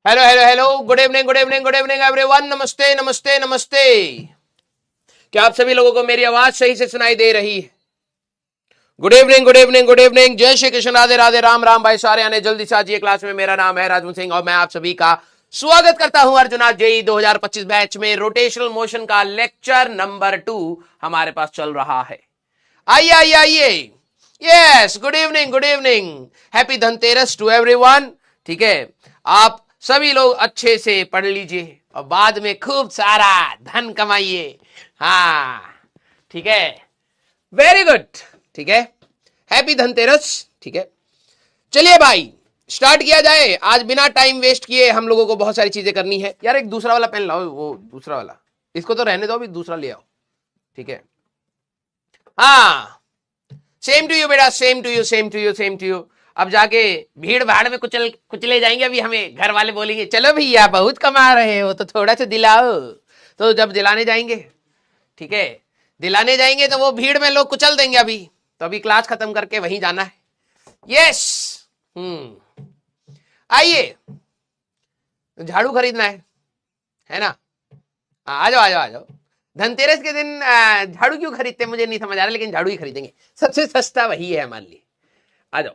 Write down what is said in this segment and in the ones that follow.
Hello hello hello, good evening good evening good evening everyone. नमस्ते नमस्ते नमस्ते। क्या आप सभी लोगों को मेरी आवाज सही से सुनाई दे रही है? Good evening good evening good evening. जय श्री कृष्ण, राधे राधे, राम राम। भाई सारे आने जल्दी से आजिए क्लास में। मेरा नाम है राजमन सिंह और मैं आप सभी का स्वागत करता हूं अर्जुना जेई 2025 बैच में। रोटेशनल मोशन का लेक्चर नंबर 2 हमारे पास चल रहा है। आइए आइए आइए। Yes, good evening good evening. Happy Dhanteras to everyone. ठीक है, आप सभी लोग अच्छे से पढ़ लीजिए और बाद में खूब सारा धन कमाइए। हाँ, ठीक है, वेरी गुड। ठीक है, हैप्पी धनतेरस। ठीक है, चलिए भाई स्टार्ट किया जाए। आज बिना टाइम वेस्ट किए हम लोगों को बहुत सारी चीजें करनी है। यार एक दूसरा वाला पेन लाओ, वो दूसरा वाला, इसको तो रहने दो, अभी दूसरा ले आओ। ठीक है, हाँ, सेम टू यू बेटा, same to you same to you same to you. अब जाके भीड़ भाड़ में कुचले जाएंगे। अभी हमें घर वाले बोलेंगे चलो भैया बहुत कमा रहे हो तो थोड़ा सा दिलाओ। तो जब दिलाने जाएंगे, ठीक है, दिलाने जाएंगे तो वो भीड़ में लोग कुचल देंगे। अभी तो अभी क्लास खत्म करके वहीं जाना है। यस, आइए, झाड़ू खरीदना है ना? आ जाओ आ जाओ आ जाओ। धनतेरस के दिन झाड़ू क्यों खरीदते हैं मुझे नहीं समझ आ रहा, लेकिन झाड़ू ही खरीदेंगे, सबसे सस्ता वही है मान ली। आ जाओ।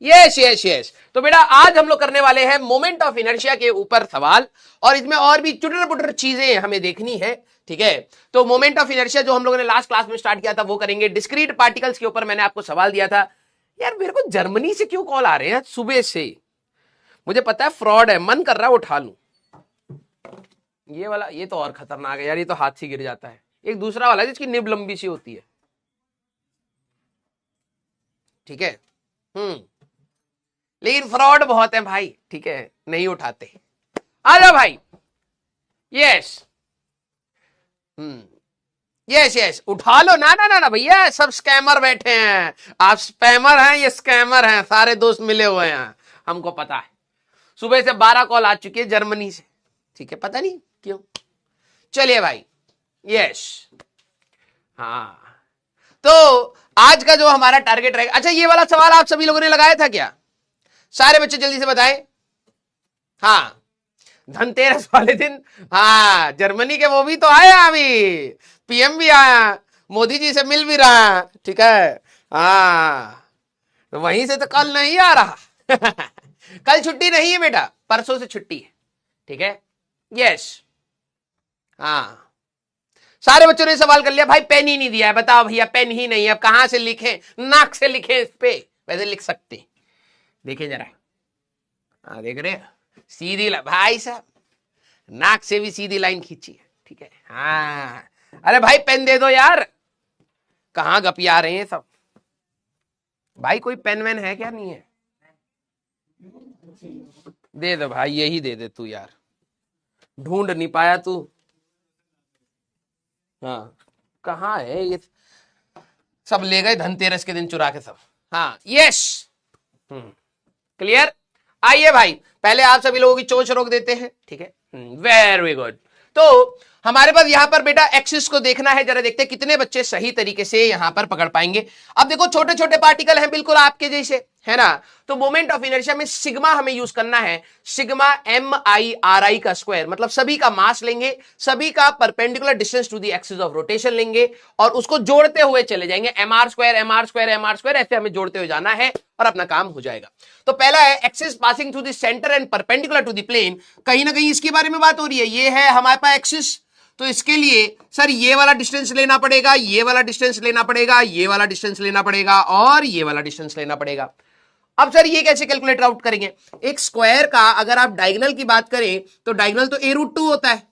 Yes yes yes. तो बेटा आज हम लोग करने वाले हैं मोमेंट ऑफ इनर्शिया के ऊपर सवाल, और इसमें और भी चुटर पुटर चीजें हमें देखनी है। ठीक है, तो मोमेंट ऑफ इनर्शिया जो हम लोगों ने लास्ट क्लास में स्टार्ट किया था वो करेंगे। डिस्क्रीट पार्टिकल्स के ऊपर मैंने आपको सवाल दिया था। यार मेरे को जर्मनी से क्यों कॉल आ रहे हैं सुबह से? मुझे पता है फ्रॉड है, मन कर रहा है उठा लूं। ये वाला, ये तो और खतरनाक है यार, ये तो हाथ से गिर जाता है। एक दूसरा वाला है जिसकी निब लंबी सी होती है। ठीक है, लेकिन फ्रॉड बहुत है भाई। ठीक है, नहीं उठाते। आ जाओ भाई। यस, यस यस, उठा लो ना ना ना ना भैया, सब स्कैमर बैठे हैं। आप स्पैमर हैं, ये स्कैमर हैं, सारे दोस्त मिले हुए हैं, हमको पता है। सुबह से 12 कॉल आ चुकी है जर्मनी से। ठीक है, पता नहीं क्यों। चलिए भाई। यस, हाँ, तो आज का जो हमारा टारगेट रहेगा। अच्छा, ये वाला सवाल आप सभी लोगों ने लगाया था क्या? सारे बच्चे जल्दी से बताएं। हाँ, धनतेरस वाले दिन, हाँ, जर्मनी के वो भी तो आया, अभी पीएम भी आया, मोदी जी से मिल भी रहा। ठीक है, हाँ, तो वहीं से तो कल नहीं आ रहा। कल छुट्टी नहीं है बेटा, परसों से छुट्टी है। ठीक है, यस, हाँ, सारे बच्चों ने सवाल कर लिया। भाई पेन ही नहीं दिया है, बताओ भैया, पेन ही नहीं है, अब कहां से लिखें? नाक से लिखें इस पे, वैसे लिख सकते। देखें जरा, हाँ देख रहे, सीधी भाई साहब, नाक से भी सीधी लाइन खींची है। ठीक है, हाँ, अरे भाई पेन दे दो यार, कहां गपिया रहे हैं सब। भाई कोई पेन वेन है क्या? नहीं है, दे दो भाई, यही दे दे तू यार, ढूंढ नहीं पाया तू। हाँ, कहाँ है ये? सब ले गए धनतेरस के दिन चुरा के सब। हाँ, यस, क्लियर। आइए भाई, पहले आप सभी लोगों की चोंच रोक देते हैं। ठीक है, वेरी गुड। तो हमारे पास यहां पर बेटा एक्सिस को देखना है, जरा देखते हैं कितने बच्चे सही तरीके से यहां पर पकड़ पाएंगे। अब देखो छोटे छोटे पार्टिकल हैं बिल्कुल आपके जैसे, है ना? तो मोमेंट ऑफ इनर्शिया में सिग्मा हमें यूज करना है, सिग्मा MIRI का स्क्वायर, मतलब सभी का मास लेंगे, सभी का perpendicular distance to the axis of rotation लेंगे और उसको जोड़ते हुए चले जाएंगे। MR square MR square MR square, ऐसे हमें जोड़ते हुए जाना है और अपना काम हो जाएगा। तो पहला है axis passing through the centre and perpendicular to the plane. कहीं ना कहीं इसके बारे में बात हो रही है। ये है हमारे पास एक्सिस, तो इसके लिए सर ये वाला डिस्टेंस लेना पड़ेगा, ये वाला डिस्टेंस लेना पड़ेगा, ये वाला डिस्टेंस लेना पड़ेगा और ये वाला डिस्टेंस लेना पड़ेगा। अब सर ये कैसे कैलकुलेट आउट करेंगे? एक स्क्वायर का अगर आप डायगोनल की बात करें तो डायगोनल तो a√2 होता है,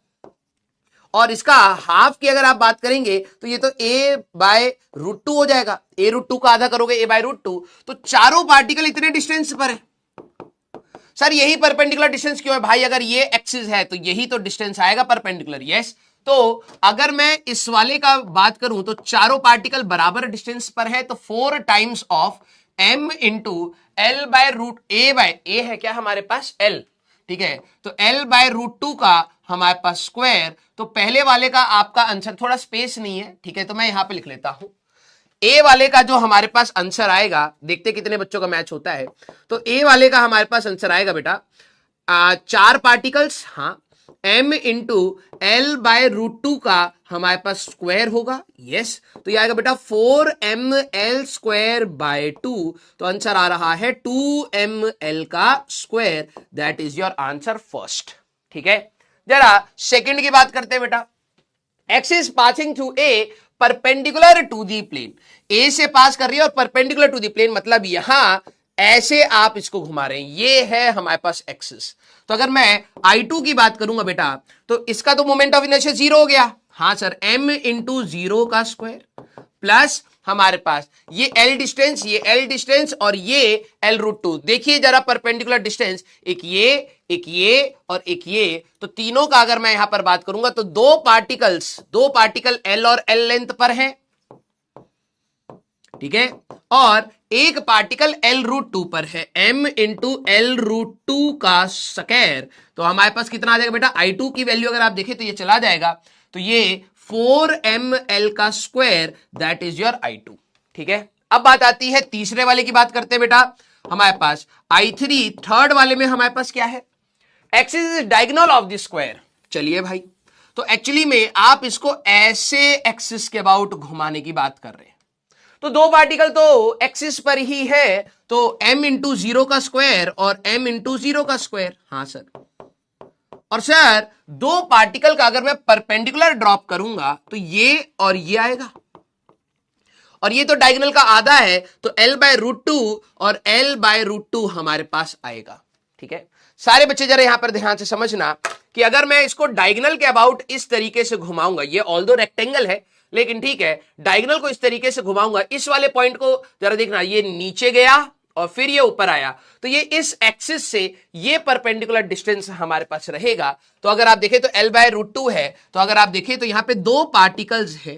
और इसका हाफ की अगर आप बात करेंगे तो ये तो a/√2 हो जाएगा। a√2 का आधा करोगे a/√2, तो चारों पार्टिकल इतने डिस्टेंस पर है। सर यही परपेंडिकुलर डिस्टेंस क्यों है भाई? अगर ये एक्सिस है तो यही तो डिस्टेंस आएगा परपेंडिकुलर। यस, तो अगर मैं इस वाले का बात करूं तो चारों पार्टिकल बराबर डिस्टेंस पर है, तो 4 times of m into L/√a है क्या हमारे पास? L। ठीक है, तो L/√2 का हमारे पास स्क्वायर। तो पहले वाले का आपका आंसर, थोड़ा स्पेस नहीं है, ठीक है, तो मैं यहां पे लिख लेता हूं। ए वाले का जो हमारे पास आंसर आएगा, देखते कितने बच्चों का मैच होता है। तो ए वाले का हमारे पास आंसर आएगा बेटा चार पार्टिकल्स, हाँ, m इंटू एल बाय रूट टू का हमारे पास स्क्वायर होगा, यस, तो ये आएगा बेटा 4ml स्क्वायर बाय 2, तो आंसर आ रहा है 2ml का square, that is your answer first. ठीक है, जरा सेकंड की बात करते हैं बेटा। X is passing through A perpendicular to the plane, A से पास कर रही है और परपेंडिकुलर टू दी प्लेन, मतलब यहां ऐसे आप इसको घुमा रहे हैं, ये है हमारे पास एक्सिस। तो अगर मैं I2 की बात करूंगा बेटा, तो इसका तो मोमेंट ऑफ इनर्शिया जीरो हो गया, हाँ सर, m इंटू जीरो का स्क्वायर प्लस हमारे पास ये L डिस्टेंस, ये L डिस्टेंस और ये L रूट टू। देखिए जरा परपेंडिकुलर डिस्टेंस, एक ये और एक ये, तो तीनों का अगर मैं यहां पर बात करूंगा तो दो पार्टिकल L और L लेंथ पर है, ठीक है, और एक पार्टिकल L रूट टू पर है, m इंटू एल रूट टू का स्क्वायर। तो हमारे पास कितना आ जाएगा बेटा, I2 की वैल्यू अगर आप देखें तो ये चला जाएगा, तो ये 4ml का square, that is your I2। ठीक है, अब बात आती है तीसरे वाले की, बात करते हैं बेटा। हमारे पास I3 थर्ड वाले में हमारे पास क्या है, axis is diagonal of the square. चलिए भाई, तो एक्चुअली में आप इसको ऐसे एक्सिस के अबाउट घुमाने की बात कर रहे हैं, तो दो पार्टिकल तो एक्सिस पर ही है, तो m इंटू जीरो का स्क्वायर और m इंटू जीरो का स्क्वायर, हाँ सर, और सर दो पार्टिकल का अगर मैं परपेंडिकुलर ड्रॉप करूंगा तो ये और ये आएगा, और ये तो डायगोनल का आधा है, तो l बाय रूट टू और l बाय रूट टू हमारे पास आएगा। ठीक है, सारे बच्चे जरा यहां पर ध्यान से समझना कि अगर मैं इसको डायगोनल के अबाउट इस तरीके से घुमाऊंगा, ये ऑल्दो रेक्टेंगल है लेकिन ठीक है, डायगोनल को इस तरीके से घुमाऊंगा, इस वाले पॉइंट को जरा देखना, ये नीचे गया और फिर ये ऊपर आया, तो ये इस एक्सिस से ये परपेंडिकुलर डिस्टेंस हमारे पास रहेगा। तो अगर आप देखें तो L बाय रूट टू है, तो अगर आप देखें तो यहां पे दो पार्टिकल्स है,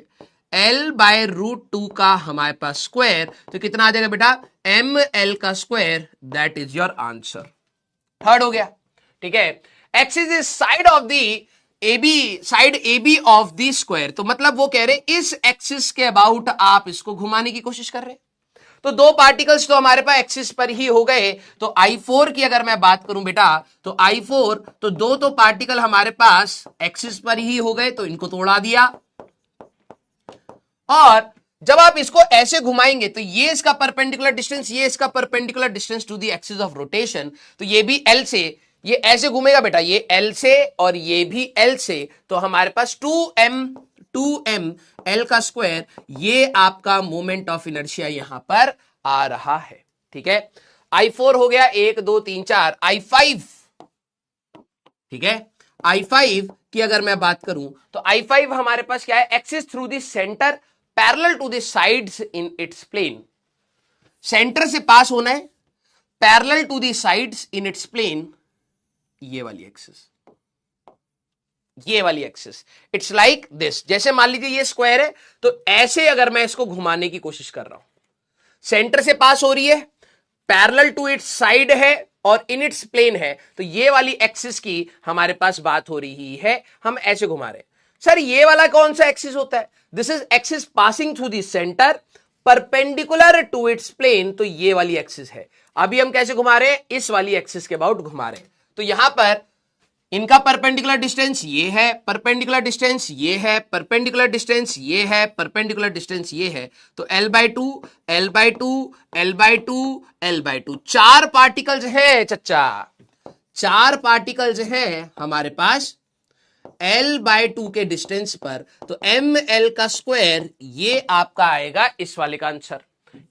L बाय रूट टू का हमारे पास स्क्वायर, तो कितना आ जाएगा बेटा, ml का square, that is your answer. Third हो गया। ठीक है, axis is side of the side AB of the square, तो मतलब वो कह रहे इस एक्सिस के अबाउट आप इसको घुमाने की कोशिश कर रहे हैं, तो दो पार्टिकल्स तो हमारे पास एक्सिस पर ही हो गए। तो I4 की अगर मैं बात करूं बेटा, तो I4 तो दो तो पार्टिकल हमारे पास एक्सिस पर ही हो गए, तो इनको तोड़ा दिया, और जब आप इसको ऐसे घुमाएंगे तो ये इसका परपेंडिकुलर डिस्टेंस, ये इसका perpendicular distance to the axis of rotation, तो ये भी L से, ये ऐसे घूमेगा बेटा, ये L से और ये भी L से, तो हमारे पास 2m L का स्क्वायर, ये आपका मोमेंट ऑफ इनर्शिया यहां पर आ रहा है। ठीक है, I4 हो गया, 1 2 3 4, I5, ठीक है, I5 की अगर मैं बात करूं तो I5 हमारे पास क्या है, axis through the centre parallel to the sides in its plane, centre से पास होना है, parallel to the sides in its plane, ये वाली एक्सिस, ये वाली एक्सिस, इट्स लाइक दिस। जैसे मान लीजिए ये स्क्वायर है, तो ऐसे अगर मैं इसको घुमाने की कोशिश कर रहा हूं, सेंटर से पास हो रही है, पैरेलल टू इट्स साइड है और इन इट्स प्लेन है, तो ये वाली एक्सिस की हमारे पास बात हो रही है, हम ऐसे घुमा रहे हैं। सर ये वाला कौन सा एक्सिस होता है, this is axis passing through the centre perpendicular to its plane, तो ये वाली एक्सिस है। अभी हम कैसे घुमा रहे हैं, इस वाली एक्सिस के अबाउट घुमा रहे हैं, तो यहां पर इनका परपेंडिकुलर डिस्टेंस ये है, परपेंडिकुलर डिस्टेंस ये है, परपेंडिकुलर डिस्टेंस ये है, परपेंडिकुलर डिस्टेंस ये है, तो L by two, L by two, L by two, L by two, चार पार्टिकल्स हैं चच्चा, चार पार्टिकल्स हैं हमारे पास L बाय टू के डिस्टेंस पर, तो ml का स्क्वायर, ये आपका आएगा इस वाले का आंसर।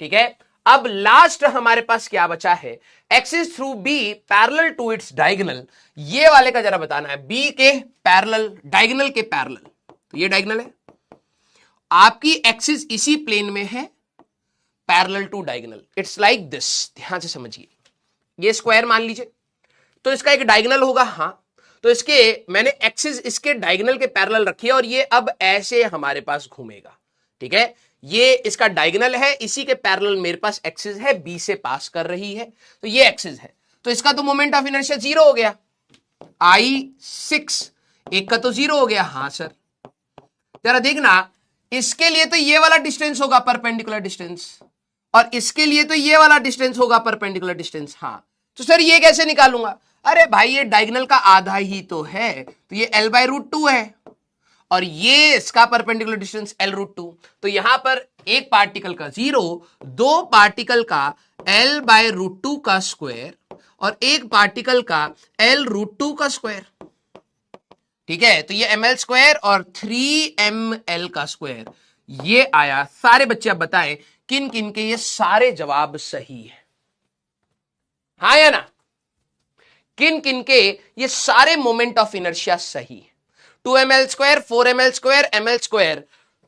ठीक है, अब लास्ट हमारे पास क्या बचा है, axis through B parallel to its diagonal, ये वाले का जरा बताना है, B के पैरेलल, डायगोनल के पैरेलल, तो ये डायगोनल है, आपकी एक्सिस इसी प्लेन में है, parallel to diagonal, it's like this, ध्यान से समझिए, ये स्क्वायर मान लीजिए, तो इसका एक डायगोनल होगा, हाँ, तो इसके मैंने एक्सिस इसके डायगोनल के पैरेलल रखी है, और ये अब ऐसे हमारे पास घूमेगा। ठीक है, ये इसका डायगोनल है, इसी के पैरेलल मेरे पास एक्सिस है, बी से पास कर रही है, तो ये एक्सिस है, तो इसका तो मोमेंट ऑफ इनर्शिया जीरो हो गया, I6, एक का तो जीरो हो गया, हाँ सर, जरा देखना, इसके लिए तो ये वाला डिस्टेंस होगा परपेंडिकुलर डिस्टेंस, और इसके लिए तो ये वाला डिस्टेंस होगा परपेंडिकुलर डिस्टेंस, हाँ, तो सर ये कैसे निकालूंगा, अरे भाई ये डायगोनल का आधा ही तो है, तो ये l/√2 है और ये इसका परपेंडिकुलर डिस्टेंस l√2। तो यहां पर एक पार्टिकल का 0, दो पार्टिकल का l/√2 का स्क्वायर और एक पार्टिकल का l√2 का स्क्वायर। ठीक है, तो ये ml² और 3ml का स्क्वायर ये आया। सारे बच्चे अब बताएं किन किन के ये सारे जवाब सही है, हाँ या ना? किन किन के ये सारे मोमेंट ऑफ इनर्शिया सही है? 2ml², 4ml², ml²,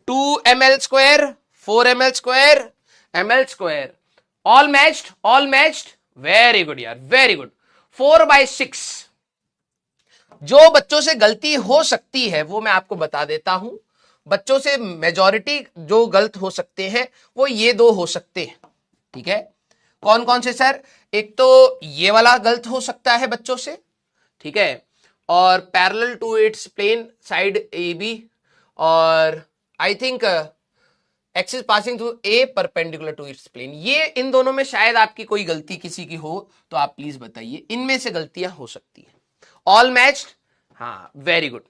2ml², 4ml², ml², all matched, all matched, very good यार, वेरी गुड। 4/6 जो बच्चों से गलती हो सकती है वो मैं आपको बता देता हूं। बच्चों से मेजॉरिटी जो गलत हो सकते हैं वो ये दो हो सकते हैं। ठीक है, कौन कौन से सर? एक तो ये वाला गलत हो सकता है बच्चों से, ठीक है, और parallel to its plane side A B, और I think axis passing through A perpendicular to its plane. ये इन दोनों में शायद आपकी कोई गलती किसी की हो तो आप प्लीज बताइए, इनमें से गलतियां हो सकती है। ऑल मैच्ड, हाँ वेरी गुड।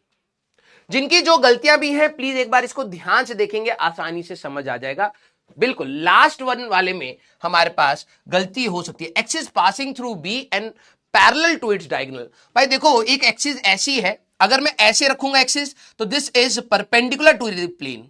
जिनकी जो गलतियां भी हैं प्लीज एक बार इसको ध्यान से देखेंगे, आसानी से समझ आ जाएगा। बिल्कुल लास्ट वन वाले में हमारे पास गलती हो सकती है, axis passing through B and parallel to its diagonal. भाई देखो एक एक्सिस ऐसी है, अगर मैं ऐसे रखूंगा एक्सिस तो this is perpendicular to the plane.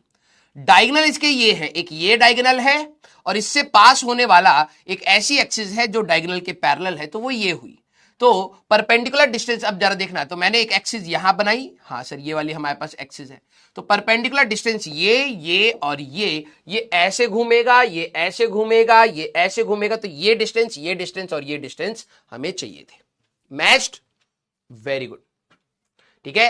Diagonal इसके ये है, एक ये डायगोनल है और इससे पास होने वाला एक ऐसी एक्सिस है जो डायगोनल के पैरेलल है, तो वो ये हुई। तो परपेंडिकुलर डिस्टेंस अब जरा देखना, तो मैंने एक एक्सिस यहां बनाई, हाँ सर ये वाली हमारे पास एक्सिस है, तो परपेंडिकुलर डिस्टेंस ये और ये ऐसे घूमेगा, ये ऐसे घूमेगा, ये ऐसे घूमेगा, तो ये डिस्टेंस और ये डिस्टेंस हमें चाहिए थे। Matched, very good. ठीक है,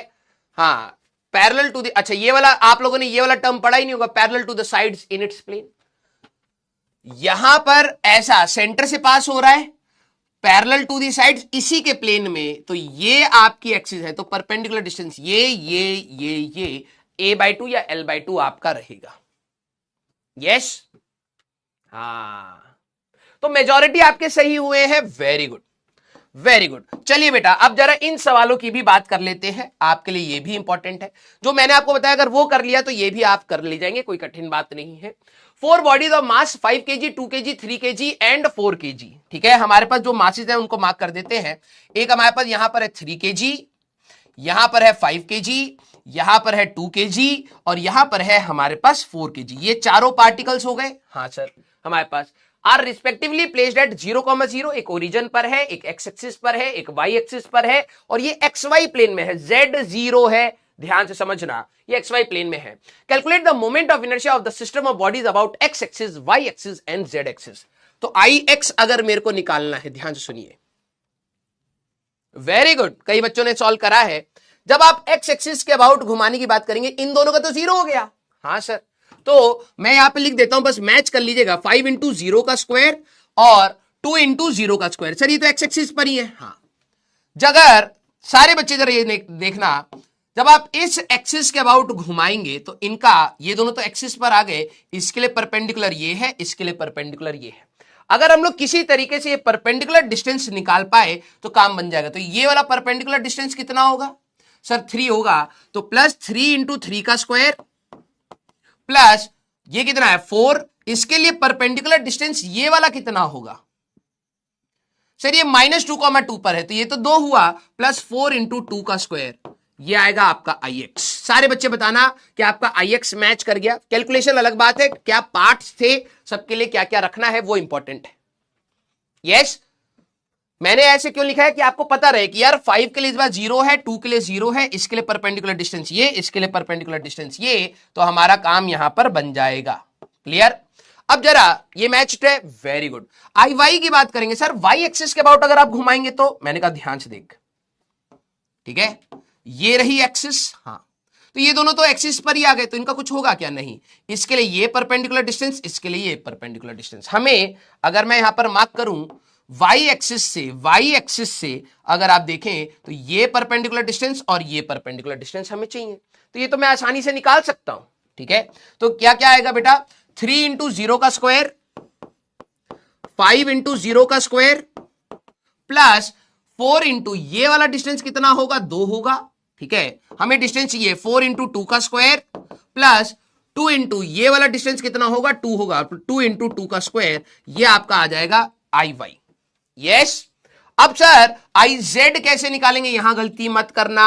हाँ पैरेलल टू द, अच्छा ये वाला आप लोगों ने ये वाला टर्म पढ़ा ही नहीं होगा, parallel to the sides in its plane. यहां पर ऐसा सेंटर से पास हो रहा है, पैरेलल टू दी साइड्स इसी के प्लेन में, तो ये आपकी एक्सिस है, तो परपेंडिकुलर डिस्टेंस ये a/2 या l/2 आपका रहेगा। यस, हाँ तो मेजॉरिटी आपके सही हुए हैं, वेरी गुड वेरी गुड। चलिए बेटा अब जरा इन सवालों की भी बात कर लेते हैं, आपके लिए ये भी इंपॉर्टेंट है। जो मैंने आपको बताया अगर वो कर लिया तो ये भी आप कर ले जाएंगे, कोई कठिन बात नहीं है। 4 bodies of mass 5 kg, 2 kg, 3 kg and 4 kg। ठीक है, हमारे पास जो मासेस हैं उनको मार्क कर देते हैं। एक हमारे पास यहां पर है 3 kg, यहां पर है 5 kg, यहां पर है 2 kg और यहां पर है हमारे पास 4 kg। ये चारों पार्टिकल्स हो गए, हाँ सर, हमारे पास आर रिस्पेक्टिवली प्लेस्ड एट 0,0, एक ओरिजिन पर है, एक एक्स एक्सिस पर है, एक वाई एक्सिस पर है और ये एक्स वाई प्लेन में है। Z0 है, ध्यान से समझना, ये एक्स वाई प्लेन में है। Calculate the moment of inertia of the system of bodies about X axis, Y axis and Z axis. तो आई एक्स अगर मेरे को निकालना है, ध्यान से सुनिए, वेरी गुड, कई बच्चों ने सॉल्व करा है। जब आप एक्स एक्सिस के अबाउट घुमाने की बात करेंगे, इन दोनों का तो 0 हो गया, हाँ सर, तो मैं यहां पे लिख देता हूं, बस मैच कर लीजिएगा, 5 × 0 का स्क्वायर और 2 × 0 का स्क्वायर। सर ये तो एक्स एक्सिस पर ही है, हाँ। अगर सारे बच्चे जरा ये देखना, जब आप इस एक्सिस के अबाउट घुमाएंगे तो इनका, ये दोनों तो एक्सिस पर आ गए, इसके लिए परपेंडिकुलर ये है, इसके लिए परपेंडिकुलर ये है। अगर हम लोग किसी तरीके से ये परपेंडिकुलर डिस्टेंस निकाल पाए तो काम बन जाएगा। तो ये वाला परपेंडिकुलर डिस्टेंस कितना होगा सर? 3 होगा, तो प्लस 3 × 3 का स्क्वायर प्लस ये कितना है 4, इसके लिए परपेंडिकुलर डिस्टेंस ये वाला कितना होगा सर? ये -2,2 पर है, तो ये तो 2 हुआ, प्लस 4 × 2 का स्क्वायर, ये आएगा आपका Ix। सारे बच्चे बताना कि आपका Ix मैच कर गया। कैलकुलेशन अलग बात है, क्या पार्ट्स थे, सबके लिए क्या क्या रखना है वो इंपॉर्टेंट है। यस, मैंने ऐसे क्यों लिखा है कि आपको पता रहे कि यार 5 के लिए इस बार 0 है, 2 के लिए 0 है, इसके लिए परपेंडिकुलर डिस्टेंस ये, इसके लिए परपेंडिकुलर डिस्टेंस ये, तो हमारा काम यहां पर बन जाएगा। क्लियर? अब जरा ये मैच्ड है, वेरी गुड। आई वाई की बात करेंगे सर, वाई एक्सिस के अबाउट अगर आप घुमाएंगे तो मैंने कहा ध्यान से देख, ठीक है, ये रही एक्सिस, हाँ, तो ये दोनों तो एक्सिस पर ही आ गए, तो इनका कुछ होगा क्या? नहीं। इसके लिए ये परपेंडिकुलर डिस्टेंस, इसके लिए ये परपेंडिकुलर डिस्टेंस। हमें अगर मैं यहां पर मार्क करूं वाई एक्सिस से अगर आप देखें तो ये परपेंडिकुलर डिस्टेंस और ये परपेंडिकुलर डिस्टेंस हमें चाहिए, तो ये तो मैं आसानी से निकाल सकता हूं। ठीक है, तो क्या क्या आएगा बेटा? 3 × 0 का स्क्वायर, 5 × 0 का स्क्वायर प्लस 4 इंटू ये वाला डिस्टेंस कितना होगा, 2 होगा, ठीक है। हमें डिस्टेंस चाहिए 4 इंटू 2 का स्क्वायर प्लस 2 इंटू ये वाला डिस्टेंस कितना होगा, 2 होगा, 2 इंटू 2 का स्क्वायर, ये आपका आ जाएगा आई वाई। यस। अब सर आई जेड कैसे निकालेंगे, यहां गलती मत करना।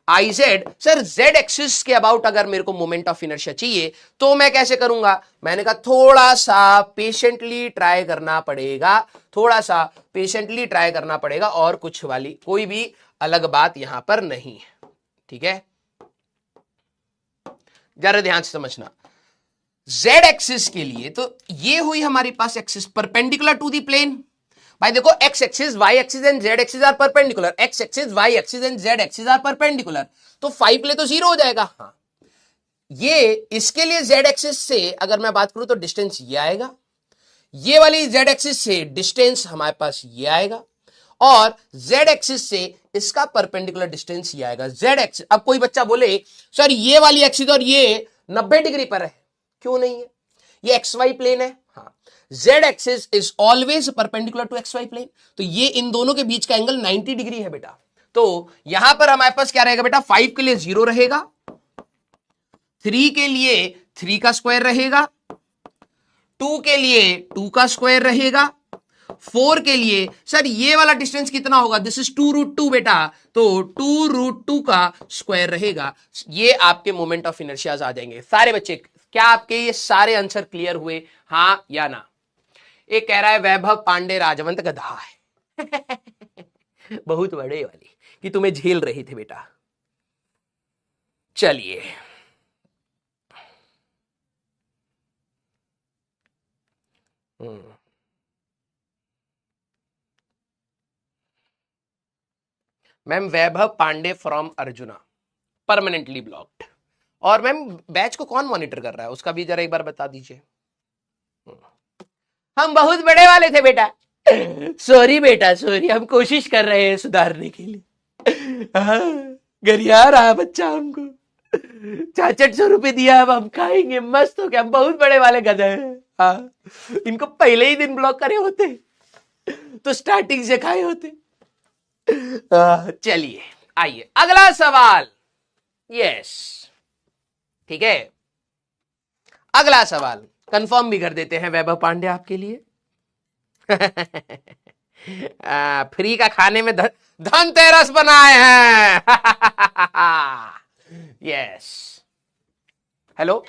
I Z, sir Z axis के अबाउट अगर मेरे को मोमेंट ऑफ इनर्शिया चाहिए तो मैं कैसे करूंगा, मैंने कहा थोड़ा सा पेशेंटली ट्राई करना पड़ेगा, थोड़ा सा पेशेंटली ट्राई करना पड़ेगा, और कुछ वाली कोई भी अलग बात यहां पर नहीं है, ठीक है। जरा ध्यान से समझना, जेड एक्सिस के लिए तो ये हुई हमारे पास axis perpendicular to the plane. भाई देखो, X axis, Y axis and Z axis are perpendicular, X axis, Y axis and Z axis are perpendicular, तो 5 ले तो 0 हो जाएगा। हाँ, ये इसके लिए जेड एक्सिस से अगर मैं बात करूं तो डिस्टेंस ये आएगा, ये वाली जेड एक्सिस से डिस्टेंस हमारे पास ये आएगा, और जेड एक्सिस से इसका परपेंडिकुलर डिस्टेंस ये आएगा। जेड एक्सिस, अब कोई बच्चा बोले सर ये वाली एक्सिस और ये 90 डिग्री पर है, क्यों नहीं है, ये एक्स वाई प्लेन है। हाँ, Z axis is always perpendicular to X Y plane, तो ये इन दोनों के बीच का एंगल 90 डिग्री है बेटा। तो यहां पर हमारे पास क्या रहेगा बेटा, 5 के लिए 0 रहेगा, 3 के लिए 3 का स्क्वायर रहेगा, 2 के लिए 2 का स्क्वायर रहेगा, 4 के लिए सर ये वाला डिस्टेंस कितना होगा, दिस इज 2√2 बेटा, तो 2√2 का स्क्वायर रहेगा। ये आपके मोमेंट ऑफ इनर्शियाज आ जाएंगे सारे बच्चे। क्या आपके ये सारे आंसर क्लियर हुए, हाँ या ना? एक कह रहा है वैभव पांडे राजवंत गधा है बहुत बड़े वाली कि तुम्हें झेल रही थी बेटा। चलिए ma'am Vaibhav Pandey from Arjuna, permanently blocked. और मैम बैच को कौन मॉनिटर कर रहा है उसका भी जरा एक बार बता दीजिए। हम बहुत बड़े वाले थे बेटा सॉरी बेटा सॉरी, हम कोशिश कर रहे हैं सुधारने के लिए। गरिया रहा बच्चा हमको, 400 रुपए दिया, अब हम खाएंगे मस्त हो गया, हम बहुत बड़े वाले गधे हैं। हाँ, इनको पहले ही दिन ब्लॉक करे होते तो स्टार्टिंग से खाए होते। चलिए आइए अगला सवाल। यस ठीक है, अगला सवाल कंफर्म भी कर देते हैं वैभव पांडे आपके लिए। फ्री का खाने में धनतेरस बनाए हैं। यस हेलो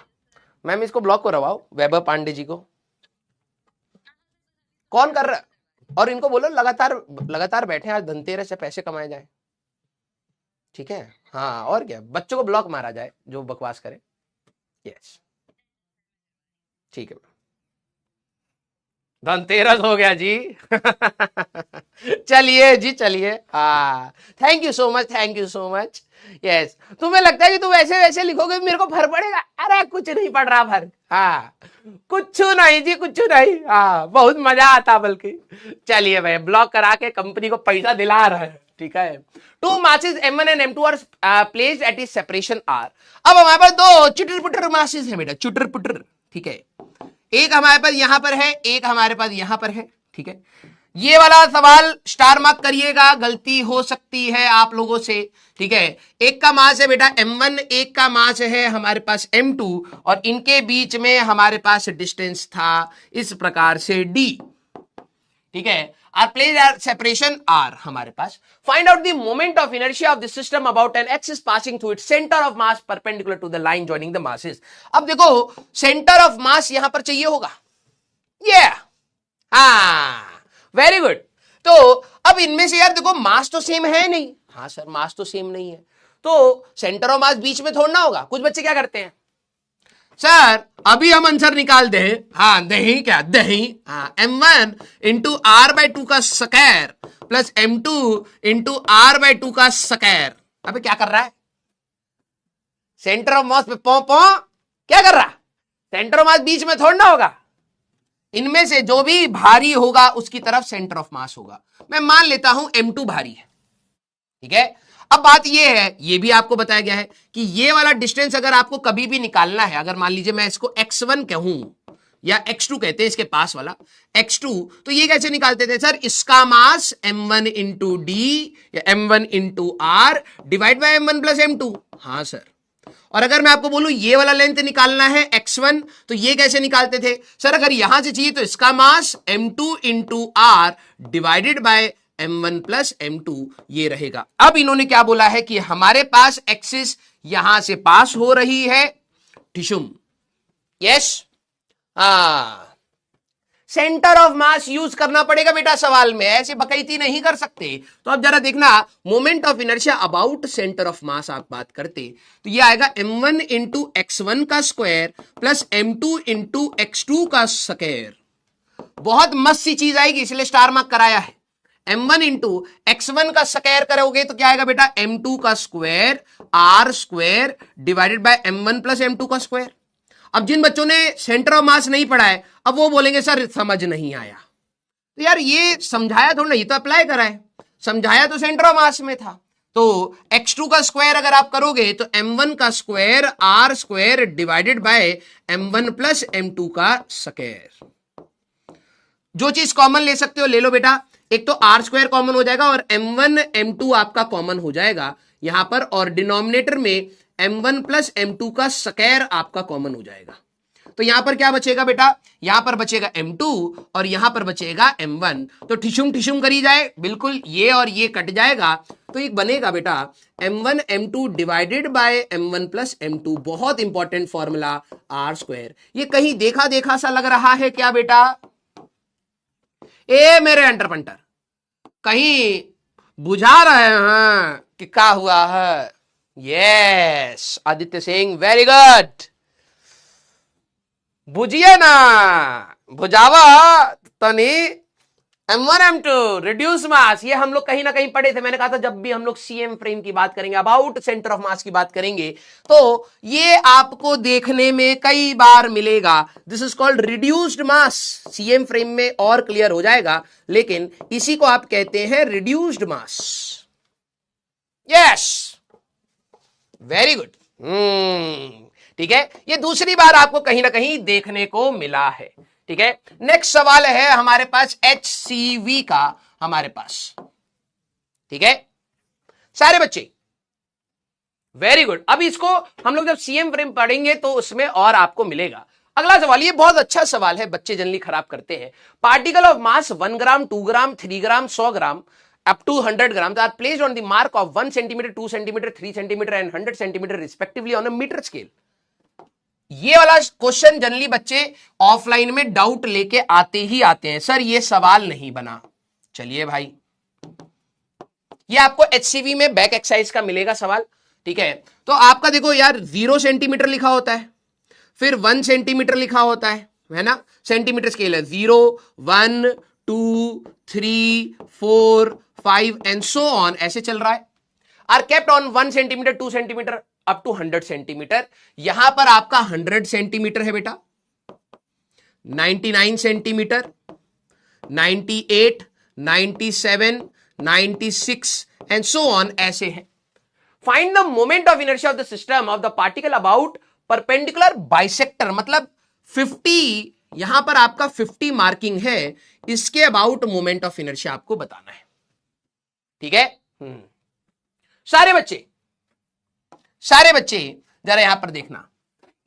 मैम, इसको ब्लॉक करवाओ वैभव पांडे जी को। कौन कर रहा है? और इनको बोलो लगातार बैठे, आज धनतेरस से पैसे कमाए जाए, ठीक है। हाँ और क्या, बच्चों को ब्लॉक मारा जाए जो बकवास करे। यस ठीक है, धनतेरस हो गया जी। चलिए जी चलिए, हाँ thank you so much, thank you so much. Yes तुम्हें लगता है कि तुम वैसे वैसे लिखोगे मेरे को फर्क पड़ेगा? अरे कुछ नहीं पड़ रहा फर्क, हाँ कुछ नहीं जी, कुछ नहीं, हाँ बहुत मजा आता बल्कि। चलिए भाई, ब्लॉक करा के कंपनी को पैसा दिला रहा है, ठीक है। Two masses M1 and M2 are placed at is separation R। अब हमारे पास दो चुटर पुटर मासेस है बेटा, चुटर पुटर, ठीक है। एक हमारे पास यहां पर है, एक हमारे पास यहां पर है, ठीक है। ये वाला सवाल स्टार मार्क करिएगा, गलती हो सकती है आप लोगों से, ठीक है। एक का मास है बेटा M1, एक का मास है हमारे पास M2, और इनके बीच में हमारे पास डिस्टेंस था इस प्रकार से D, ठीक है। Are placed at separation R हमारे पास। Find out the moment of inertia of the system about an axis passing through its centre of mass perpendicular to the line joining the masses. अब देखो centre of मास यहां पर चाहिए होगा, हाँ very good. तो अब इनमें से यार देखो मास तो सेम है नहीं, हाँ सर मास तो सेम नहीं है, तो सेंटर ऑफ मास बीच में थोड़ा ना होगा। कुछ बच्चे क्या करते हैं, सर अभी हम आंसर निकाल दे, हाँ दही क्या दही, हाँ M1 इंटू R/2 का square plus M2 into R/2 का स्क्वायर। अबे क्या कर रहा है, सेंटर ऑफ मास पे पौ क्या कर रहा, सेंटर ऑफ मास बीच में थोड़ा ना होगा, इनमें से जो भी भारी होगा उसकी तरफ सेंटर ऑफ मास होगा। मैं मान लेता हूं M2 भारी है, ठीक है। अब बात ये है, ये भी आपको बताया गया है कि ये वाला डिस्टेंस अगर आपको कभी भी निकालना है, अगर मान लीजिए मैं इसको x1 कहूं या x2 कहते हैं इसके पास वाला x2, तो ये कैसे निकालते थे सर, इसका मास m1 इंटू डी या m1 into R divide by m1 plus m2। हाँ सर, और अगर मैं आपको बोलूं ये वाला लेंथ निकालना है x1, तो ये कैसे निकालते थे सर, अगर यहां से चाहिए तो इसका mass m2 into R divided by m1 plus m2 ये रहेगा। अब इन्होंने क्या बोला है कि हमारे पास एक्सिस यहां से पास हो रही है, टिशुम, yes, centre of mass use करना पड़ेगा बेटा सवाल में, ऐसे बकैती नहीं कर सकते। तो अब जरा देखना, moment of inertia about centre of मास आप बात करते तो ये आएगा m1 इंटू x1 का square plus m2 into x2 का स्क्वायर। बहुत मस्त सी चीज आएगी, इसलिए स्टार मार्क कराया है। m1 इंटू x1 का स्क्वायर करोगे तो क्या आएगा बेटा, m2 का square r square divided by m1 plus m2 का स्क्वायर। अब जिन बच्चों ने सेंटर ऑफ मास नहीं पढ़ा है, अब वो बोलेंगे सर समझ नहीं आया। तो यार ये समझाया थोड़ा, ये तो अप्लाई करा है, समझाया तो सेंटर ऑफ मास में था। तो x2 का स्क्वायर अगर आप करोगे तो m1 का square r square divided by m1 plus m2 का स्क्वायर। जो चीज कॉमन ले सकते हो ले लो बेटा, एक तो r स्क्वायर कॉमन हो जाएगा और m1 m2 आपका कॉमन हो जाएगा यहां पर, और डिनोमिनेटर में m1 प्लस m2 का स्क्वायर आपका कॉमन हो जाएगा। तो यहां पर क्या बचेगा बेटा, यहां पर बचेगा m2 और यहां पर बचेगा m1। तो ठिशुम ठिशुम करी जाए, बिल्कुल ये और ये कट जाएगा, तो एक बनेगा बेटा m1 m2 divided by m1 plus m2। बहुत इंपॉर्टेंट फॉर्मूला r स्क्वायर। ये कहीं देखा देखा सा लग रहा है क्या बेटा, ए मेरे अंटर पंटर, कहीं बुझा रहे हैं कि क्या हुआ है। Yes Aditya Singh, very good, बुझिए ना, बुझावा तनी m1 m2 रिड्यूस मास, ये हम लोग कहीं ना कहीं पढ़े थे। मैंने कहा था जब भी हम लोग सीएम फ्रेम की बात करेंगे, अबाउट सेंटर ऑफ मास की बात करेंगे, तो ये आपको देखने में कई बार मिलेगा। This is called reduced mass. CM frame में और क्लियर हो जाएगा, लेकिन इसी को आप कहते हैं रिड्यूस्ड मास। यस, वेरी गुड, ठीक है, ये दूसरी बार आपको कहीं ना कहीं देखने को मिला है। ठीक है, नेक्स्ट सवाल है हमारे पास HCV का, हमारे पास, ठीक है सारे बच्चे, वेरी गुड। अब इसको हम लोग जब सीएम फ्रेम पढ़ेंगे तो उसमें और आपको मिलेगा। अगला सवाल, ये बहुत अच्छा सवाल है, बच्चे जनरली खराब करते हैं। Particle of mass 1 gram 2 gram 3 gram 100 gram up to 100 grams are placed on the mark of 1 centimeter, 2 centimeter, 3 centimeter and 100 centimeter respectively on a meter scale। ये वाला क्वेश्चन जनरली बच्चे ऑफलाइन में डाउट लेके आते ही आते हैं, सर ये सवाल नहीं बना। चलिए भाई, ये आपको HCV में बैक एक्सरसाइज का मिलेगा सवाल। ठीक है, तो आपका देखो यार 0 सेंटीमीटर लिखा होता है, फिर 1 सेंटीमीटर लिखा होता है ना, सेंटीमीटर स्केल है 0 1 2 3 4 5 एंड सो ऑन, ऐसे चल रहा है। Are kept on 1 centimetre 2 centimetre up to 100 centimetre. यहां पर आपका 100 सेंटीमीटर है बेटा, 99 सेंटीमीटर, 98 97 96 एंड सो ऑन, ऐसे है। Find the moment of inertia of the system of the particle about perpendicular bisector, मतलब 50, यहां पर आपका 50 मार्किंग है, इसके अबाउट मोमेंट ऑफ इनर्शिया आपको बताना है। ठीक है, सारे बच्चे जरा यहां पर देखना।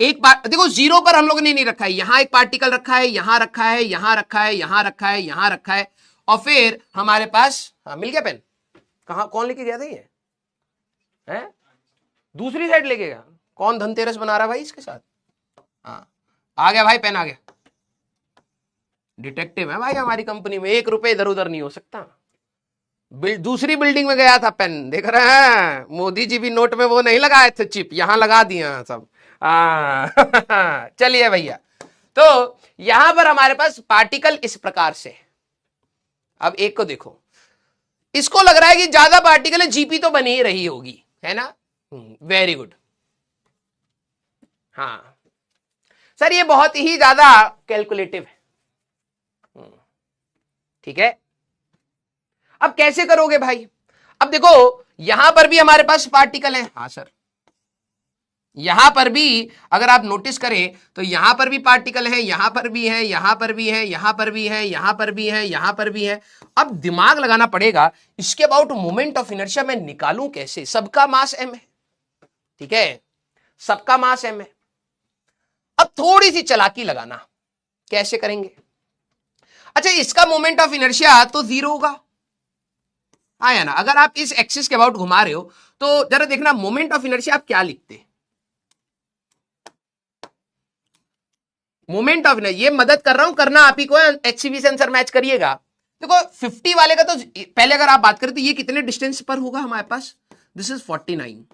एक बार देखो, 0 पर हम लोगों ने नहीं रखा है, यहां एक पार्टिकल रखा है, यहां रखा है, यहां रखा है, यहां रखा है, यहां रखा है, और फिर हमारे पास मिल गया पेन। कहां, कौन लेके गया था ये है? दूसरी साइड लेके गया। कौन धनतेरस बना रहा भाई इसके साथ? हाँ आ गया भाई, पेन आ गया। डिटेक्टिव है भाई हमारी कंपनी में, 1 रुपए इधर उधर नहीं हो सकता। दूसरी बिल्डिंग में गया था पेन, देख रहे हैं, मोदी जी भी नोट में वो नहीं लगाए थे चिप, यहां लगा दिया सब। चलिए भैया, तो यहां पर हमारे पास पार्टिकल इस प्रकार से। अब एक को देखो, इसको लग रहा है कि ज्यादा पार्टिकल है, जीपी तो बनी ही रही होगी, है ना। Very good. हाँ सर, ये बहुत ही ज्यादा कैलकुलेटिव है। ठीक है, अब कैसे करोगे भाई? अब देखो, यहां पर भी हमारे पास पार्टिकल है। हाँ सर, यहां पर भी अगर आप नोटिस करें तो यहां पर भी पार्टिकल है, यहां पर भी है, यहां पर भी है, यहां पर भी है, यहां पर भी है, यहां पर भी है। अब दिमाग लगाना पड़ेगा इसके अबाउट मोमेंट ऑफ इनर्शिया मैं निकालूं कैसे? सबका मास m है, ठीक है, सबका मास m है। अब थोड़ी सी चालाकी लगाना, कैसे करेंगे? अच्छा, इसका मोमेंट ऑफ इनर्शिया तो 0 होगा, आया ना? अगर आप इस एक्सिस के अबाउट घुमा रहे हो तो जरा देखना मोमेंट ऑफ इनर्शिया आप क्या लिखते? मोमेंट ऑफ इनर्शिया, ये मदद कर रहा हूं, करना आप ही को है, एचसीवी से आंसर मैच करिएगा। देखो 50 वाले का तो पहले अगर आप बात करें तो ये कितने डिस्टेंस पर होगा हमारे पास? दिस इज 49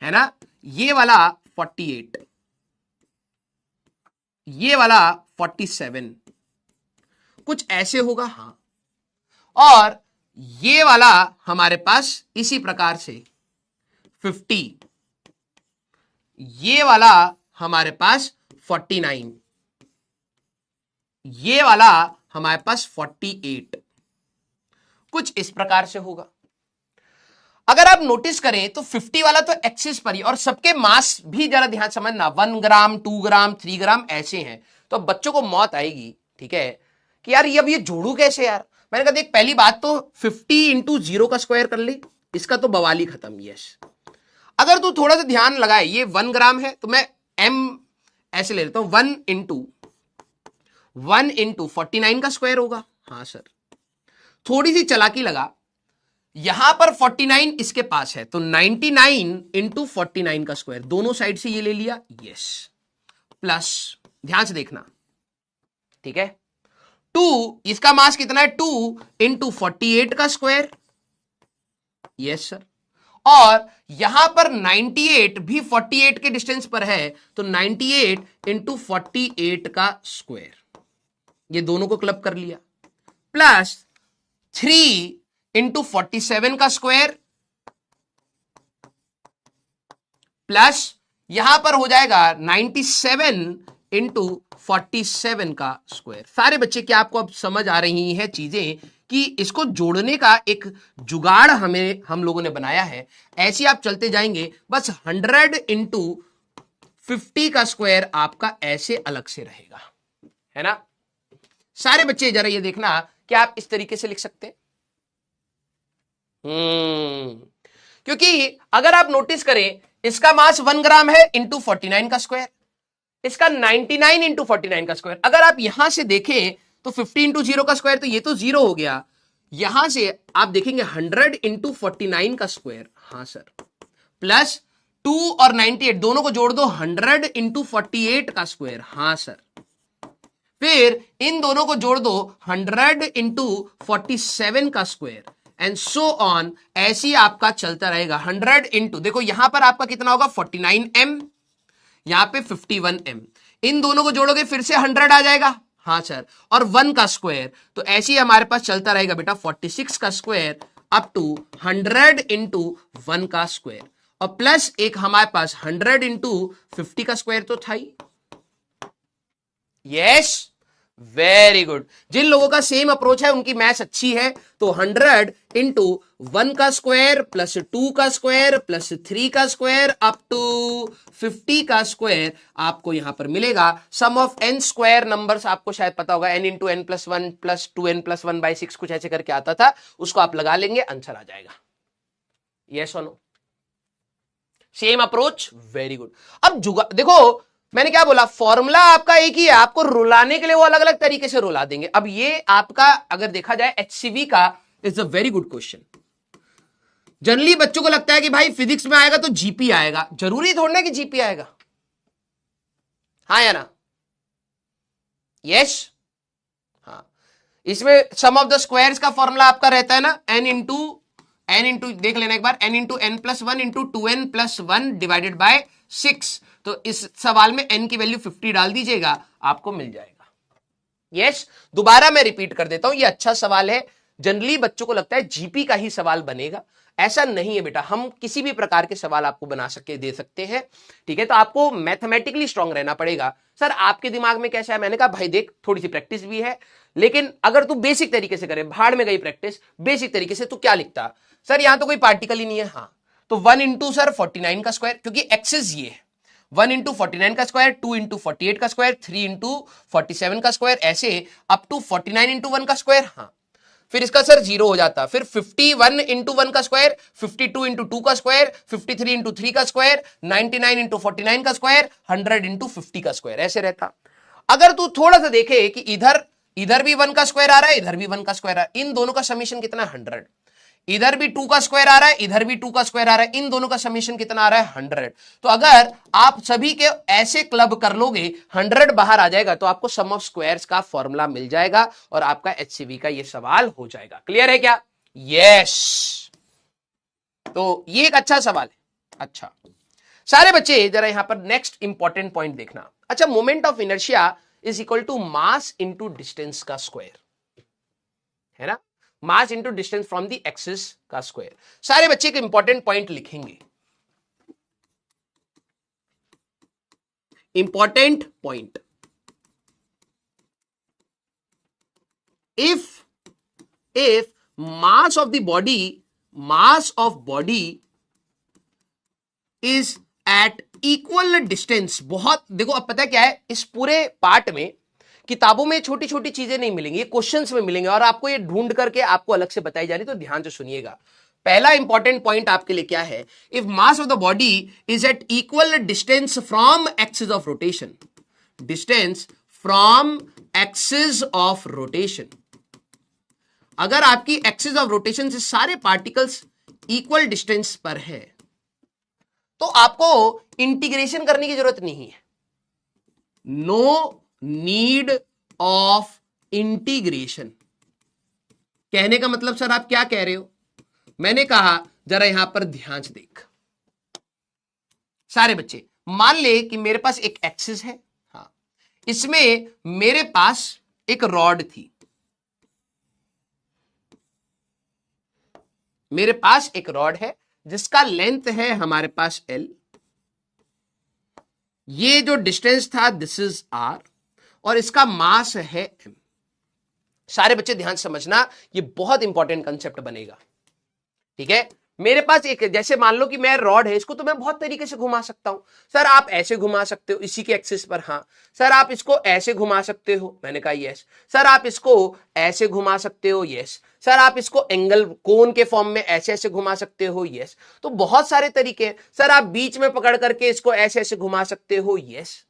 है ना, ये वाला 48, ये वाला 47, कुछ ऐसे होगा, हाँ। और ये वाला हमारे पास इसी प्रकार से 50, ये वाला हमारे पास 49, ये वाला हमारे पास 48, कुछ इस प्रकार से होगा। अगर आप नोटिस करें तो 50 वाला तो एक्सिस पर ही, और सबके मास भी जरा ध्यान समझना 1 ग्राम 2 ग्राम 3 ग्राम ऐसे हैं। तो अब बच्चों को मौत आएगी, ठीक है, कि यार ये अब ये जोड़ू कैसे यार। मैंने कहा देख, पहली बात तो 50 इंटू 0 का स्क्वायर कर ले, इसका तो बवाली खत्म। यस, अगर तू थोड़ा सा ध्यान लगाए, ये 1 ग्राम है तो मैं m ऐसे ले लेता हूं, 1 इंटू 49 का स्क्वायर होगा, हाँ सर। थोड़ी सी चालाकी लगा, यहां पर 49 इसके पास है तो 99 इंटू 49 का स्क्वायर, दोनों साइड से ये ले लिया, यस, प्लस ध्यान से देखना, ठीक है, 2, इसका मास कितना है? 2 इंटू 48 का स्क्वायर, यस सर। और यहां पर 98 भी 48 के डिस्टेंस पर है तो 98 इंटू 48 का स्क्वायर, ये दोनों को क्लब कर लिया, प्लस 3 इंटू 47 का स्क्वायर, प्लस यहां पर हो जाएगा 97 इंटू 47 का स्क्वायर। सारे बच्चे क्या आपको अब समझ आ रही हैं चीजें कि इसको जोड़ने का एक जुगाड़ हम लोगों ने बनाया है। ऐसे आप चलते जाएंगे, बस 100 इंटू 50 का स्क्वायर आपका ऐसे अलग से रहेगा, है ना? सारे बच्चे जरा ये देखना कि आप इस तरीके से लिख सकते हैं। क्योंकि अगर आप नोटिस करें, इसका मास 1 ग्राम है इंटू 49 का स्क्वायर, इसका 99 इंटू 49 का स्क्वायर। अगर आप यहां से देखें तो 50 इंटू 0 का स्क्वायर, तो ये तो 0 हो गया। यहां से आप देखेंगे 100 इंटू 49 का स्क्वायर, हाँ सर, प्लस 2 और 98 दोनों को जोड़ दो, 100 इंटू 48 का स्क्वायर, हाँ सर। फिर इन दोनों को जोड़ दो, 100 इंटू 47 का स्क्वायर, एंड सो ऑन, ऐसी आपका चलता रहेगा। 100 इंटू, देखो यहां पर आपका कितना होगा? 49m, यहां पे 51m, इन दोनों को जोड़ोगे फिर से 100 आ जाएगा, हाँ सर, और 1 का स्क्वायर, तो ऐसे ही हमारे पास चलता रहेगा बेटा 46 का स्क्वायर अप टू 100 इंटू 1 का स्क्वायर, और प्लस एक हमारे पास 100 इंटू 50 का स्क्वायर तो था ही। Yes, very good. जिन लोगों का सेम अप्रोच है उनकी मैथ्स अच्छी है, तो 100 इंटू 1 का स्क्वायर प्लस 2 का स्क्वायर प्लस 3 का स्क्वायर अप टू 50 का स्क्वायर आपको यहां पर मिलेगा। सम ऑफ n स्क्वायर नंबर्स आपको शायद पता होगा, n into n plus 1 plus 2n plus 1 by 6 कुछ ऐसे करके आता था, उसको आप लगा लेंगे, आंसर आ जाएगा। यस और no? Same approach, very good. अब देखो मैंने क्या बोला, फॉर्मूला आपका एक ही है, आपको रुलाने के लिए वो अलग अलग तरीके से रुला देंगे। अब ये आपका अगर देखा जाए एचसीवी का is a very good question. Generally बच्चों को लगता है कि भाई फिजिक्स में आएगा तो जीपी आएगा, जरूरी थोड़ा कि जीपी आएगा, हाँ या ना? यस, हाँ। इसमें सम ऑफ द स्क्वायर्स का फॉर्मूला आपका रहता है ना, n इंटू देख लेना एक बार, n into n plus 1 into 2n plus 1 divided by 6। तो इस सवाल में n की वैल्यू 50 डाल दीजिएगा, आपको मिल जाएगा। यस, दोबारा मैं रिपीट कर देता हूं, ये अच्छा सवाल है। जनरली बच्चों को लगता है जीपी का ही सवाल बनेगा, ऐसा नहीं है बेटा। हम किसी भी प्रकार के सवाल आपको बना सके दे सकते हैं, ठीक है? तो आपको मैथमेटिकली स्ट्रांग रहना पड़ेगा। सर आपके दिमाग में कैसा है? मैंने कहा भाई देख, थोड़ी सी प्रैक्टिस भी है, लेकिन अगर तू बेसिक तरीके से करे, भाड़ में गई प्रैक्टिस, बेसिक तरीके से तू क्या लिखता? सर यहां तो कोई पार्टिकल ही नहीं है, हाँ, तो 1 इंटू सर 49 का स्क्वायर, क्योंकि एक्सिस ये है 1 इंटू 49 का स्क्वायर, 2 इंटू 48 का स्क्वायर, 3 इंटू 47 का स्क्वायर, ऐसे अप टू 49 इंटू 1 का स्क्वायर। हाँ, फिर इसका सर 0 हो जाता, फिर 51 इंटू 1 का स्क्वायर, 52 इंटू 2 का स्क्वायर, 53 इंटू 3 का स्क्वायर, 99 इंटू 49 का स्क्वायर, 100 इंटू 50 का स्क्वायर, ऐसे रहता। अगर तू थोड़ा सा देखे कि इधर भी 1 का स्क्वायर आ रहा है, इधर भी 1 का स्क्वायर आ रहा है, इन दोनों का समीशन कितना, 100। इधर भी 2 का स्क्वायर आ रहा है, इधर भी 2 का स्क्वायर आ रहा है, इन दोनों का समीशन कितना आ रहा है, 100। तो अगर आप सभी के ऐसे क्लब कर लोगे, 100 बाहर आ जाएगा, तो आपको सम ऑफ स्क्वायर्स का फॉर्मूला मिल जाएगा और आपका एचसीवी का ये सवाल हो जाएगा। क्लियर है क्या? यस। तो ये एक अच्छा सवाल है। अच्छा सारे बच्चे जरा यहां पर नेक्स्ट इंपॉर्टेंट पॉइंट देखना। अच्छा, moment of inertia is equal to mass into distance का स्क्वायर, है ना, mass into distance from the axis का स्क्वायर। सारे बच्चे एक इंपॉर्टेंट पॉइंट लिखेंगे, important point. if mass of body is at equal distance, बहुत देखो, अब पता है क्या है, इस पूरे पार्ट में किताबों में छोटी छोटी चीजें नहीं मिलेंगी, ये क्वेश्चंस में मिलेंगे और आपको ये ढूंढ करके आपको अलग से बताई जा रही, तो ध्यान से सुनिएगा। पहला इंपॉर्टेंट पॉइंट आपके लिए क्या है, if mass of the body is at equal distance from axis of rotation, distance from axis of rotation, अगर आपकी एक्सिस ऑफ रोटेशन से सारे पार्टिकल्स इक्वल डिस्टेंस पर है, तो आपको इंटीग्रेशन करने की जरूरत नहीं है। No need of integration. कहने का मतलब सर आप क्या कह रहे हो? मैंने कहा जरा यहां पर ध्यान से देख सारे बच्चे, मान ले कि मेरे पास एक एक्सिस है, हाँ, इसमें मेरे पास एक रॉड थी, मेरे पास एक रॉड है जिसका लेंथ है हमारे पास L, ये जो डिस्टेंस था दिस इज R, और इसका मास है M। सारे बच्चे ध्यान समझना, ये बहुत इंपॉर्टेंट कंसेप्ट बनेगा, ठीक है। मेरे पास एक, जैसे मान लो कि मैं रॉड है, इसको तो मैं बहुत तरीके से घुमा सकता हूं। सर आप ऐसे घुमा सकते हो इसी के एक्सिस पर, हाँ। सर आप इसको ऐसे घुमा सकते हो, मैंने कहा यस। सर आप इसको ऐसे घुमा सकते हो, यस। सर आप इसको एंगल कोन के फॉर्म में ऐसे ऐसे घुमा सकते हो, यस। तो बहुत सारे तरीके हैं। सर आप बीच में पकड़ करके इसको ऐसे ऐसे घुमा सकते हो, यस।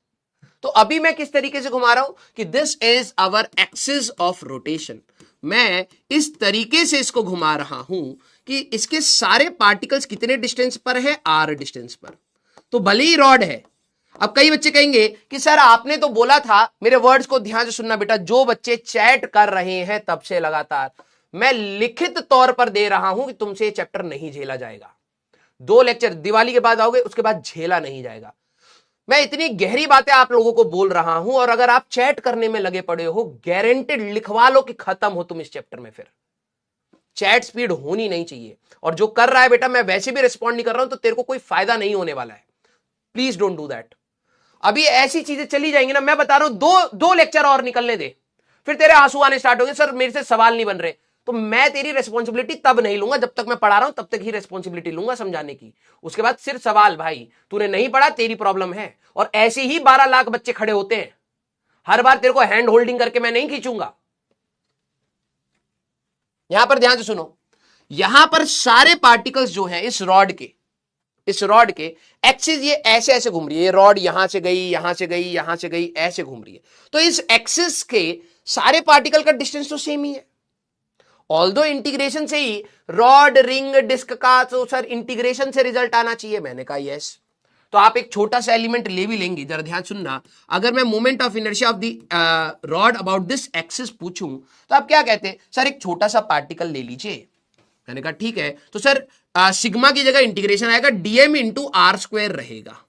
तो अभी मैं किस तरीके से घुमा रहा हूं कि this is our axis of rotation, मैं इस तरीके से इसको घुमा रहा हूं कि इसके सारे पार्टिकल्स कितने डिस्टेंस पर है, R डिस्टेंस पर। तो भले ही रॉड है। अब कई बच्चे कहेंगे कि सर आपने तो बोला था, मेरे वर्ड्स को ध्यान से सुनना बेटा, जो बच्चे चैट कर रहे हैं तब से लगातार, मैं लिखित तौर पर दे रहा हूं कि तुमसे ये चैप्टर नहीं झेला जाएगा। 2 लेक्चर दिवाली के बाद आओगे, उसके बाद झेला नहीं जाएगा। मैं इतनी गहरी बातें आप लोगों को बोल रहा हूं, और अगर आप चैट करने में लगे पड़े हो, गारंटेड लिखवा लो कि खत्म हो तुम इस चैप्टर में। फिर चैट स्पीड होनी नहीं चाहिए, और जो कर रहा है बेटा, मैं वैसे भी रिस्पॉन्ड नहीं कर रहा हूं, तो तेरे को कोई फायदा नहीं होने वाला है। Please don't do that. अभी ऐसी चीजें चली जाएंगी ना, मैं बता रहा हूं, दो लेक्चर और निकलने दे, फिर तेरे आंसू आने स्टार्ट हो गए, सर मेरे से सवाल नहीं बन रहे। तो मैं तेरी रेस्पॉन्सिबिलिटी तब नहीं लूंगा, जब तक मैं पढ़ा रहा हूं तब तक ही रेस्पॉन्सिबिलिटी लूंगा समझाने की। उसके बाद सिर्फ सवाल, भाई तूने नहीं पढ़ा, तेरी प्रॉब्लम है। और ऐसे ही 12 लाख बच्चे खड़े होते हैं, हर बार तेरे को हैंड होल्डिंग करके मैं नहीं खींचूंगा। यहां पर ध्यान से सुनो, यहां पर सारे पार्टिकल्स जो हैं इस रॉड के एक्सिस, ये ऐसे ऐसे घूम रही है, ये रॉड यहां से गई, यहां से गई, यहां से गई, ऐसे घूम रही है। तो इस एक्सिस के सारे पार्टिकल का डिस्टेंस तो सेम ही है। ऑल्दो इंटीग्रेशन से ही रॉड, रिंग, डिस्क का, तो सर इंटीग्रेशन से रिजल्ट आना चाहिए, मैंने कहा यस। तो आप एक छोटा सा एलिमेंट ले भी लेंगे, जरा ध्यान सुनना। अगर मैं moment of inertia of the rod about this axis पूछूं, तो आप क्या कहते हैं? सर एक छोटा सा पार्टिकल ले लीजिए। मैंने कहा ठीक है, तो सर सिग्मा की जगह इंटीग्रेशन आएगा dm इंटू आर स्क्वायर रहेगा।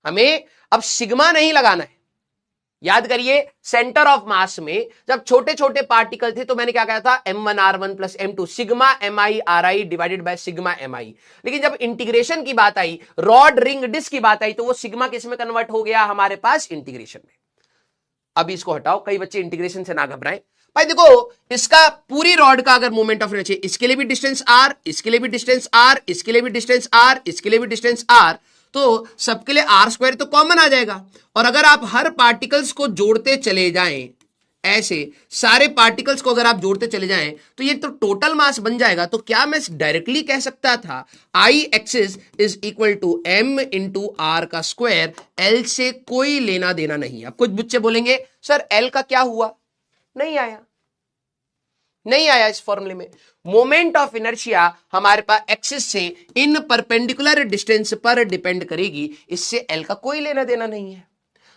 हमें अब सिग्मा नहीं लगाना है। याद करिए, सेंटर ऑफ मास में जब छोटे छोटे पार्टिकल थे, तो मैंने क्या कहा था? m1r1 plus m2 sigma mi divided by sigma mi। लेकिन जब इंटीग्रेशन की बात आई, रॉड, रिंग, डिस्क की बात आई, तो वो सिग्मा किस में कन्वर्ट हो गया? हमारे पास इंटीग्रेशन में। अब इसको हटाओ, कई बच्चे इंटीग्रेशन से ना घबराएं भाई। देखो इसका पूरी रॉड का अगर मूवमेंट ऑफ इनर्शिया, इसके लिए भी डिस्टेंस r, इसके लिए भी डिस्टेंस r, इसके लिए भी डिस्टेंस r, इसके लिए भी डिस्टेंस r, तो सबके लिए r स्क्वायर तो कॉमन आ जाएगा। और अगर आप हर पार्टिकल्स को जोड़ते चले जाएं, ऐसे सारे पार्टिकल्स को अगर आप जोड़ते चले जाएं तो ये तो टोटल मास बन जाएगा। तो क्या मैं डायरेक्टली कह सकता था I axis is equal to M into are का स्क्वायर, एल से कोई लेना देना नहीं। अब कुछ बच्चे बोलेंगे सर एल का क्या हुआ, नहीं आया, नहीं आया इस फॉर्मूले में। मोमेंट ऑफ इनर्शिया हमारे पास एक्सिस से इन परपेंडिकुलर डिस्टेंस पर डिपेंड करेगी, इससे एल का कोई लेना देना नहीं है।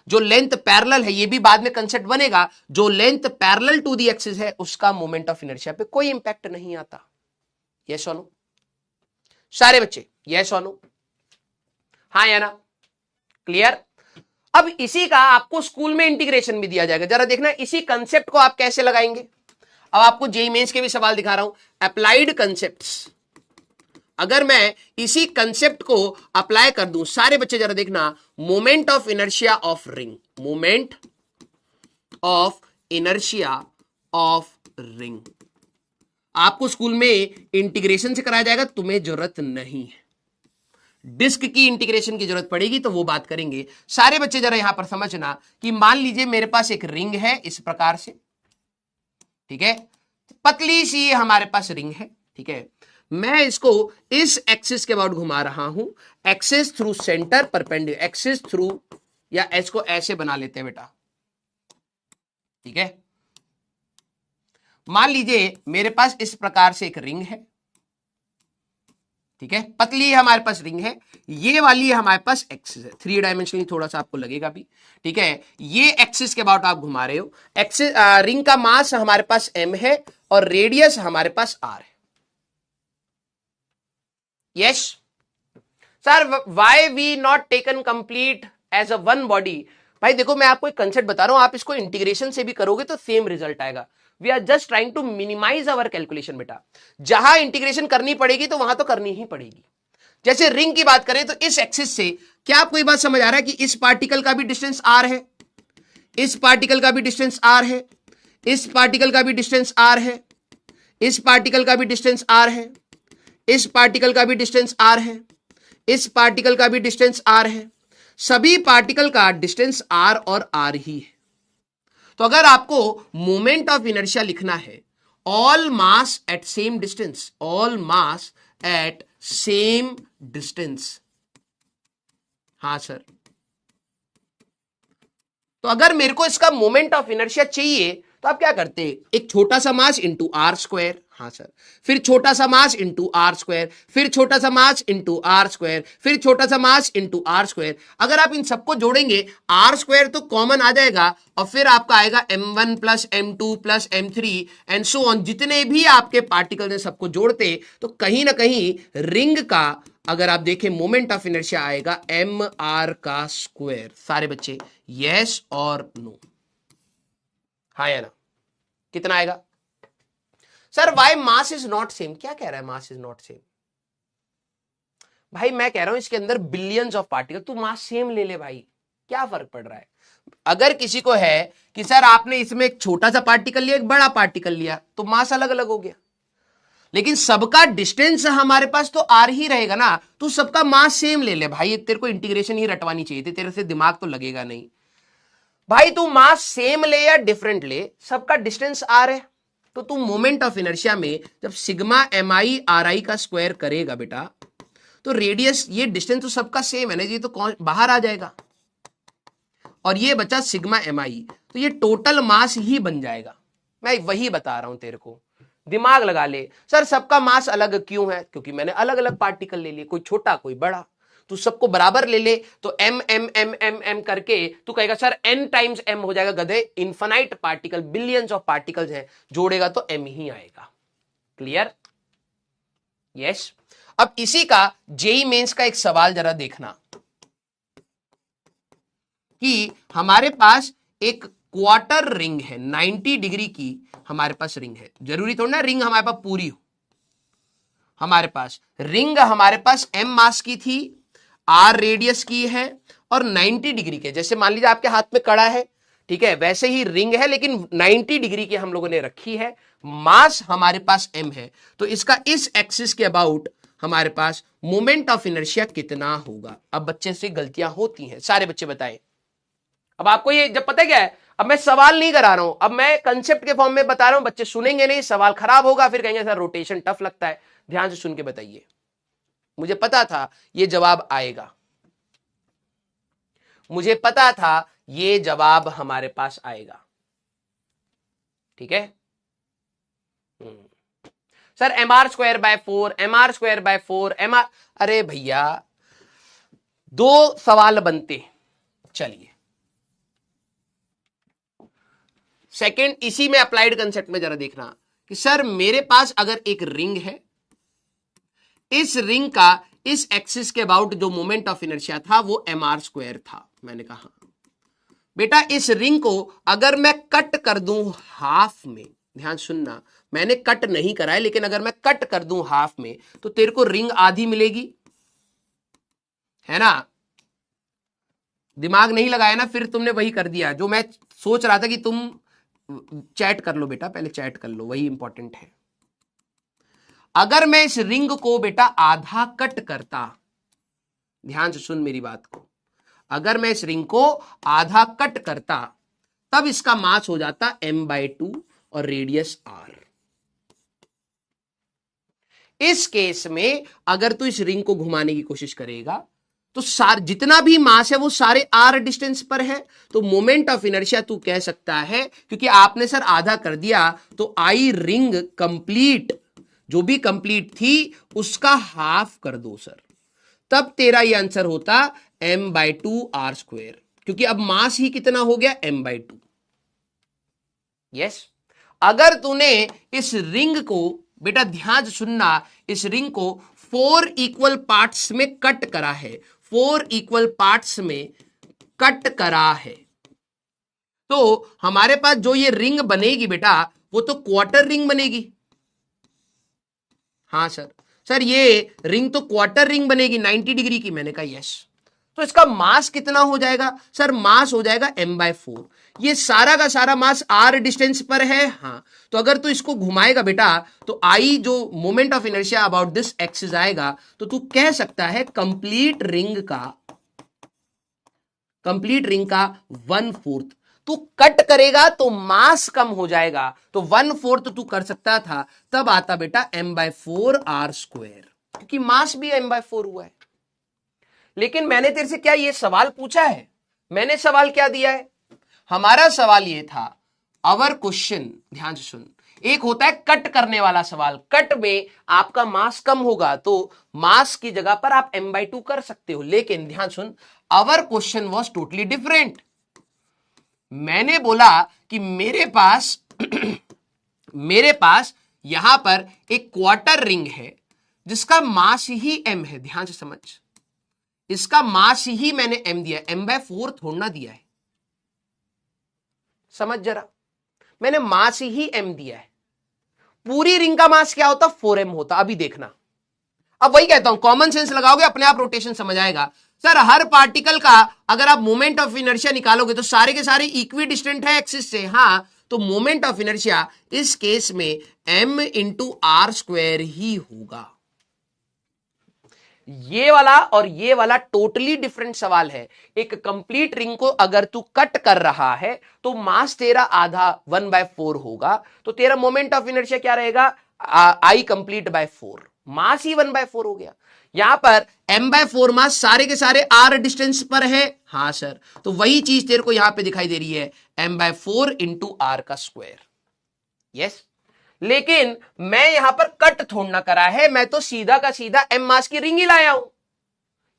जो लेंथ पैरेलल है, ये भी बाद में कंसेप्ट बनेगा, जो length parallel to the axis है उसका मोमेंट ऑफ इनर्शिया पे कोई इंपैक्ट नहीं आता। यस और नो सारे बच्चे, यस और नो, हाँ या ना, क्लियर। अब इसी का आपको स्कूल में इंटीग्रेशन भी दिया जाएगा, जरा देखना इसी कंसेप्ट को आप कैसे लगाएंगे। अब आपको जेईई मेंस के भी सवाल दिखा रहा हूं, अप्लाइड कंसेप्ट्स। अगर मैं इसी कंसेप्ट को अप्लाई कर दूं, सारे बच्चे जरा देखना, moment of inertia of ring, moment of inertia of ring आपको स्कूल में इंटीग्रेशन से कराया जाएगा, तुम्हें जरूरत नहीं है। डिस्क की इंटीग्रेशन की जरूरत पड़ेगी तो वो बात करेंगे। सारे बच्चे जरा यहां पर समझना कि मान लीजिए मेरे पास एक रिंग है इस प्रकार से, ठीक है, पतली सी हमारे पास रिंग है, ठीक है, मैं इसको इस एक्सिस के अबाउट घुमा रहा हूं, axis through centre perpendicular, axis through, या एच को ऐसे बना लेते हैं बेटा, ठीक है। मान लीजिए मेरे पास इस प्रकार से एक रिंग है, ठीक है, पतली हमारे पास रिंग है, ये वाली हमारे पास एक्सिस है, 3 डायमेंशनली थोड़ा सा आपको लगेगा भी, ठीक है। ये एक्सिस के अबाउट आप घुमा रहे हो, एक्सिस रिंग का मास हमारे पास m है और रेडियस हमारे पास r है। Yes sir, why we not taken complete as a one body. भाई देखो मैं आपको एक कंसेप्ट बता रहा हूं, आप इसको इंटीग्रेशन से भी करोगे तो सेम रिजल्ट आएगा। We are just trying to minimise our calculation बेटा, जहां इंटीग्रेशन करनी पड़ेगी तो वहां तो करनी ही पड़ेगी। जैसे रिंग की बात करें तो इस एक्सिस से क्या आपको ये बात समझ आ रहा है कि इस पार्टिकल का भी डिस्टेंस r है, इस पार्टिकल का भी डिस्टेंस r है, इस पार्टिकल का भी डिस्टेंस r है, इस पार्टिकल का भी डिस्टेंस r है, इस पार्टिकल का भी डिस्टेंस r है, इस पार्टिकल का भी डिस्टेंस r है, सभी पार्टिकल का डिस्टेंस r और r ही है। तो अगर आपको मोमेंट ऑफ इनर्शिया लिखना है, all mass at same distance, all mass at same distance, हाँ सर, तो अगर मेरे को इसका मोमेंट ऑफ इनर्शिया चाहिए तो आप क्या करते हैं, एक छोटा सा मास इंटू आर स्क्वायर, हाँ सर, फिर छोटा सा मास इंटू आर स्क्वायर, फिर छोटा सा मास इंटू आर स्क्वायर, फिर छोटा सा मास इंटू आर स्क्वायर। अगर आप इन सबको जोड़ेंगे आर स्क्वायर तो कॉमन आ जाएगा और फिर आपका आएगा m1 plus m2 plus m3 and so on. जितने भी आपके पार्टिकल हैं सबको जोड़ते तो कहीं ना कहीं रिंग का अगर आप देखें मोमेंट ऑफ इनर्शिया आएगा एम आर का स्क्वायर। सारे बच्चे यस और नो, हाँ या ना, कितना आएगा sir? Why mass is not same, क्या कह रहा है मास इज नॉट सेम? भाई मैं कह रहा हूं इसके अंदर बिलियंस ऑफ पार्टिकल, तू मास सेम ले ले भाई, क्या फर्क पड़ रहा है? अगर किसी को है कि सर आपने इसमें एक छोटा सा पार्टिकल लिया एक बड़ा पार्टिकल लिया तो मास अलग अलग हो गया, लेकिन सबका डिस्टेंस हमारे पास तो आर ही रहेगा ना, तू सबका मास सेम ले ले भाई। तेरे को इंटीग्रेशन ही रटवानी चाहिए थी, तेरे से दिमाग तो लगेगा नहीं भाई। तू मास सेम ले या डिफरेंट ले, सबका डिस्टेंस आर है, तो तू मोमेंट ऑफ इनर्शिया में जब sigma m i r i का स्क्वायर करेगा बेटा तो रेडियस, ये डिस्टेंस तो सबका सेम है ना, ये तो बाहर आ जाएगा और ये बचा सिग्मा एम आई, तो ये टोटल मास ही बन जाएगा। मैं वही बता रहा हूं तेरे को, दिमाग लगा ले। सर सबका मास अलग क्यों है? क्योंकि मैंने अलग अलग पार्टिकल ले लिए, कोई छोटा कोई बड़ा, तू सबको बराबर ले ले तो m m m m m करके तू कहेगा सर n टाइम्स m हो जाएगा। गधे, infinite particle, billions of particles हैं, जोड़ेगा तो m ही आएगा। क्लियर? यस। अब इसी का जेईई मेंस का एक सवाल जरा देखना कि हमारे पास एक क्वार्टर रिंग है, 90 डिग्री की हमारे पास रिंग है, जरूरी थोड़ा ना रिंग हमारे पास पूरी हो। हमारे पास रिंग हमारे पास m मास की थी, r रेडियस की है और 90 डिग्री के, जैसे मान लीजिए आपके हाथ में कड़ा है, ठीक है, वैसे ही रिंग है लेकिन 90 डिग्री की हम लोगों ने रखी है, मास हमारे पास m है, तो इसका इस एक्सिस के अबाउट हमारे पास मोमेंट ऑफ इनर्शिया कितना होगा। अब बच्चे से गलतियां होती हैं, सारे बच्चे बताएं। अब आपको ये जब पता क्या है, अब मैं सवाल नहीं करा रहा हूं, अब मैं कंसेप्ट के फॉर्म में बता रहा हूं, बच्चे सुनेंगे नहीं, सवाल खराब होगा, फिर कहेंगे सर रोटेशन टफ लगता है। ध्यान से सुन के बताइए, मुझे पता था ये जवाब आएगा, मुझे पता था ये जवाब हमारे पास आएगा, ठीक है। सर mr²/4 mr²/4 mr, अरे भैया 2 सवाल बनते। चलिए सेकंड, इसी में अप्लाइड कंसेप्ट में जरा देखना कि सर मेरे पास अगर एक रिंग है, इस रिंग का इस एक्सिस के अबाउट जो मोमेंट ऑफ इनर्शिया था वो mr² था। मैंने कहा बेटा इस रिंग को अगर मैं कट कर दूं हाफ में, ध्यान सुनना, मैंने कट नहीं करा है लेकिन अगर मैं कट कर दूं हाफ में तो तेरे को रिंग आधी मिलेगी, है ना। दिमाग नहीं लगाया ना, फिर तुमने वही कर दिया जो मैं सोच रहा था कि तुम चैट कर लो बेटा, पहले चैट कर लो, वही इंपॉर्टेंट है। अगर मैं इस रिंग को बेटा आधा कट करता, ध्यान से सुन मेरी बात को, अगर मैं इस रिंग को आधा कट करता तब इसका मास हो जाता m/2 और रेडियस r। इस केस में अगर तू इस रिंग को घुमाने की कोशिश करेगा तो जितना भी मास है वो सारे r डिस्टेंस पर है, तो मोमेंट ऑफ इनर्शिया तू कह सकता है, क्योंकि आपने सर आधा कर दिया तो आई रिंग कंप्लीट, जो भी कंप्लीट थी उसका हाफ कर दो सर, तब तेरा ये आंसर होता m/2 r², क्योंकि अब मास ही कितना हो गया m/2। यस, अगर तूने इस रिंग को बेटा ध्यान से सुनना, इस रिंग को 4 इक्वल पार्ट्स में कट करा है, 4 इक्वल पार्ट्स में कट करा है, तो हमारे पास जो ये रिंग बनेगी बेटा वो तो क्वार्टर रिंग बनेगी। हाँ सर ये रिंग तो क्वार्टर रिंग बनेगी 90 डिग्री की। मैंने कहा यस, तो इसका मास कितना हो जाएगा सर, मास हो जाएगा m/4। ये सारा का सारा मास r डिस्टेंस पर है। हाँ, तो अगर तू इसको घुमाएगा बेटा तो आई जो moment of inertia about this axis आएगा, तो तू कह सकता है कंप्लीट रिंग का 1/4। तू कट करेगा तो मास कम हो जाएगा, तो 1/4 तू कर सकता था, तब आता बेटा m/4 r², क्योंकि मास भी m/4 हुआ है। लेकिन मैंने तेरे से क्या ये सवाल पूछा है, मैंने सवाल क्या दिया है, हमारा सवाल ये था, अवर क्वेश्चन, ध्यान से सुन, एक होता है कट करने वाला सवाल, कट में आपका मास कम होगा तो मास की जगह पर आप m/2 कर सकते हो, लेकिन ध्यान सुन, our question was totally different. मैंने बोला कि मेरे पास यहां पर एक क्वार्टर रिंग है जिसका मास ही m है, ध्यान से समझ, इसका मास ही मैंने m दिया, m/4 थोड़ा ना दिया है, समझ जरा, मैंने मास ही m दिया है। पूरी रिंग का मास क्या होता, 4m होता। अभी देखना, अब वही कहता हूं, कॉमन सेंस लगाओगे अपने आप रोटेशन समझ आएगा। सर हर पार्टिकल का अगर आप मोमेंट ऑफ इनर्शिया निकालोगे तो सारे के सारे इक्वी डिस्टेंट है एक्सिस से। हाँ, तो मोमेंट ऑफ इनर्शिया इस केस में m/r² ही होगा। ये वाला और ये वाला टोटली डिफरेंट सवाल है। एक कंप्लीट रिंग को अगर तू कट कर रहा है तो मास तेरा आधा 1/4 होगा, तो तेरा मोमेंट ऑफ इनर्शिया क्या रहेगा, I कंप्लीट बाय 4, मास ही 1/4 हो गया। यहां पर m/4 मास सारे के सारे r डिस्टेंस पर है। हाँ सर, तो वही चीज तेरे को यहां पे दिखाई दे रही है, m/4 इंटू r का स्क्वायर। यस, लेकिन मैं यहां पर कट थोड़ा ना करा है, मैं तो सीधा का सीधा m मास की रिंग ही लाया हूं।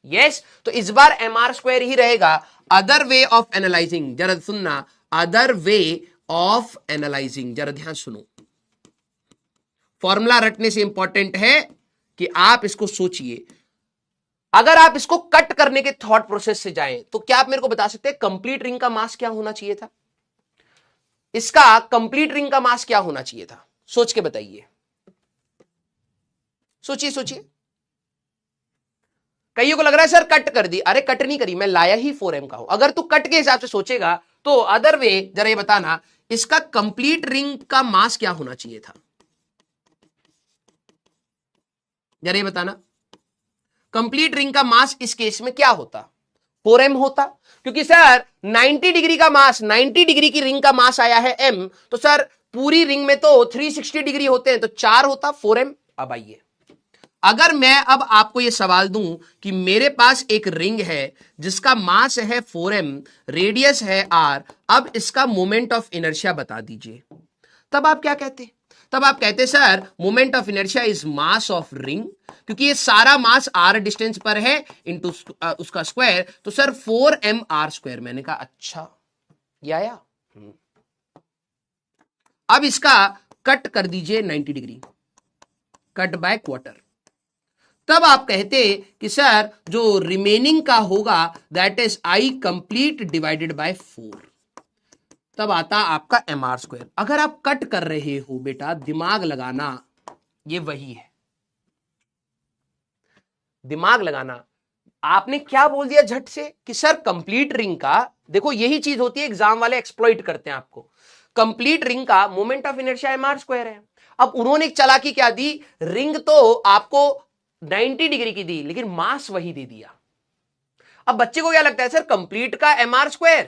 यस, तो इस बार mr² ही रहेगा। अदर वे ऑफ एनालाइजिंग, जरा सुनना, अदर वे ऑफ एनालाइजिंग, जरा ध्यान सुनो, फॉर्मूला रटने से इंपॉर्टेंट है कि आप इसको सोचिए। अगर आप इसको कट करने के थॉट प्रोसेस से जाएं तो क्या आप मेरे को बता सकते हैं कंप्लीट रिंग का मास क्या होना चाहिए था, इसका कंप्लीट रिंग का मास क्या होना चाहिए था, सोच के बताइए, सोचिए। कईयों को लग रहा है सर कट कर दी, अरे कट नहीं करी, मैं लाया ही 4m का हूं। अगर तू कट के हिसाब से सोचेगा तो अदर वे जरा ये बताना, इसका कंप्लीट रिंग का मास क्या होना चाहिए था? जरा ये बताना, कंप्लीट रिंग का मास इस केस में क्या होता? 4m होता, क्योंकि सर 90 डिग्री का मास, 90 डिग्री की रिंग का मास आया है m, तो सर पूरी रिंग में तो 360 डिग्री होते हैं, तो 4 होता 4m। अब आइए, अगर मैं अब आपको यह सवाल दूं कि मेरे पास एक रिंग है जिसका मास है 4m, रेडियस है r, अब इसका मोमेंट ऑफ इनर्शिया बता दीजिए, तब आप क्या कहते? तब आप कहते sir moment of inertia is mass of ring, क्योंकि ये सारा मास r डिस्टेंस पर है इनटू उसका स्क्वायर, तो सर 4mr²। मैंने कहा अच्छा, ये आया। अब इसका कट कर दीजिए 90 डिग्री, कट बाय क्वार्टर, तब आप कहते कि सर जो रिमेनिंग का होगा that is I complete divided by 4, तब आता आपका mr²। अगर आप कट कर रहे हो बेटा, दिमाग लगाना, ये वही है, दिमाग लगाना। आपने क्या बोल दिया झट से कि सर कंप्लीट रिंग का, देखो यही चीज होती है, एग्जाम वाले एक्सप्लॉइट करते हैं आपको, कंप्लीट रिंग का मोमेंट ऑफ इनर्शिया mr² है। अब उन्होंने एक चालाकी क्या दी, रिंग तो आपको 90 डिग्री की दी, लेकिन मास वही दे दिया। अब बच्चे को क्या लगता है, सर कंप्लीट का mr²,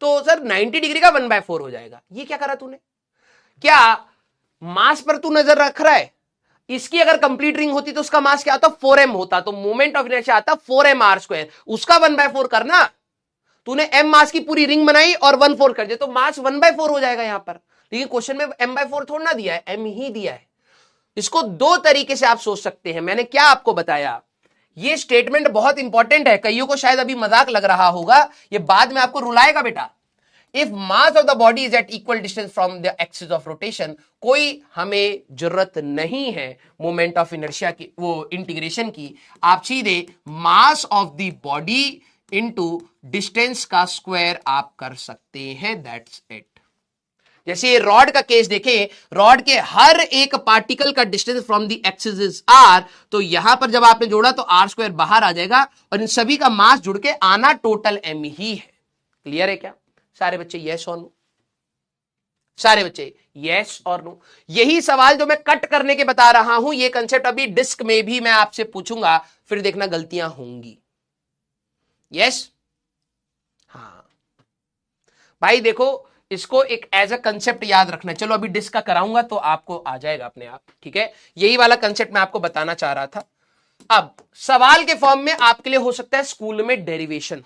तो सर 90 डिग्री का 1/4 हो जाएगा। ये क्या करा तूने? क्या मास पर तू नजर रख रहा है? इसकी अगर कंप्लीट रिंग होती तो उसका मास क्या होता? 4m होता, तो मोमेंट ऑफ इनर्शिया आता 4mr², उसका 1/4 करना। तूने m मास की पूरी रिंग बनाई और 1/4 कर दिया, तो मास 1/4 हो जाएगा यहां पर, लेकिन क्वेश्चन में m/4 थोड़ा ना दिया है, m ही दिया है। इसको दो तरीके से आप सोच सकते हैं। मैंने क्या आपको बताया, ये स्टेटमेंट बहुत इंपॉर्टेंट है, कईयों को शायद अभी मजाक लग रहा होगा, ये बाद में आपको रुलाएगा बेटा। If mass of the body is at equal distance from the axis of rotation, कोई हमें जरूरत नहीं है मोमेंट ऑफ इनर्शिया की, वो इंटीग्रेशन की, आप सीधे मास of the body into distance का स्क्वायर आप कर सकते हैं, दैट्स इट। जैसे रॉड का केस देखें, रॉड के हर एक पार्टिकल का distance from the axis is r, तो यहां पर जब आपने जोड़ा तो r² बाहर आ जाएगा और इन सभी का मास जुड़ के आना टोटल m ही है। क्लियर है क्या सारे बच्चे? यस और नो? सारे बच्चे यस और नो? यही सवाल जो मैं कट करने के बता रहा हूं, ये कंसेप्ट अभी डिस्क में भी मैं आपसे पूछूंगा, फिर देखना गलतियां होंगी। यस, हाँ भाई देखो, इसको एक एज अ कंसेप्ट याद रखना। चलो अभी डिस्क का कराऊंगा तो आपको आ जाएगा अपने आप, ठीक है? यही वाला कंसेप्ट मैं आपको बताना चाह रहा था। अब सवाल के फॉर्म में आपके लिए हो सकता है स्कूल में डेरिवेशन,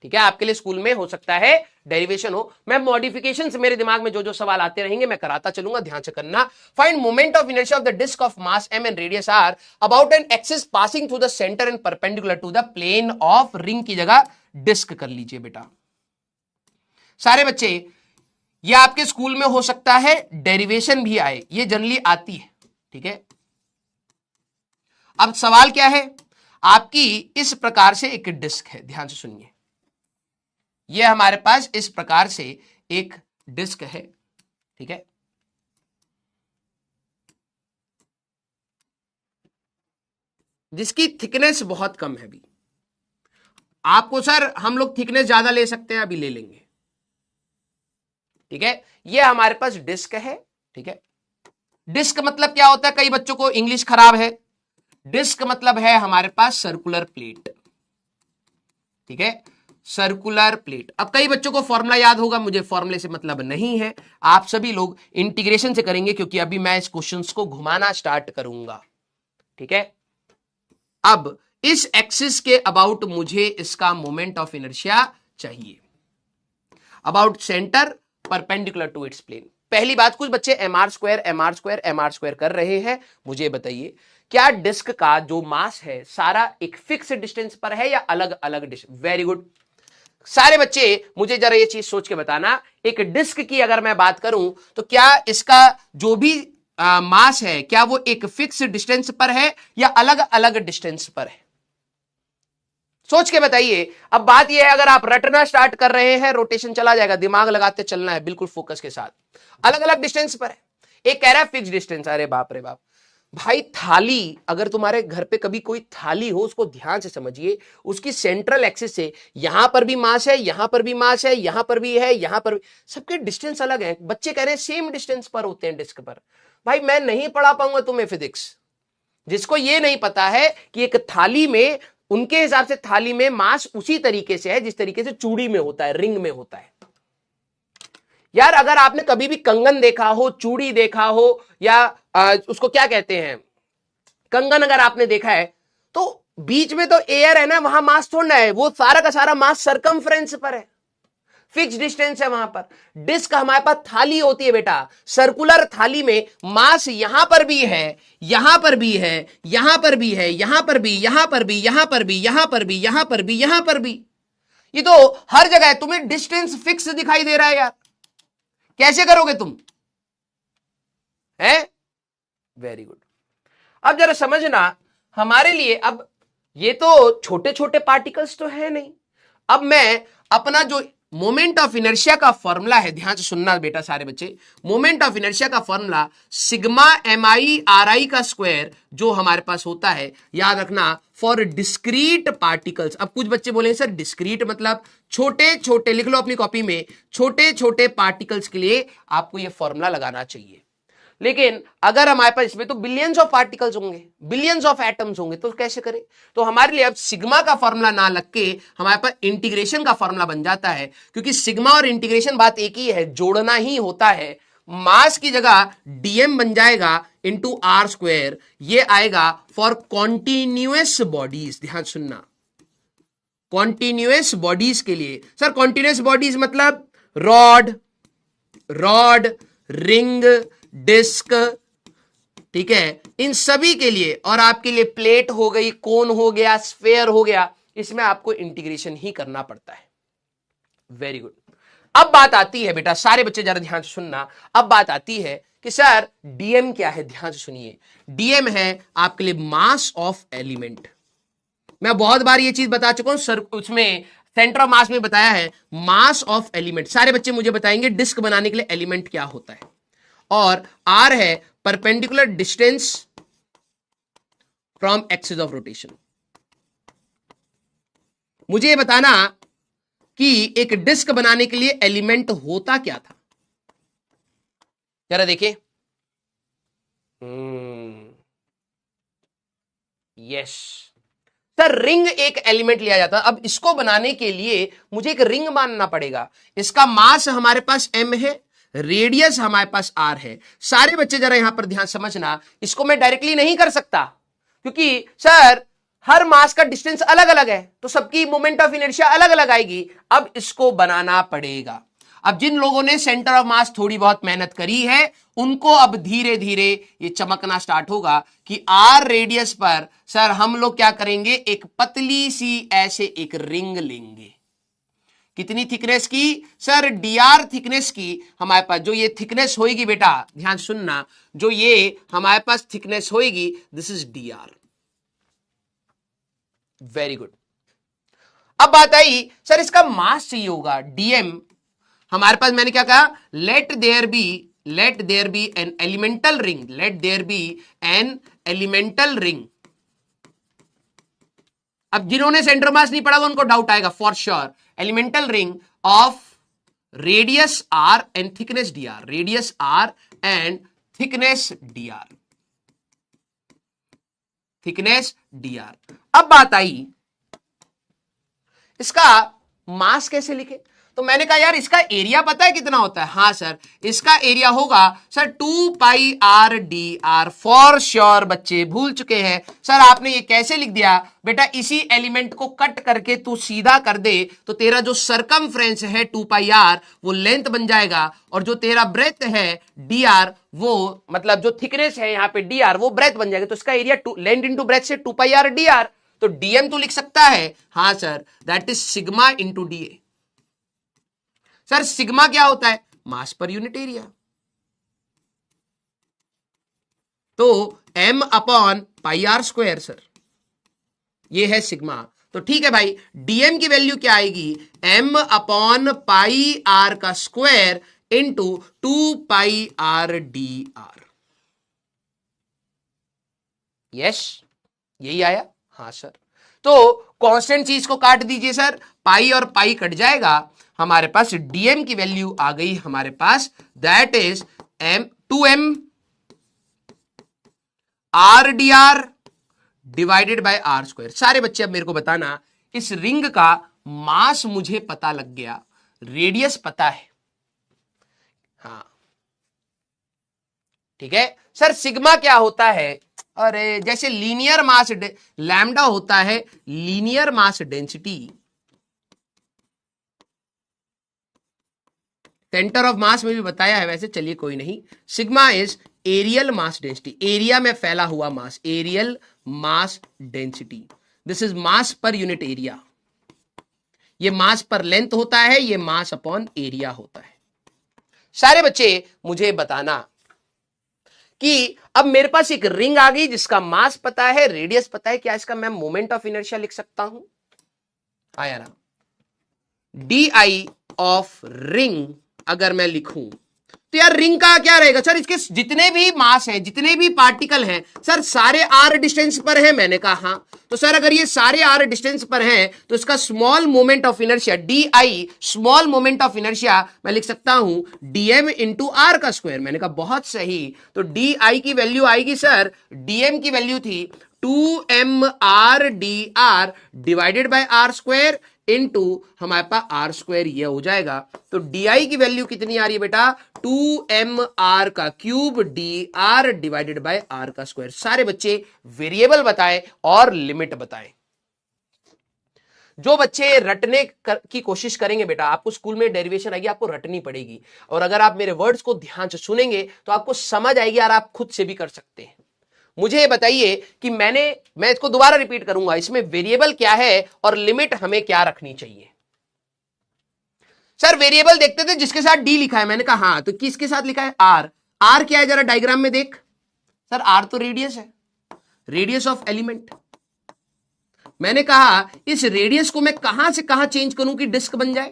ठीक है? आपके लिए स्कूल में हो सकता है डेरिवेशन हो। मैं मॉडिफिकेशन से मेरे दिमाग में जो जो सवाल आते रहेंगे मैं कराता चलूंगा, ध्यान से करना। Find moment of inertia of the disc of mass m and radius r about an axis passing through the centre and perpendicular to the plane of ring की जगह डिस्क कर लीजिए बेटा। सारे बच्चे, ये आपके स्कूल में हो सकता है डेरिवेशन भी आए, ये जनरली आती है, ठीक है? अब सवाल क्या है, आपकी इस प्रकार से एक डिस्क है, ध्यान से सुनिए। ये हमारे पास इस प्रकार से एक डिस्क है, ठीक है? जिसकी थिकनेस बहुत कम है। अभी आपको सर हम लोग थिकनेस ज्यादा ले सकते हैं, अभी ले लेंगे, ठीक है? ये हमारे पास डिस्क है, ठीक है? डिस्क मतलब क्या होता है? कई बच्चों को इंग्लिश खराब है। डिस्क मतलब है हमारे पास सर्कुलर प्लेट, ठीक है? Circular plate. अब कई बच्चों को फॉर्मूला याद होगा, मुझे फॉर्मूले से मतलब नहीं है, आप सभी लोग इंटीग्रेशन से करेंगे, क्योंकि अभी मैं इस क्वेश्चंस को घुमाना स्टार्ट करूंगा, ठीक है? अब इस एक्सिस के अबाउट मुझे इसका मोमेंट ऑफ इनर्शिया चाहिए, about centre perpendicular to its plane. पहली बात, कुछ बच्चे mr² कर रहे हैं, मुझे बताइए क्या डिस्क का जो मास है सारा एक फिक्स डिस्टेंस पर है या अलग अलग डिस्टेंस? वेरी गुड सारे बच्चे, मुझे जरा ये चीज सोच के बताना, एक डिस्क की अगर मैं बात करूं तो क्या इसका जो भी मास है क्या वो एक फिक्स डिस्टेंस पर है या अलग अलग डिस्टेंस पर है? सोच के बताइए। अब बात यह है, अगर आप रटना स्टार्ट कर रहे हैं रोटेशन चला जाएगा, दिमाग लगाते चलना है बिल्कुल फोकस के साथ। अलग अलग डिस्टेंस पर है, एक कह रहा है फिक्स डिस्टेंस, अरे बाप रे बाप, भाई थाली, अगर तुम्हारे घर पे कभी कोई थाली हो, उसको ध्यान से समझिए, उसकी सेंट्रल एक्सिस से यहां पर भी मास है, यहां पर भी मास है, यहां पर भी है, यहां पर भी, सबके डिस्टेंस अलग है। बच्चे कह रहे हैं सेम डिस्टेंस पर होते हैं डिस्क पर। भाई मैं नहीं पढ़ा पाऊंगा तुम्हें फिजिक्स, जिसको ये नहीं पता है कि एक थाली में, उनके हिसाब से थाली में मास उसी तरीके से है जिस तरीके से चूड़ी में होता है, रिंग में होता है। यार अगर आपने कभी भी कंगन देखा हो, चूड़ी देखा हो, या उसको क्या कहते हैं, कंगन अगर आपने देखा है, तो बीच में तो एयर है ना, वहां मास थोड़ा है, वो सारा का सारा मास सरकमफ्रेंस पर है, फिक्स डिस्टेंस है वहां पर। डिस्क हमारे पास थाली होती है बेटा, सर्कुलर थाली में मास यहां पर भी है, यहां पर भी है, यहां पर भी है, यहां पर भी, यहां पर भी, यहां पर भी, यहां पर भी, यहां पर भी, यहां पर भी, ये तो हर जगह है। तुम्हें डिस्टेंस फिक्स दिखाई दे रहा है यार, कैसे करोगे तुम? है वेरी गुड। अब जरा समझना हमारे लिए, अब ये तो छोटे छोटे पार्टिकल्स तो है नहीं, अब मैं अपना जो मोमेंट ऑफ इनर्शिया का फॉर्मूला है, ध्यान से सुनना बेटा सारे बच्चे, मोमेंट ऑफ इनर्शिया का फॉर्मूला सिग्मा MI/RI का स्क्वायर जो हमारे पास होता है, याद रखना फॉर डिस्क्रीट पार्टिकल्स। अब कुछ बच्चे बोले सर डिस्क्रीट मतलब छोटे छोटे, लिख लो अपनी कॉपी में, छोटे छोटे पार्टिकल्स के लिए आपको यह फॉर्मूला लगाना चाहिए। लेकिन अगर हमारे पास इसमें तो बिलियंस ऑफ पार्टिकल्स होंगे, बिलियंस ऑफ एटम्स होंगे, तो कैसे करें? तो हमारे लिए अब सिग्मा का फॉर्मूला ना लग के हमारे पास इंटीग्रेशन का फॉर्मूला बन जाता है, क्योंकि सिग्मा और इंटीग्रेशन बात एक ही है, जोड़ना ही होता है। मास की जगह dm बन जाएगा इंटू आर स्क्वायर, ये आएगा फॉर कॉन्टिन्यूअस बॉडीज। ध्यान सुनना, कॉन्टिन्यूअस बॉडीज के लिए सर, कॉन्टिन्यूअस बॉडीज मतलब रॉड, रिंग, डिस्क, ठीक है, इन सभी के लिए, और आपके लिए प्लेट हो गई, कोन हो गया, स्फेयर हो गया, इसमें आपको इंटीग्रेशन ही करना पड़ता है। Very good. अब बात आती है बेटा, सारे बच्चे जरा ध्यान से सुनना, अब बात आती है कि सर डीएम क्या है? ध्यान से सुनिए, डीएम है आपके लिए मास ऑफ एलिमेंट। मैं बहुत बार ये चीज बता चुका हूं सर, उसमें सेंटर ऑफ मास में बताया है, मास ऑफ एलिमेंट। सारे बच्चे मुझे बताएंगे डिस्क बनाने के लिए एलिमेंट क्या होता है। और आर है perpendicular distance from axis of rotation. मुझे ये बताना कि एक डिस्क बनाने के लिए एलिमेंट होता क्या था, जरा देखिए। यस सर, रिंग एक एलिमेंट लिया जाता है। अब इसको बनाने के लिए मुझे एक रिंग मानना पड़ेगा। इसका मास हमारे पास m है, रेडियस हमारे पास r है। सारे बच्चे जरा यहां पर ध्यान समझना, इसको मैं डायरेक्टली नहीं कर सकता, क्योंकि सर हर मास का डिस्टेंस अलग अलग है, तो सबकी मोमेंट ऑफ इनर्शिया अलग अलग आएगी। अब इसको बनाना पड़ेगा। अब जिन लोगों ने सेंटर ऑफ मास थोड़ी बहुत मेहनत करी है, उनको अब धीरे धीरे ये चमकना स्टार्ट होगा कि आर रेडियस पर सर हम लोग क्या करेंगे, एक पतली सी ऐसे एक रिंग लेंगे। कितनी थिकनेस की सर? dr थिकनेस की। हमारे पास जो ये थिकनेस होगी बेटा, ध्यान सुनना, जो ये हमारे पास थिकनेस होगी, this is dr। Very good. अब बात आई सर इसका मास चाहिए होगा, dm। हमारे पास मैंने क्या कहा, let there be an elemental ring, let there be an elemental ring. अब जिन्होंने सेंटर मास नहीं पढ़ा उनको डाउट आएगा for sure. Elemental ring of radius r and thickness dr, radius r and thickness dr, thickness dr। अब बात आई इसका मास कैसे लिखे? तो मैंने कहा यार इसका एरिया पता है कितना होता है? हाँ सर, इसका एरिया होगा सर 2πr/dr। फॉर श्योर बच्चे भूल चुके हैं सर, आपने ये कैसे लिख दिया बेटा? इसी एलिमेंट को कट करके तू सीधा कर दे तो तेरा जो सरकमफ्रेंस है 2πr वो लेंथ बन जाएगा, और जो तेरा ब्रेथ है dr, वो मतलब जो थिकनेस है यहाँ पे dr, वो ब्रेथ बन जाएगा। तो इसका एरिया लेंथ इंटू ब्रेथ से 2πr/dr। तो dm तो लिख सकता है, हाँ sir, that is sigma into da। Sir sigma क्या होता है? मास पर यूनिट एरिया। तो m/πr² सर, ये है सिग्मा। तो ठीक है भाई, dm की वैल्यू क्या आएगी? m/πr का स्क्वायर इंटू 2πr/dr। यस, यही आया। हाँ सर, तो कांस्टेंट चीज को काट दीजिए सर, पाई और पाई कट जाएगा, हमारे पास डीएम की वैल्यू आ गई हमारे पास, that is M 2m R D R divided by are square. सारे बच्चे अब मेरे को बताना, इस रिंग का मास मुझे पता लग गया, रेडियस पता है, हाँ ठीक है सर। सिग्मा क्या होता है? अरे जैसे लीनियर मास लैम्डा होता है linear mass density, centre of mass में भी बताया है वैसे, चलिए कोई नहीं। Sigma is areal mass density, area में फैला हुआ mass, areal mass density, this is mass per unit area. ये मास पर लेंथ होता है, ये मास अपॉन एरिया होता है। सारे बच्चे मुझे बताना कि अब मेरे पास एक रिंग आ गई जिसका मास पता है, रेडियस पता है, क्या इसका मैं मोमेंट ऑफ इनर्शिया लिख सकता हूं? आया ना, डी आई ऑफ रिंग अगर मैं लिखूं तो यार रिंग का क्या रहेगा सर? इसके जितने भी मास हैं, जितने भी पार्टिकल हैं सर, सारे आर डिस्टेंस पर हैं। मैंने कहा हाँ, तो सर अगर ये सारे आर डिस्टेंस पर हैं तो इसका small moment of inertia D I, small moment of inertia मैं लिख सकता हूं डीएम इंटू आर का स्क्वायर। मैंने कहा बहुत सही, तो डी आई की वैल्यू आएगी सर, डीएम की वैल्यू थी 2m R D R divided by are square into हमारे पास आर स्क्वायर, ये हो जाएगा। तो डी आई की वैल्यू कितनी आ रही है बेटा? 2m आर का cube d are divided by r का स्क्वायर। सारे बच्चे वेरिएबल बताएं और लिमिट बताएं। जो बच्चे रटने की कोशिश करेंगे बेटा, आपको स्कूल में डेरिवेशन आएगी, आपको रटनी पड़ेगी, और अगर आप मेरे वर्ड्स को ध्यान से सुनेंगे तो आपको समझ आएगी और आप खुद से भी कर सकते हैं। मुझे बताइए कि मैं इसको दोबारा रिपीट करूंगा, इसमें वेरिएबल क्या है और लिमिट हमें क्या रखनी चाहिए। सर वेरिएबल देखते थे जिसके साथ डी लिखा है, मैंने कहा हाँ, तो किसके साथ लिखा है? आर। आर क्या है जरा डायग्राम में देख सर, आर तो रेडियस है, रेडियस ऑफ एलिमेंट। मैंने कहा इस रेडियस को मैं कहां से कहां चेंज करूं कि डिस्क बन जाए?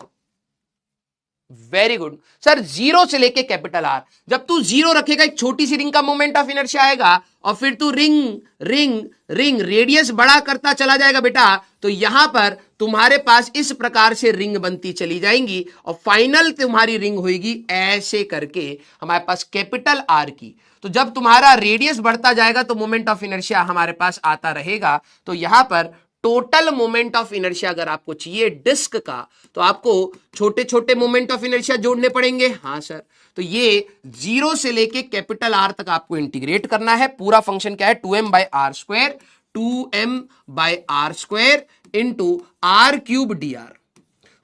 वेरी गुड सर, जीरो से लेके कैपिटल आर। जब तू जीरो रखेगा एक छोटी सी रिंग का मोमेंट ऑफ इनर्शिया आएगा, और फिर तू रिंग रिंग रिंग रेडियस बड़ा करता चला जाएगा बेटा, तो यहां पर तुम्हारे पास इस प्रकार से रिंग बनती चली जाएंगी, और फाइनल तुम्हारी रिंग होगी ऐसे करके हमारे पास कैपिटल आर की। तो जब तुम्हारा रेडियस बढ़ता जाएगा तो मोमेंट ऑफ इनर्शिया हमारे पास आता रहेगा। तो यहां पर टोटल मोमेंट ऑफ इनर्शिया अगर आपको चाहिए डिस्क का, तो आपको छोटे छोटे मोमेंट ऑफ इनर्शिया जोड़ने पड़ेंगे। हाँ सर, तो ये जीरो से लेके कैपिटल आर तक आपको इंटीग्रेट करना है। पूरा फंक्शन क्या है? 2m by are square, 2m by are square into r cube d r.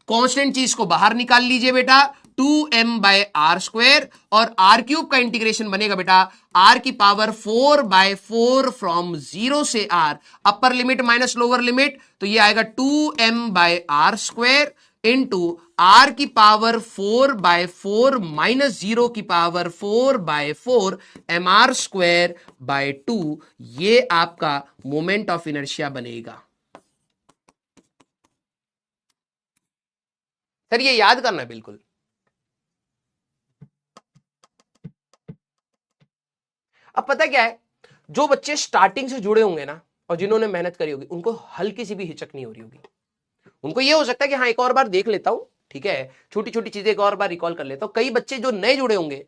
Constant चीज को बाहर निकाल लीजिए बेटा, 2m बाय आर स्क्वायर, और आर क्यूब का इंटीग्रेशन बनेगा बेटा आर की पावर 4 बाय 4 फ्रॉम 0 से r, upper limit minus lower limit, तो ये आएगा 2m by are square into r की पावर 4 बाय 4 माइनस 0 की power 4 by 4 m r square by 2। ये आपका मोमेंट ऑफ इनर्शिया बनेगा। सर ये याद करना है बिल्कुल। अब पता क्या है, जो बच्चे स्टार्टिंग से जुड़े होंगे ना और जिन्होंने मेहनत करी होगी, उनको हल्की सी भी हिचक नहीं हो रही होगी। उनको ये हो सकता है कि हाँ एक और बार देख लेता हूं, ठीक है, छोटी छोटी चीजें एक और बार रिकॉल कर लेता हूं। कई बच्चे जो नए जुड़े होंगे,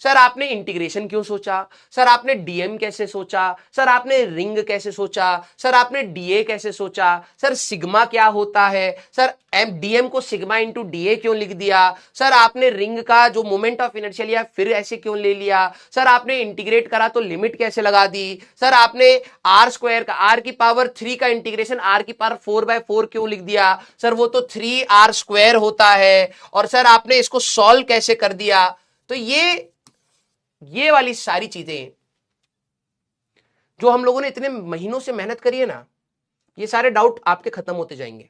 सर आपने इंटीग्रेशन क्यों सोचा, सर आपने डीएम कैसे सोचा, सर आपने रिंग कैसे सोचा, सर आपने डीए कैसे सोचा, सर सिग्मा क्या होता है, सर डीएम को सिग्मा इंटू डीए क्यों लिख दिया, सर आपने रिंग का जो मोमेंट ऑफ इनर्शिया लिया फिर ऐसे क्यों ले लिया, सर आपने इंटीग्रेट करा तो लिमिट कैसे लगा दी, सर आपने आर स्क्वायर का आर की पावर 3 का इंटीग्रेशन आर की पावर 4/4 क्यों लिख दिया, सर वो तो 3r स्क्वायर होता है, और सर आपने इसको सॉल्व कैसे कर दिया। तो ये वाली सारी चीजें जो हम लोगों ने इतने महीनों से मेहनत करी है ना, ये सारे डाउट आपके खत्म होते जाएंगे।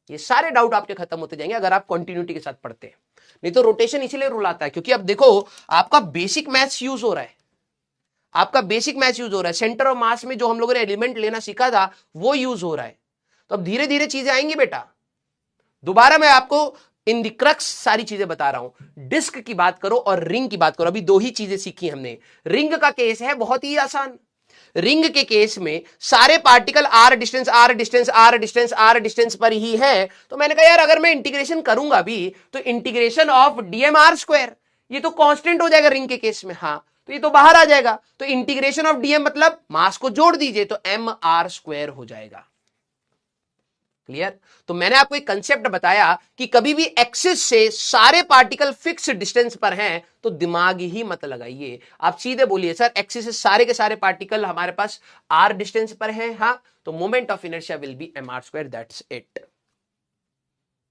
ये सारे डाउट आपके खत्म होते जाएंगे अगर आप कंटिन्यूटी के साथ पढ़ते हैं। नहीं तो रोटेशन इसीलिए रुलाता है क्योंकि अब देखो आपका बेसिक मैथ्स यूज हो रहा है, आपका बेसिक मैथ्स यूज हो रहा है, सेंटर ऑफ मास में जो हम लोगों ने एलिमेंट लेना सीखा था वो यूज हो रहा है। तो अब धीरे धीरे चीजें आएंगी बेटा। दोबारा मैं आपको इन द क्रक्स सारी चीजें बता रहा हूं। डिस्क की बात करो और रिंग की बात करो। अभी दो ही चीजें सीखी हमने। रिंग का केस है बहुत ही आसान। रिंग के केस में सारे particle r distance r distance r distance r distance पर ही है, तो मैंने कहा यार अगर मैं इंटीग्रेशन करूंगा भी तो integration of dm r square, ये तो कांस्टेंट हो जाएगा रिंग के केस में, हाँ तो ये तो बाहर आ जाएगा, तो इंटीग्रेशन ऑफ डीएम मतलब मास को जोड़ दीजिए तो एम आर स्क्वायर हो जाएगा। क्लियर? तो मैंने आपको एक कंसेप्ट बताया कि कभी भी एक्सिस से सारे पार्टिकल फिक्स डिस्टेंस पर हैं तो दिमाग ही मत लगाइए, आप सीधे बोलिए सर एक्सिस से सारे के सारे पार्टिकल हमारे पास आर डिस्टेंस पर हैं, हाँ तो moment of inertia will be m r square, that's it.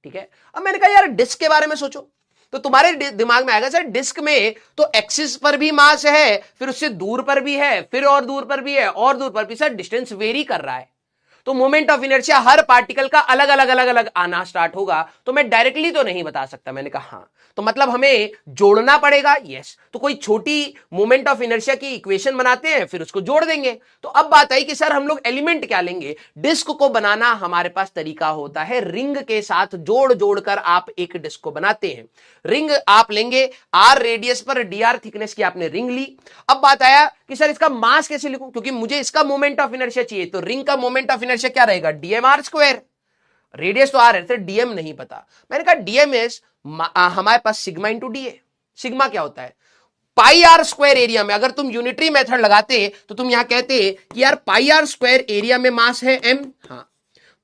ठीक है, अब मैंने कहा यार डिस्क के बारे में सोचो, तो तुम्हारे दिमाग में आएगा सर डिस्क में तो एक्सिस पर भी मास है, फिर उससे दूर पर भी है, फिर और दूर पर भी है, और दूर पर भी, सर डिस्टेंस वेरी कर रहा है, तो moment of inertia her particle का अलग अलग अलग अलग आना स्टार्ट होगा, तो मैं डायरेक्टली तो नहीं बता सकता। मैंने कहा हाँ, तो मतलब हमें जोड़ना पड़ेगा, यस, तो कोई छोटी मोमेंट ऑफ इनर्शिया की इक्वेशन बनाते हैं फिर उसको जोड़ देंगे। तो अब बात आई कि सर हम लोग एलिमेंट क्या लेंगे, डिस्क को बनाना हमारे पास तरीका होता है रिंग के साथ जोड़ जोड़कर आप एक डिस्क को बनाते हैं। रिंग आप लेंगे, आर रेडियस पर डीआर थिकनेस की आपने रिंग ली। अब बात आया कि सर इसका मास कैसे लिखूं, क्योंकि मुझे इसका मोमेंट ऑफ इनर्शिया चाहिए, तो रिंग का मोमेंट ऑफ इनर्शिया क्या रहेगा, डीएम आर स्क्वायर, रेडियस तो आर है, सर डीएम नहीं पता। मैंने कहा डीएम इज हमारे पास सिग्मा इंटू डी है। सिग्मा क्या होता है, पाई आर स्क्वायर एरिया में, अगर तुम यूनिटरी मेथड लगाते तो तुम यहां कहते कि यार पाई आर स्क्वायर एरिया में मास है एम, हाँ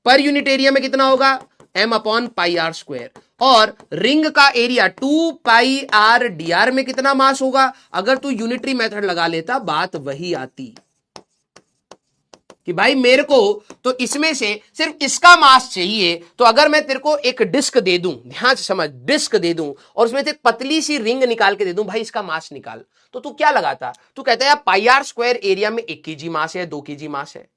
पर यूनिट एरिया में कितना होगा m upon pi r square, और रिंग का area 2 pi r D r में कितना मास होगा, अगर तू यूनिटरी मेथड लगा लेता बात वही आती कि भाई मेरे को तो इसमें से सिर्फ इसका मास चाहिए, तो अगर मैं तेरे को एक डिस्क दे दूं, ध्यान से समझ, डिस्क दे दूं और उसमें से एक पतली सी रिंग निकाल के दे दूं, भाई इसका मास निकाल, तो तू क्या लगाता, तू कहता है यार पाई आर स्क्वायर एरिया में 1 केजी मास है, 2 केजी मास है,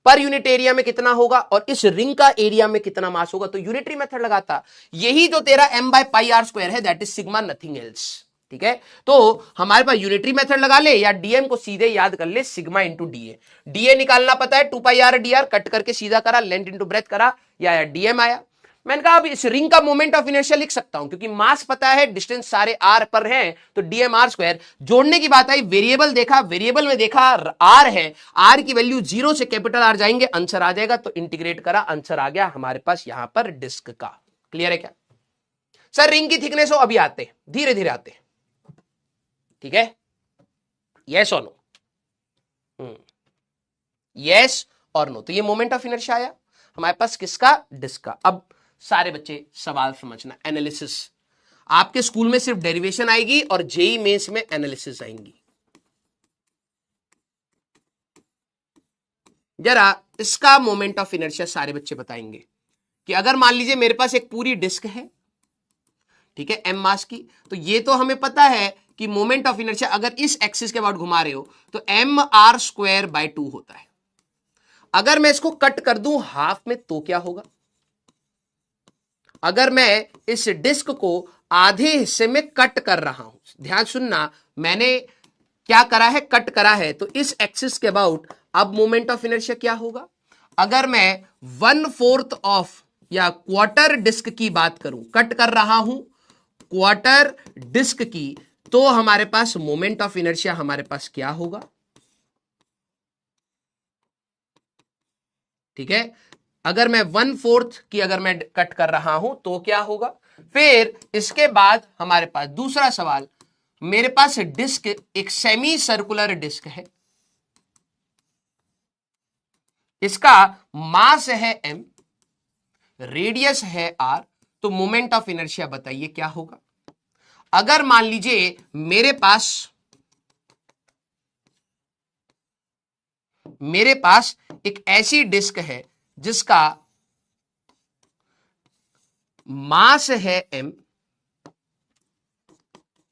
पर यूनिट एरिया में कितना होगा और इस रिंग का एरिया में कितना मास होगा, तो यूनिटरी मेथड लगाता। यही जो तेरा m by pi r square है that is sigma, nothing else. ठीक है, तो हमारे पास यूनिटरी मेथड लगा ले या डीएम को सीधे याद कर ले, सिग्मा इंटू डीए। डीए निकालना पता है 2 pi r D R, cut करके सीधा करा, लेंथ इंटू ब्रेथ करा, या डीएम आया। मैंने कहा अब इस रिंग का मोमेंट ऑफ इनर्शिया लिख सकता हूं क्योंकि मास पता है, डिस्टेंस सारे आर पर हैं, तो डीएम आर स्क्वायर। जोड़ने की बात आई, वेरिएबल देखा, वेरिएबल में देखा आर है, आर की वैल्यू 0 से कैपिटल आर जाएंगे, आंसर आ जाएगा, तो इंटीग्रेट करा, आंसर आ गया हमारे पास यहां पर डिस्क का। क्लियर है क्या सर? रिंग की थिकनेस हो, अभी आते धीरे धीरे आते, ठीक है, यस और नो, यस और नो। तो ये मोमेंट ऑफ इनर्शिया आया हमारे पास किसका, डिस्क का। अब सारे बच्चे सवाल समझना, एनालिसिस आपके स्कूल में सिर्फ डेरिवेशन आएगी और जेई मेंस में एनालिसिस आएंगी। जरा इसका मोमेंट ऑफ इनर्शिया सारे बच्चे बताएंगे कि अगर मान लीजिए मेरे पास एक पूरी डिस्क है, ठीक है, एम मास की, तो ये तो हमें पता है कि मोमेंट ऑफ इनर्शिया अगर इस एक्सिस के अबाउट घुमा रहे हो तो एम आर स्क्वायर बाय 2 होता है। अगर मैं इसको कट कर दूं हाफ में तो क्या होगा, अगर मैं इस डिस्क को आधे हिस्से में कट कर रहा हूं, ध्यान सुनना, मैंने क्या करा है, कट करा है, तो इस एक्सिस के अबाउट अब मोमेंट ऑफ इनर्शिया क्या होगा। अगर मैं 1/4 ऑफ या क्वार्टर डिस्क की बात करूं, कट कर रहा हूं क्वार्टर डिस्क की, तो हमारे पास मोमेंट ऑफ इनर्शिया हमारे पास क्या होगा, ठीक है। अगर मैं 1/4 की अगर मैं कट कर रहा हूं तो क्या होगा। फिर इसके बाद हमारे पास दूसरा सवाल, मेरे पास डिस्क एक सेमी सर्कुलर डिस्क है, इसका मास है m, रेडियस है r, तो मोमेंट ऑफ इनर्शिया बताइए क्या होगा। अगर मान लीजिए मेरे पास एक ऐसी डिस्क है जिसका मास है m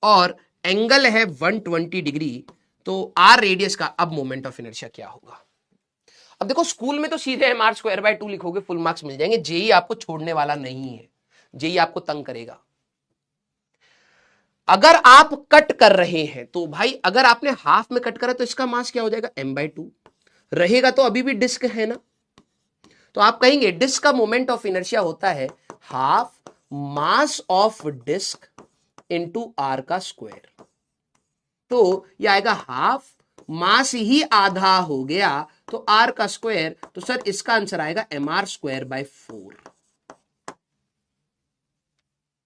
और एंगल है 120 डिग्री, तो r रेडियस का अब मोमेंट ऑफ इनर्शिया क्या होगा। अब देखो स्कूल में तो सीधे m r स्क्वायर बाय 2 लिखोगे, फुल मार्क्स मिल जाएंगे, जेई आपको छोड़ने वाला नहीं है, जेई आपको तंग करेगा। अगर आप कट कर रहे हैं तो भाई अगर आपने हाफ में कट करा तो इसका मास क्या हो जाएगा, m/2 रहेगा, तो अभी भी डिस्क है ना, तो आप कहेंगे डिस्क का मोमेंट ऑफ इनर्शिया होता है half mass of disc into are का स्क्वायर, तो यह आएगा हाफ मास ही आधा हो गया तो आर का स्क्वायर, तो सर इसका आंसर आएगा mr²/4।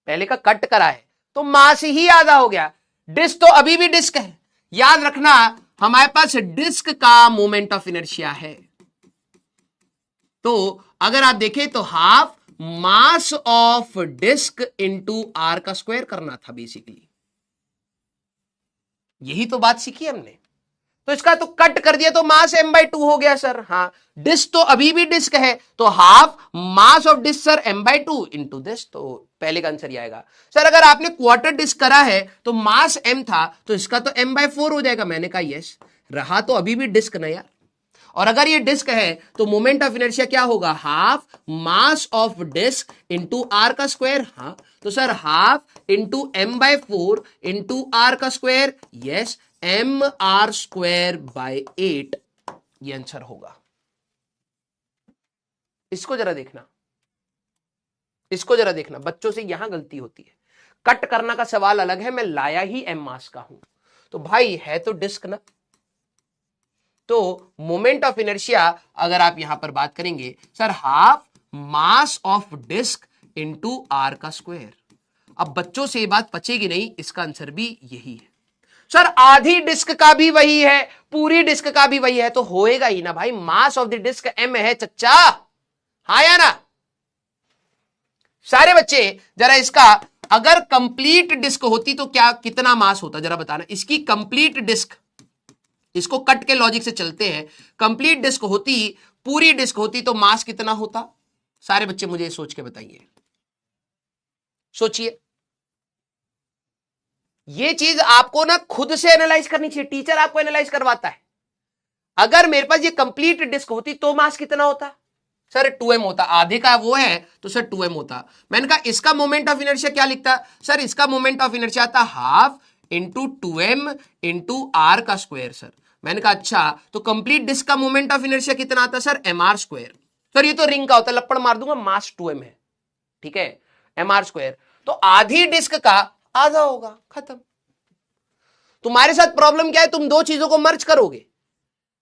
पहले का कट करा है तो मास ही आधा हो गया, डिस्क तो अभी भी डिस्क है। याद रखना हमारे पास डिस्क का मोमेंट ऑफ इनर्शिया है, तो अगर आप देखें तो half mass of disc into r का स्क्वायर करना था बेसिकली, यही तो बात सीखी हमने। तो इसका तो कट कर दिया तो मास m/2 हो गया सर। हाँ, डिस्क तो अभी भी डिस्क है, तो half mass of disc sir m/2 into this, तो पहले का आंसर ये आएगा। सर अगर आपने क्वार्टर डिस्क करा है तो मास m था, तो इसका तो m/4 हो जाएगा। मैंने कहा यस, रहा तो अभी भी डिस्क ना यार। और अगर ये डिस्क है तो मोमेंट ऑफ इनर्शिया क्या होगा, half mass of disc into are का स्क्वायर। हाँ, तो sir half into m/4 into are का स्क्वायर, यस mr²/8 ये आंसर होगा। इसको जरा देखना, इसको जरा देखना, बच्चों से यहां गलती होती है। कट करना का सवाल अलग है, मैं लाया ही m मास का हूं, तो भाई है तो डिस्क ना। तो मोमेंट ऑफ इनर्शिया अगर आप यहां पर बात करेंगे sir half mass of disc into are का स्क्वायर। अब बच्चों से ये बात पचेगी नहीं, इसका आंसर भी यही है। सर आधी डिस्क का भी वही है, पूरी डिस्क का भी वही है, तो होएगा ही ना भाई, mass of the disc m है चच्चा। हाँ या ना सारे बच्चे, जरा इसका अगर कंप्लीट डिस्क होती तो क्या कितना मास होता जरा बताना। इसकी कंप्लीट डिस्क, इसको कट के लॉजिक से चलते हैं, कंप्लीट डिस्क होती, पूरी डिस्क होती तो मास कितना होता। सारे बच्चे मुझे सोच के बताइए, सोचिए। ये चीज आपको ना खुद से एनालाइज करनी चाहिए, टीचर आपको एनालाइज करवाता है। अगर मेरे पास ये कंप्लीट डिस्क होती तो मास कितना होता सर, 2m होता। आधे का वो है तो सर 2m होता। मैंने कहा इसका मोमेंट ऑफ इनर्शिया क्या लिखता सर, इसका मोमेंट ऑफ इनर्शिया आता half into 2m into are का स्क्वायर। सर मैंने कहा अच्छा, तो कंप्लीट डिस्क का मोमेंट ऑफ इनर्शिया कितना आता सर, mr²। सर ये तो रिंग का होता, लपड़ मार दूंगा, मास 2m है, ठीक है, mr²। तो आधी डिस्क का आधा होगा, खत्म। तुम्हारे साथ प्रॉब्लम क्या है, तुम दो चीजों को मर्ज करोगे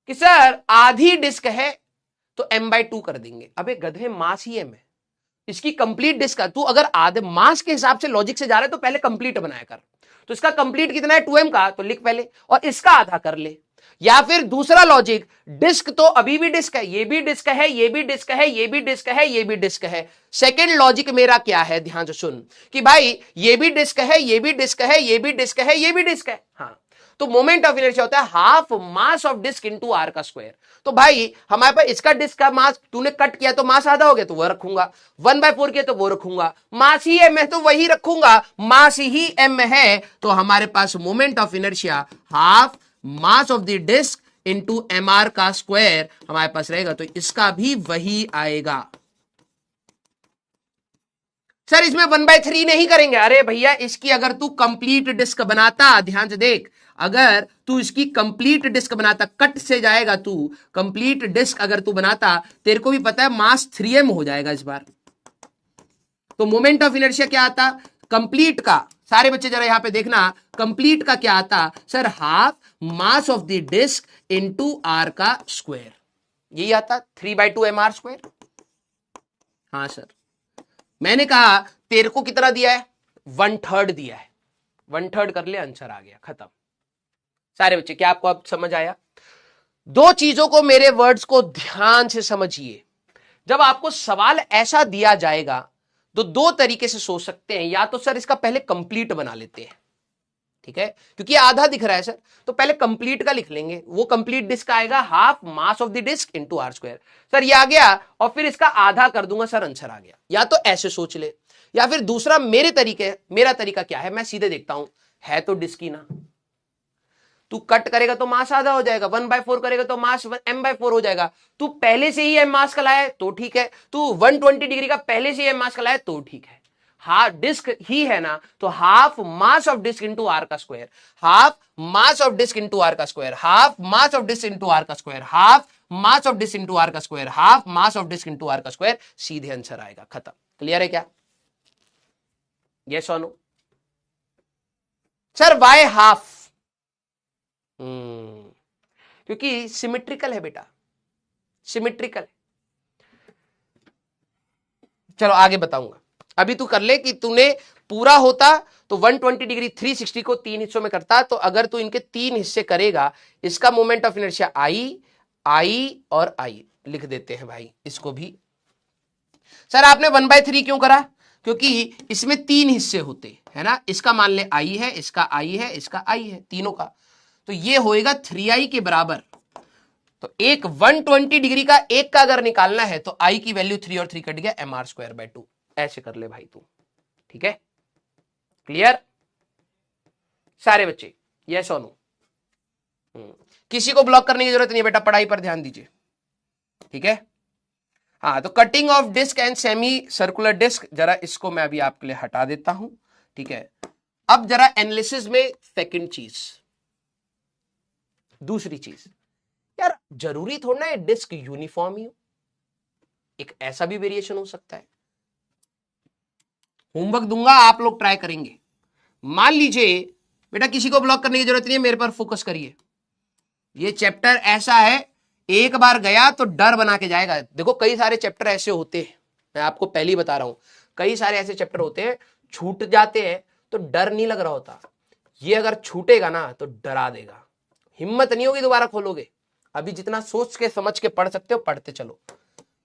कि सर आधी डिस्क है तो m/2 कर देंगे। अबे गधे, मास ही m है, इसकी कंप्लीट डिस्क का तू अगर आधे मास के हिसाब से लॉजिक से जा रहा है तो पहले कंप्लीट बनाया कर। तो इसका कंप्लीट कितना है 2m का, तो लिख पहले, और इसका आधा कर ले। या फिर दूसरा लॉजिक, डिस्क तो अभी भी डिस्क है, ये भी डिस्क है, ये भी डिस्क है, ये भी डिस्क है, ये भी डिस्क है। सेकंड लॉजिक मेरा क्या है, ध्यान से सुन कि भाई ये भी डिस्क है, ये भी डिस्क है, ये भी डिस्क है, ये भी डिस्क है। हाँ, तो मोमेंट ऑफ इनर्शिया होता है half mass of disc into r का स्क्वायर। तो भाई हमारे पास इसका डिस्क का मास तूने कट किया तो मास आधा हो गया तो वो रखूंगा, 1/4 किया तो वो रखूंगा, मास ही m है तो वही रखूंगा, मास ही m है। तो हमारे पास moment of inertia half mass of the disc into mr का स्क्वायर हमारे पास रहेगा, तो इसका भी वही आएगा। सर इसमें 1/3 नहीं करेंगे, अरे भैया इसकी अगर तू कंप्लीट डिस्क बनाता, ध्यान से देख, अगर तू इसकी कंप्लीट डिस्क बनाता, कट से जाएगा तू, कंप्लीट डिस्क अगर तू बनाता, तेरे को भी पता है मास 3m हो जाएगा इस बार। तो मोमेंट ऑफ इनर्शिया क्या आता कंप्लीट का, सारे बच्चे जरा यहां पे देखना, कंप्लीट का क्या आता sir, half mass of the disc into r का स्क्वायर, यही आता 3/2 mr²। हाँ सर, मैंने कहा तेरे को कितना दिया है, 1/3 दिया है, 1/3 कर ले, आंसर आ गया, खत्म। सारे बच्चे क्या आपको अब समझ आया। दो चीजों को, मेरे वर्ड्स को ध्यान से समझिए। जब आपको सवाल ऐसा दिया जाएगा तो दो तरीके से सोच सकते हैं, या तो सर इसका पहले कंप्लीट बना लेते हैं, ठीक है, क्योंकि आधा दिख रहा है सर, तो पहले कंप्लीट का लिख लेंगे, वो कंप्लीट डिस्क आएगा half mass of the disc into r square. Sir ये आ गया, और फिर इसका आधा कर दूंगा सर, आंसर आ गया। या तो ऐसे सोच ले, या फिर दूसरा मेरा तरीका क्या है, मैं सीधे देखता हूं, है तो डिस्क ही ना, तू कट करेगा तो मास आधा हो जाएगा, 1/4 करेगा तो मास m/4 हो जाएगा। तू पहले से ही m मास का लाया तो ठीक है, तू 120 डिग्री का पहले से ही m मास का लाया तो ठीक है। हाँ डिस्क ही है ना, तो half mass of disc into are का square, half mass of disc into are का square, half mass of disc into are का square, half mass of disc into are का square, half mass of disc into are का square, सीधे answer आएगा, खत्म। Clear है क्या, yes और नो। सर वाई हाफ, क्योंकि सिमेट्रिकल है बेटा, सिमेट्रिकल है। चलो आगे बताऊंगा, अभी तू कर ले कि तूने पूरा होता तो 120 डिग्री 360 को 3 हिस्सों में करता, तो अगर तू इनके 3 हिस्से करेगा, इसका मोमेंट ऑफ इनर्शिया आई और आई लिख देते हैं भाई इसको भी। सर आपने 1/3 क्यों करा? क्योंकि इसमें 3 हिस्से होते है ना, इसका मान ले आई है, इसका आई है, इसका आई है, तीनों का, तो ये होएगा 3i के बराबर। तो एक 120 डिग्री का एक का अगर निकालना है तो आई की वैल्यू 3 और 3 कट गया, mr²/2। ऐसे कर ले भाई तू, ठीक है, क्लियर सारे बच्चे, यस और नो? किसी को ब्लॉक करने की जरूरत नहीं है बेटा, पढ़ाई पर ध्यान दीजिए, ठीक है। हाँ, तो cutting of disc and semicircular disc, जरा इसको मैं अभी आपके लिए हटा देता हूं, ठीक है। अब जरा एनालिसिस में सेकंड चीज, दूसरी चीज, यार जरूरी थोड़ा है डिस्क यूनिफॉर्म ही हो, एक ऐसा भी वेरिएशन हो सकता है। होमवर्क दूंगा, आप लोग ट्राई करेंगे। मान लीजिए बेटा, किसी को ब्लॉक करने की जरूरत नहीं है, मेरे पर फोकस करिए। ये चैप्टर ऐसा है, एक बार गया तो डर बना के जाएगा। देखो कई सारे चैप्टर ऐसे होते हैं, मैं आपको पहले ही बता रहा हूं, कई सारे ऐसे चैप्टर होते हैं छूट जाते हैं तो डर नहीं लग रहा होता, ये अगर छूटेगा ना तो डरा देगा, हिम्मत नहीं होगी दोबारा खोलोगे। अभी जितना सोच के समझ के पढ़ सकते हो पढ़ते चलो।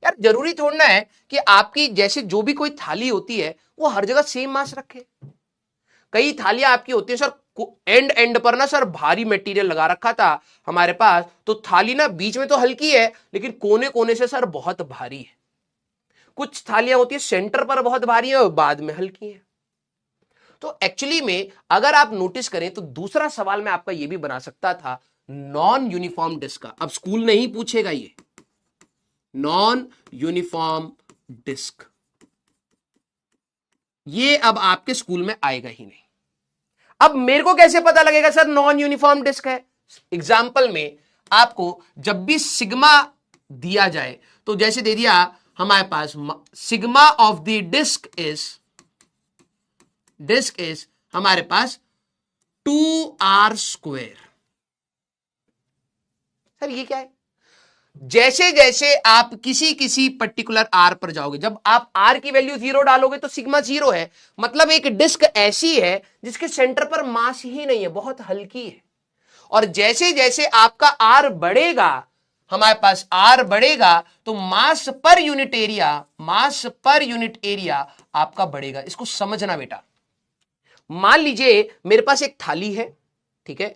यार जरूरी थोड़ा है कि आपकी जैसे जो भी कोई थाली होती है वो हर जगह सेम मास रखे। कई थालियां आपकी होती है सर, एंड पर ना सर भारी मटेरियल लगा रखा था हमारे पास, तो थाली ना बीच में तो हल्की है लेकिन कोने कोने से सर बहुत भारी है। कुछ थालियां होती है सेंटर पर बहुत भारी है और बाद में हल्की है। तो एक्चुअली में अगर आप नोटिस करें तो दूसरा सवाल मैं आपका ये भी बना सकता था नॉन यूनिफॉर्म डिस्क का। अब स्कूल नहीं पूछेगा ये नॉन यूनिफॉर्म डिस्क, ये अब आपके स्कूल में आएगा ही नहीं। अब मेरे को कैसे पता लगेगा सर नॉन यूनिफॉर्म डिस्क है? एग्जाम्पल में आपको जब भी सिग्मा दिया जाए तो जैसे दे दिया हमारे पास sigma of the disc is हमारे पास 2r²। सर ये क्या है? जैसे जैसे आप किसी पर्टिकुलर आर पर जाओगे, जब आप आर की वैल्यू 0 डालोगे तो सिग्मा 0 है, मतलब एक डिस्क ऐसी है जिसके सेंटर पर मास ही नहीं है, बहुत हल्की है। और जैसे जैसे आपका आर बढ़ेगा, हमारे पास आर बढ़ेगा तो मास पर यूनिट एरिया आपका बढ़ेगा। इसको समझना बेटा। मान लीजिए मेरे पास एक थाली है, ठीक है,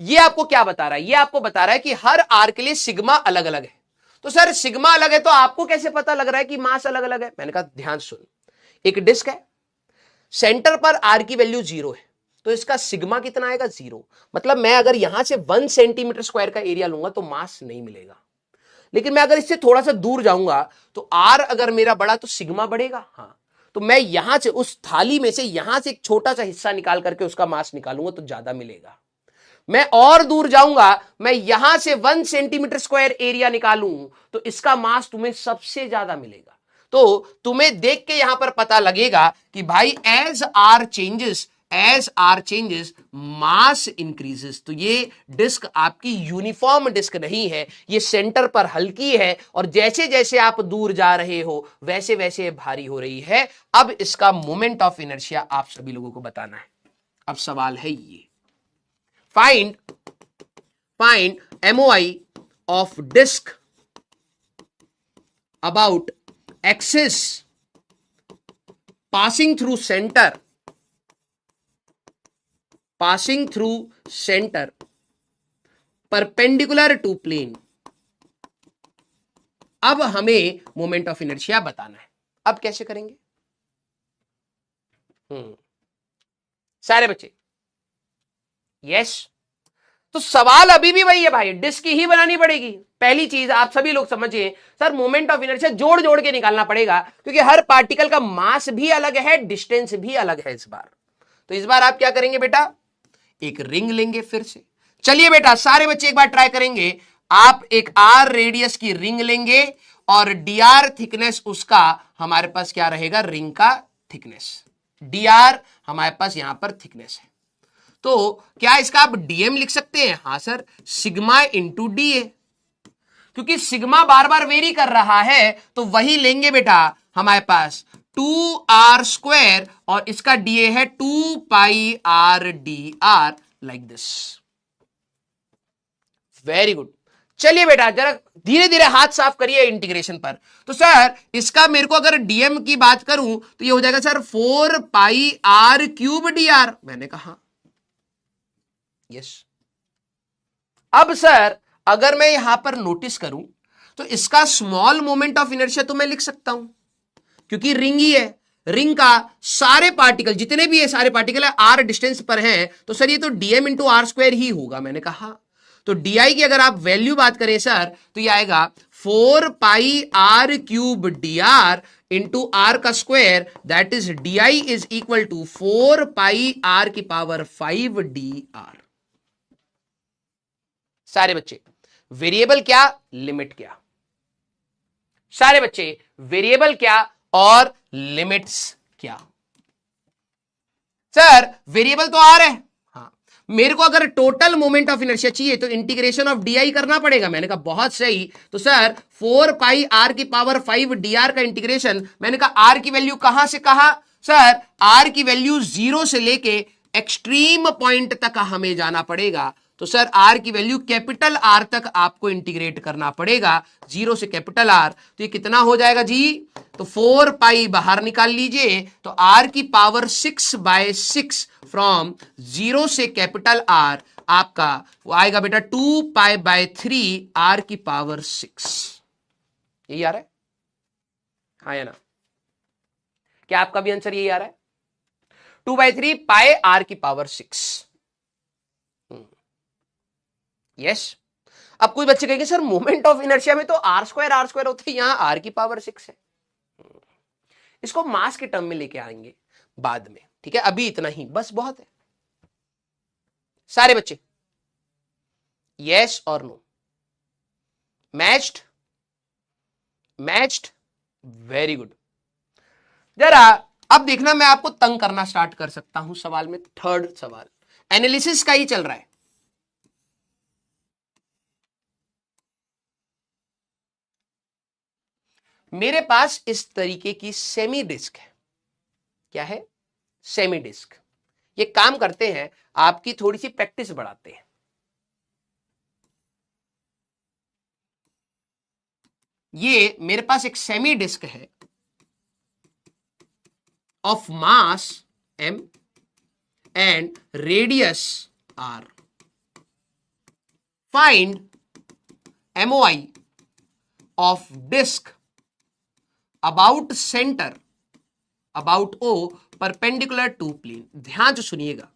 ये आपको क्या बता रहा है? ये आपको बता रहा है कि हर आर के लिए सिग्मा अलग अलग है। तो सर सिग्मा अलग है तो आपको कैसे पता लग रहा है कि मास अलग अलग है? मैंने कहा ध्यान सुन, एक डिस्क है, सेंटर पर आर की वैल्यू 0 है, तो इसका सिग्मा कितना आएगा? 0। मतलब मैं अगर यहां से 1 सेंटीमीटर स्क्वायर का एरिया लूंगा तो मास नहीं मिलेगा। लेकिन मैं अगर इससे थोड़ा सा दूर जाऊंगा तो आर अगर मेरा बड़ा तो सिग्मा बढ़ेगा। हाँ, तो मैं यहां से उस थाली में से यहां से एक छोटा सा हिस्सा निकाल करके उसका मास निकालूंगा तो ज्यादा मिलेगा। मैं और दूर जाऊंगा, मैं यहां से 1 सेंटीमीटर स्क्वायर एरिया निकालूं तो इसका मास तुम्हें सबसे ज्यादा मिलेगा। तो तुम्हें देख के यहां पर पता लगेगा कि भाई as r changes mass increases. तो ये डिस्क आपकी यूनिफॉर्म डिस्क नहीं है, ये सेंटर पर हल्की है और जैसे जैसे आप दूर जा रहे हो वैसे वैसे भारी हो रही है। अब इसका मोमेंट ऑफ इनर्शिया आप सभी लोगों को बताना है। अब सवाल है ये, find MOI of disk about axis passing through center perpendicular to plane। अब हमें मोमेंट ऑफ इनर्शिया बताना है। अब कैसे करेंगे? सारे बच्चे यस। तो सवाल अभी भी वही है भाई, डिस्क ही बनानी पड़ेगी। पहली चीज आप सभी लोग समझिए, सर मोमेंट ऑफ इनर्शिया जोड़ जोड़ के निकालना पड़ेगा क्योंकि हर पार्टिकल का मास भी अलग है, डिस्टेंस भी अलग है। इस बार तो इस बार आप क्या करेंगे बेटा? एक रिंग लेंगे फिर से। चलिए बेटा सारे बच्चे एक बार ट्राई करेंगे। आप एक आर रेडियस की रिंग लेंगे और dr थिकनेस उसका हमारे पास क्या रहेगा? रिंग का थिकनेस। dr हमारे पास यहां पर थिकनेस है। तो क्या इसका आप डीएम लिख सकते हैं? हाँ सर, सिग्मा इंटू डीए, क्योंकि सिग्मा बार बार वेरी कर रहा है तो वही लेंगे बेटा हमारे पास 2r² और इसका डीए है 2πr/dr like this. Very good. चलिए बेटा जरा धीरे धीरे हाथ साफ करिए इंटीग्रेशन पर। तो सर इसका मेरे को अगर डीएम की बात करूं तो ये हो जाएगा सर 4πr³ मैंने कहा यस। अब सर अगर मैं यहां पर नोटिस करूं तो इसका स्मॉल मोमेंट ऑफ इनर्शिया तो मैं लिख सकता हूं, क्योंकि रिंग ही है, रिंग का सारे पार्टिकल जितने भी है सारे पार्टिकल है आर डिस्टेंस पर हैं, तो सर ये तो डीएम इंटू r² ही होगा मैंने कहा। तो डी की अगर आप वैल्यू बात करें सर तो ये आएगा 4πr³ इंटू आर का square, that is d is equal to 4πr⁵ dr। सारे बच्चे वेरिएबल क्या, लिमिट क्या? सारे बच्चे वेरिएबल क्या और लिमिट्स क्या? सर वेरिएबल तो आर है, हाँ मेरे को अगर टोटल मोमेंट ऑफ इनर्शिया चाहिए तो इंटीग्रेशन ऑफ डी करना पड़ेगा। मैंने कहा बहुत सही। तो सर 4πr⁵ dr का इंटीग्रेशन, मैंने कहा आर की वैल्यू कहां से कहा? सर आर की वैल्यू 0 से लेके एक्सट्रीम पॉइंट तक हमें जाना पड़ेगा। तो सर आर की वैल्यू कैपिटल आर तक आपको इंटीग्रेट करना पड़ेगा, 0 से कैपिटल आर। तो ये कितना हो जाएगा जी? तो 4π बाहर निकाल लीजिए, तो आर की पावर 6/6 फ्रॉम 0 से कैपिटल आर आपका वो आएगा बेटा 2π/3 आर की पावर 6। यही आ रहा है? हाँ या ना? क्या आपका भी आंसर यही आ रहा है? 2/3 पाई आर की पावर 6। यस। अब कुछ बच्चे कहेंगे सर मोमेंट ऑफ इनर्शिया में तो r² होता है, यहां आर की पावर 6 है। इसको मास के टर्म में लेके आएंगे बाद में, ठीक है? अभी इतना ही बस बहुत है। सारे बच्चे यस और no? Matched? Matched, very good. जरा अब देखना मैं आपको तंग करना स्टार्ट कर सकता हूं सवाल में। थर्ड सवाल एनालिसिस का ही चल रहा है। मेरे पास इस तरीके की सेमी डिस्क है। क्या है? Semi disc. ये काम करते हैं, आपकी थोड़ी सी प्रैक्टिस बढ़ाते हैं। ये मेरे पास एक सेमी डिस्क है of mass m and radius r। Find MOI of disc about centre about O perpendicular to plane. ध्यान से सुनिएगा,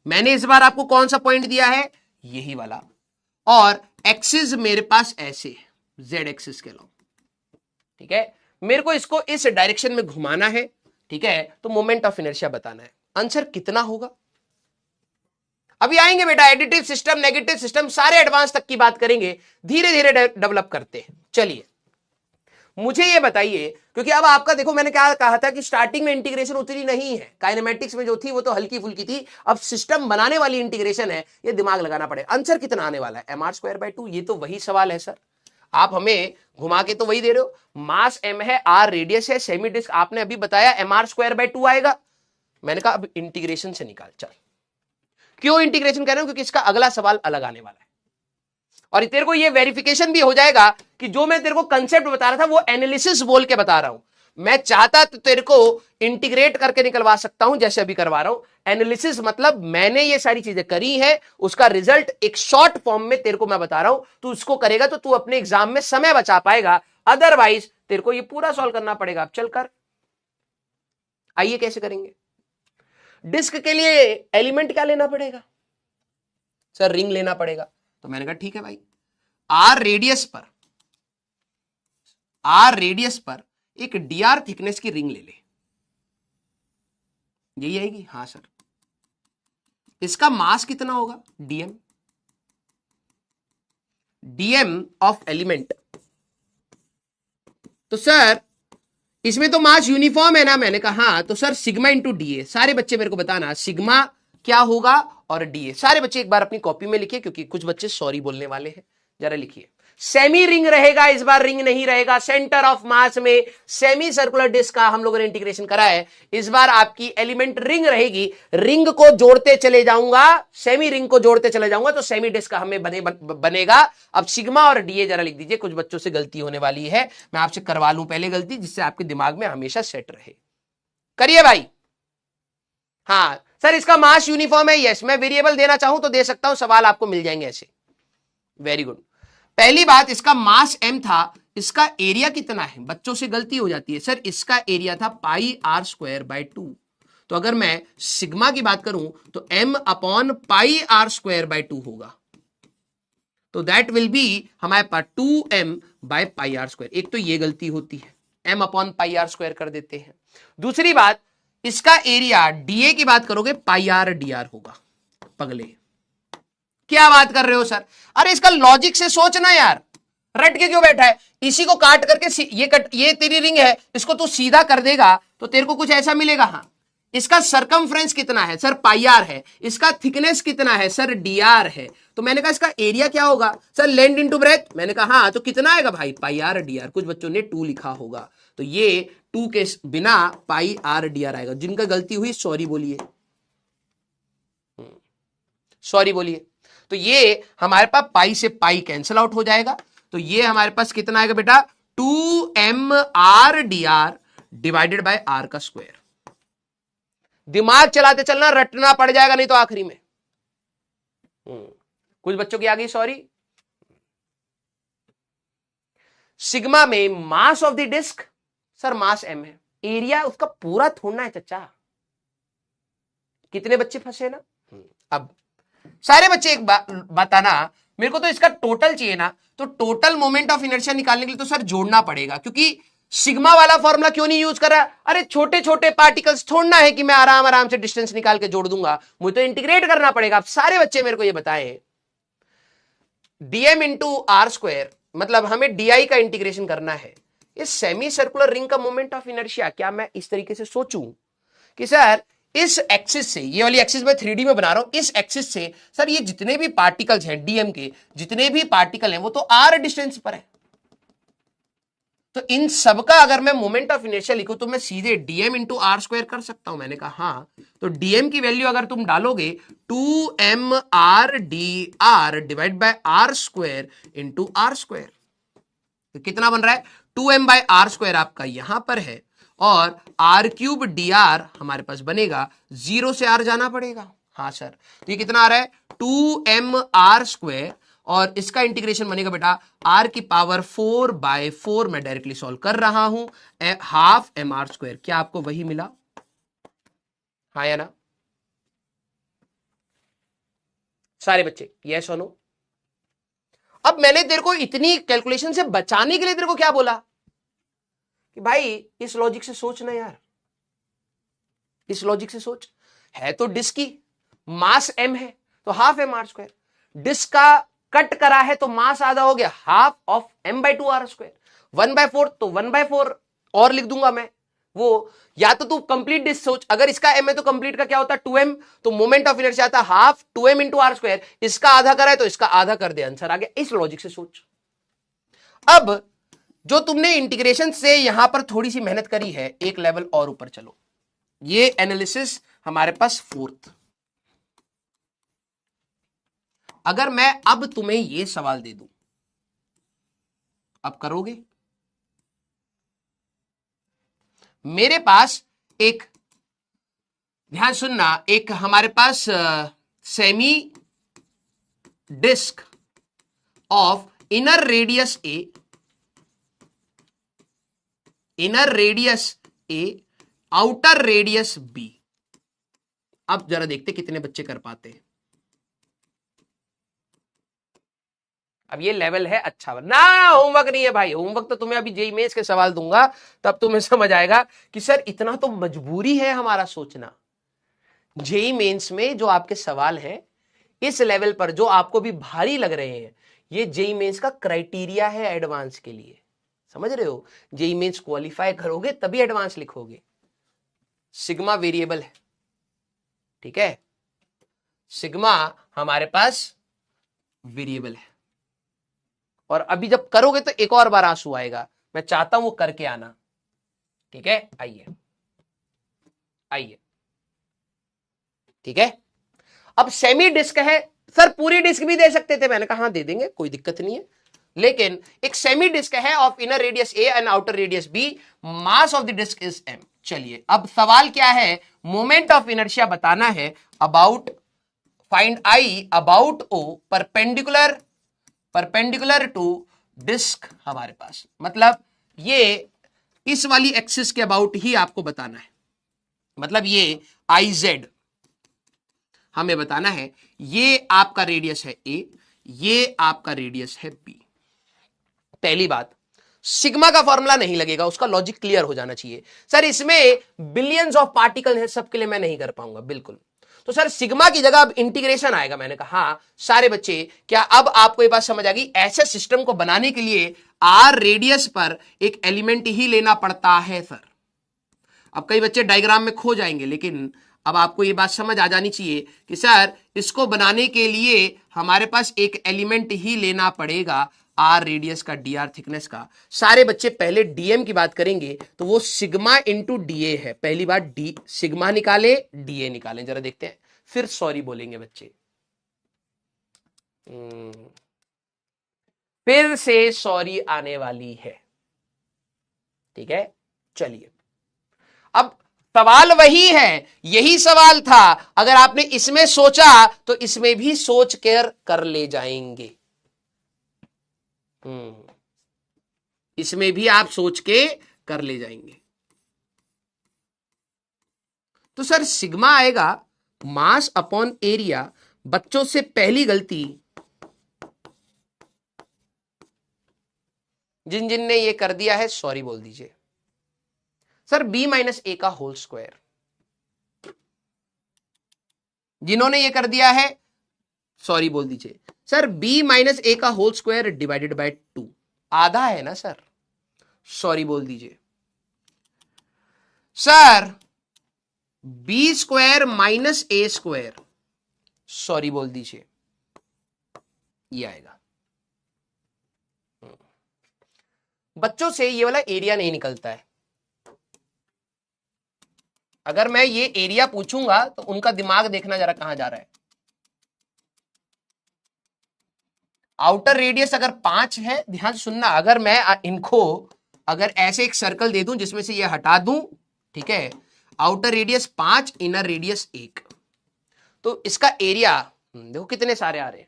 मैंने इस बार आपको कौन सा पॉइंट दिया है? यही वाला। और एक्सिस मेरे पास ऐसे है, Z एक्सिस के अलावा, ठीक है? मेरे को इसको इस डायरेक्शन में घुमाना है, ठीक है? तो मोमेंट ऑफ इनर्शिया बताना है। आंसर कितना होगा? अभी आएंगे बेटा, एडिटिव सिस्टम, नेगेटिव सिस्टम, सारे एडवांस तक की बात करेंगे, धीरे धीरे डेवलप करते हैं। चलिए मुझे ये बताइए, क्योंकि अब आपका देखो मैंने क्या कहा था कि स्टार्टिंग में इंटीग्रेशन उतनी नहीं है, काइनेमेटिक्स में जो थी वो तो हल्की फुल्की थी, अब सिस्टम बनाने वाली इंटीग्रेशन है, ये दिमाग लगाना पड़ेगा। आंसर कितना आने वाला है? mr²/2। ये तो वही सवाल है सर, आप हमें घुमा के तो वही दे रहे हो। मास m है, r रेडियस है, सेमी डिस्क आपने अभी बताया mr²/2 आएगा। मैंने कहा अब इंटीग्रेशन से निकाल। चल, क्यों इंटीग्रेशन कह रहे हो? क्योंकि इसका अगला सवाल अलग आने वाला है, और तेरे को ये वेरिफिकेशन भी हो जाएगा कि जो मैं तेरे को कंसेप्ट बता रहा था वो एनालिसिस बोल के बता रहा हूं। मैं चाहता तो तेरे को इंटीग्रेट करके निकलवा सकता हूं, जैसे अभी करवा रहा हूं। एनालिसिस मतलब मैंने ये सारी चीजें करी है, उसका रिजल्ट एक शॉर्ट फॉर्म में तेरे को मैं बता रहा हूं। तू इसको करेगा तो तू अपने एग्जाम में समय बचा पाएगा, अदरवाइज तेरे को ये पूरा सॉल्व करना पड़ेगा। अब चल कर, आइए कैसे करेंगे। डिस्क के लिए एलिमेंट क्या लेना पड़ेगा? सर रिंग लेना पड़ेगा। तो मैंने कहा ठीक है भाई, आर रेडियस पर एक dr थिकनेस की रिंग ले ले। यही आएगी? हाँ सर। इसका मास कितना होगा? dm of element. तो सर इसमें तो मास यूनिफॉर्म है ना? मैंने कहा हाँ। तो सर सिग्मा इंटू डी। सारे बच्चे मेरे को बताना सिग्मा क्या होगा और डीए। सारे बच्चे एक बार अपनी कॉपी में लिखिए क्योंकि कुछ बच्चे सॉरी बोलने वाले हैं। जरा लिखिए, सेमी रिंग रहेगा, इस बार रिंग नहीं रहेगा। सेंटर ऑफ मास में सेमी सर्कुलर डिस्क का हम लोगों ने इंटीग्रेशन करा है, इस बार आपकी एलिमेंट रिंग रहेगी। रिंग को जोड़ते चले जाऊंगा, सेमी रिंग को जोड़ते चले जाऊंगा तो सेमी डिस्क का हमें बनेगा। अब सिग्मा और डीए जरा लिख दीजिए, कुछ बच्चों से गलती होने वाली है, मैं आपसे करवा लूं पहले गलती, जिससे आपके दिमाग में हमेशा सेट रहे। करिए भाई। हाँ सर, इसका मास यूनिफॉर्म है, यस। मैं वेरिएबल देना चाहूं तो दे सकता हूं, सवाल आपको मिल जाएंगे ऐसे। Very good. पहली बात, इसका मास m था, इसका एरिया कितना है? बच्चों से गलती हो जाती है, सर इसका एरिया था पाई आर स्क्वायर बाय 2। तो अगर मैं सिग्मा की बात करूं तो m upon pi r square by 2 होगा, तो दैट विल बी हमारे पास 2m by pi r square. एक तो ये गलती होती है, m upon pi r square कर देते हैं। दूसरी बात, इसका एरिया डीए की बात करोगे पाई आर डी आर होगा। पगले, क्या बात कर रहे हो सर? अरे इसका लॉजिक से सोचना यार, रट के क्यों बैठा है? इसी को काट करके ये तेरी रिंग है, इसको तू सीधा कर देगा तो तेरे को कुछ ऐसा मिलेगा। हाँ, इसका सरकमफ्रेंस कितना है? सर पाई आर है। इसका थिकनेस कितना है? सर डी आर है। तो मैंने कहा इसका एरिया क्या होगा? Sir length into breadth. मैंने कहा हाँ, तो कितना आएगा भाई? पाई आर डी आर। कुछ बच्चों ने 2 लिखा होगा, तो ये 2 के बिना पाई आर डी आर आएगा। जिनका गलती हुई सॉरी बोलिए, सॉरी बोलिए। तो ये हमारे पास पाई से पाई कैंसिल आउट हो जाएगा, तो ये हमारे पास कितना आएगा बेटा? 2m r dr divided by r का स्क्वायर। दिमाग चलाते चलना, रटना पड़ जाएगा नहीं तो आखिरी में। कुछ बच्चों की आ गई सॉरी। सिग्मा में mass of the disc, sir mass m है, एरिया उसका पूरा थोड़ना है चच्चा। कितने बच्चे फंसे ना? अब सारे बच्चे एक बताना, मेरे को तो इसका टोटल चाहिए ना, तो टोटल मोमेंट ऑफ इनर्शिया निकालने के लिए तो सर जोड़ना पड़ेगा, क्योंकि सिग्मा वाला फॉर्मूला क्यों नहीं यूज कर रहा? अरे छोटे छोटे पार्टिकल्स थोड़ना है कि मैं आराम आराम से डिस्टेंस निकाल के जोड़ दूंगा, मुझे तो इंटीग्रेट करना पड़ेगा। अब सारे बच्चे मेरे को ये बताएं, डीएम इंटू आर स्क्वायर, मतलब हमें डीआई का इंटीग्रेशन करना है। इस सेमी सर्कुलर रिंग का मोमेंट ऑफ इनर्शिया क्या मैं इस तरीके से सोचूं कि सर इस एक्सिस से, ये वाली एक्सिस मैं 3D में बना रहा हूं, इस एक्सिस से सर ये जितने भी पार्टिकल्स हैं डीएम के, जितने भी पार्टिकल हैं वो तो आर डिस्टेंस पर है, तो इन सबका अगर मैं मोमेंट ऑफ इनर्शिया लिखूं तो मैं सीधे डीएम इंटू आर स्क्वायर कर सकता हूं। मैंने कहा हाँ, तो डीएम की वैल्यू अगर तुम डालोगे 2m r dr divide by are square into r square, तो कितना बन रहा है? 2m बाय आर स्क्वायर आपका यहां पर है, और आर क्यूब डी आर हमारे पास बनेगा, 0 से आर जाना पड़ेगा। हाँ सर, तो ये कितना आ रहा है? 2m r स्क्वायर, और इसका इंटीग्रेशन बनेगा बेटा r की पावर 4 बाय 4, मैं डायरेक्टली सॉल्व कर रहा हूं, हाफ एम आर स्क्वायर। क्या आपको वही मिला? हाँ या ना? सारे बच्चे यस और नो? अब मैंने तेरे को इतनी कैलकुलेशन से बचाने के लिए तेरे को क्या बोला कि भाई इस लॉजिक से सोच ना यार, इस लॉजिक से सोच। है तो डिस्क की मास m है तो half m r square, disc का कट करा है तो मास आधा हो गया, half of m by 2 r square. 1/4 तो 1/4 और लिख दूंगा मैं, वो या तो तू कंप्लीट डिस्क सोच, अगर इसका m है तो कंप्लीट का क्या होता है? 2m, तो मोमेंट ऑफ इनर्शिया आता half 2m into r square. इसका आधा करा है तो इसका आधा कर दे, आंसर आ गया। इस लॉजिक से सोच। अब जो तुमने इंटीग्रेशन से यहां पर थोड़ी सी मेहनत करी है, एक लेवल और ऊपर चलो। ये एनालिसिस हमारे पास 4th। अगर मैं अब तुम्हें ये सवाल दे दूं, अब करोगे? मेरे पास एक, ध्यान सुनना, एक हमारे पास semi disc of inner radius a, inner radius a, outer radius b. अब जरा देखते कितने बच्चे कर पाते हैं। अब ये लेवल है अच्छा ना, होमवर्क नहीं है भाई, होमवर्क तो तुम्हें अभी जेईई मेंस के सवाल दूंगा तब तुम्हें समझ आएगा कि सर इतना तो मजबूरी है हमारा सोचना। जेईई मेंस में जो आपके सवाल हैं इस लेवल पर, जो आपको भी भारी लग रहे हैं, ये जेईई मेंस का क्राइटेरिया है एडवांस के लिए, समझ रहे हो? जेईई मेंस क्वालिफाई करोगे तभी एडवांस लिखोगे। सिग्मा वेरिएबल है, ठीक है? सिग्मा हमारे पास वेरिएबल है। और अभी जब करोगे तो एक और बार आंसू आएगा, मैं चाहता हूं वो करके आना, ठीक है? आइए आइए, ठीक है। अब सेमी डिस्क है, सर पूरी डिस्क भी दे सकते थे, मैंने कहा हाँ दे देंगे, कोई दिक्कत नहीं है, लेकिन एक सेमी डिस्क है of inner radius a and outer radius b, mass of the disc is m. चलिए अब सवाल क्या है, मोमेंट ऑफ इनर्शिया बताना है, about find I about O perpendicular to disc हमारे पास, मतलब ये इस वाली एक्सिस के अबाउट ही आपको बताना है, मतलब ये आई जेड हमें बताना है, ये आपका रेडियस है ए, ये आपका रेडियस है बी। पहली बात, सिग्मा का फॉर्मूला नहीं लगेगा, उसका लॉजिक क्लियर हो जाना चाहिए। सर इसमें बिलियंस ऑफ पार्टिकल है, सबके लिए मैं नहीं कर पाऊंगा, बिल्कुल। तो सर सिग्मा की जगह अब इंटीग्रेशन आएगा। मैंने कहा हाँ सारे बच्चे, क्या अब आपको ये बात समझ आ गई? ऐसे सिस्टम को बनाने के लिए आर रेडियस पर एक एलिमेंट ही लेना पड़ता है सर। अब कई बच्चे डायग्राम में खो जाएंगे, लेकिन अब आपको ये बात समझ आ जानी चाहिए कि सर इसको बनाने के लिए हमारे पास एक एलिमेंट ही लेना पड़ेगा आर रेडियस का, डी आर थिकनेस का। सारे बच्चे पहले डीएम की बात करेंगे तो वो सिग्मा इंटू डीए है। पहली बात डी सिग्मा निकाले, डीए निकालें, जरा देखते हैं, फिर सॉरी बोलेंगे बच्चे। फिर से सॉरी आने वाली है, ठीक है। चलिए अब सवाल वही है, यही सवाल था, अगर आपने इसमें सोचा तो इसमें भी सोच कर ले जाएंगे। इसमें भी आप सोच के कर ले जाएंगे। तो सर सिग्मा आएगा मास अपॉन एरिया। बच्चों से पहली गलती, जिन जिन ने ये कर दिया है सॉरी बोल दीजिए। सर बी माइनस ए का होल स्क्वायर, जिन्होंने ये कर दिया है सॉरी बोल दीजिए। सर बी माइनस ए का होल स्क्वायर डिवाइडेड बाय 2, आधा है ना सर, सॉरी बोल दीजिए। Sir B square minus a square, sorry बोल दीजिए, ये आएगा। बच्चों से ये वाला एरिया नहीं निकलता है। अगर मैं ये एरिया पूछूंगा तो उनका दिमाग देखना जरा कहां जा रहा है। आउटर रेडियस अगर 5 है, ध्यान से सुनना, अगर मैं इनको अगर ऐसे एक सर्कल दे दूं जिसमें से ये हटा दूं, ठीक है, आउटर रेडियस 5, इनर रेडियस 1, तो इसका एरिया देखो कितने सारे आ रहे हैं,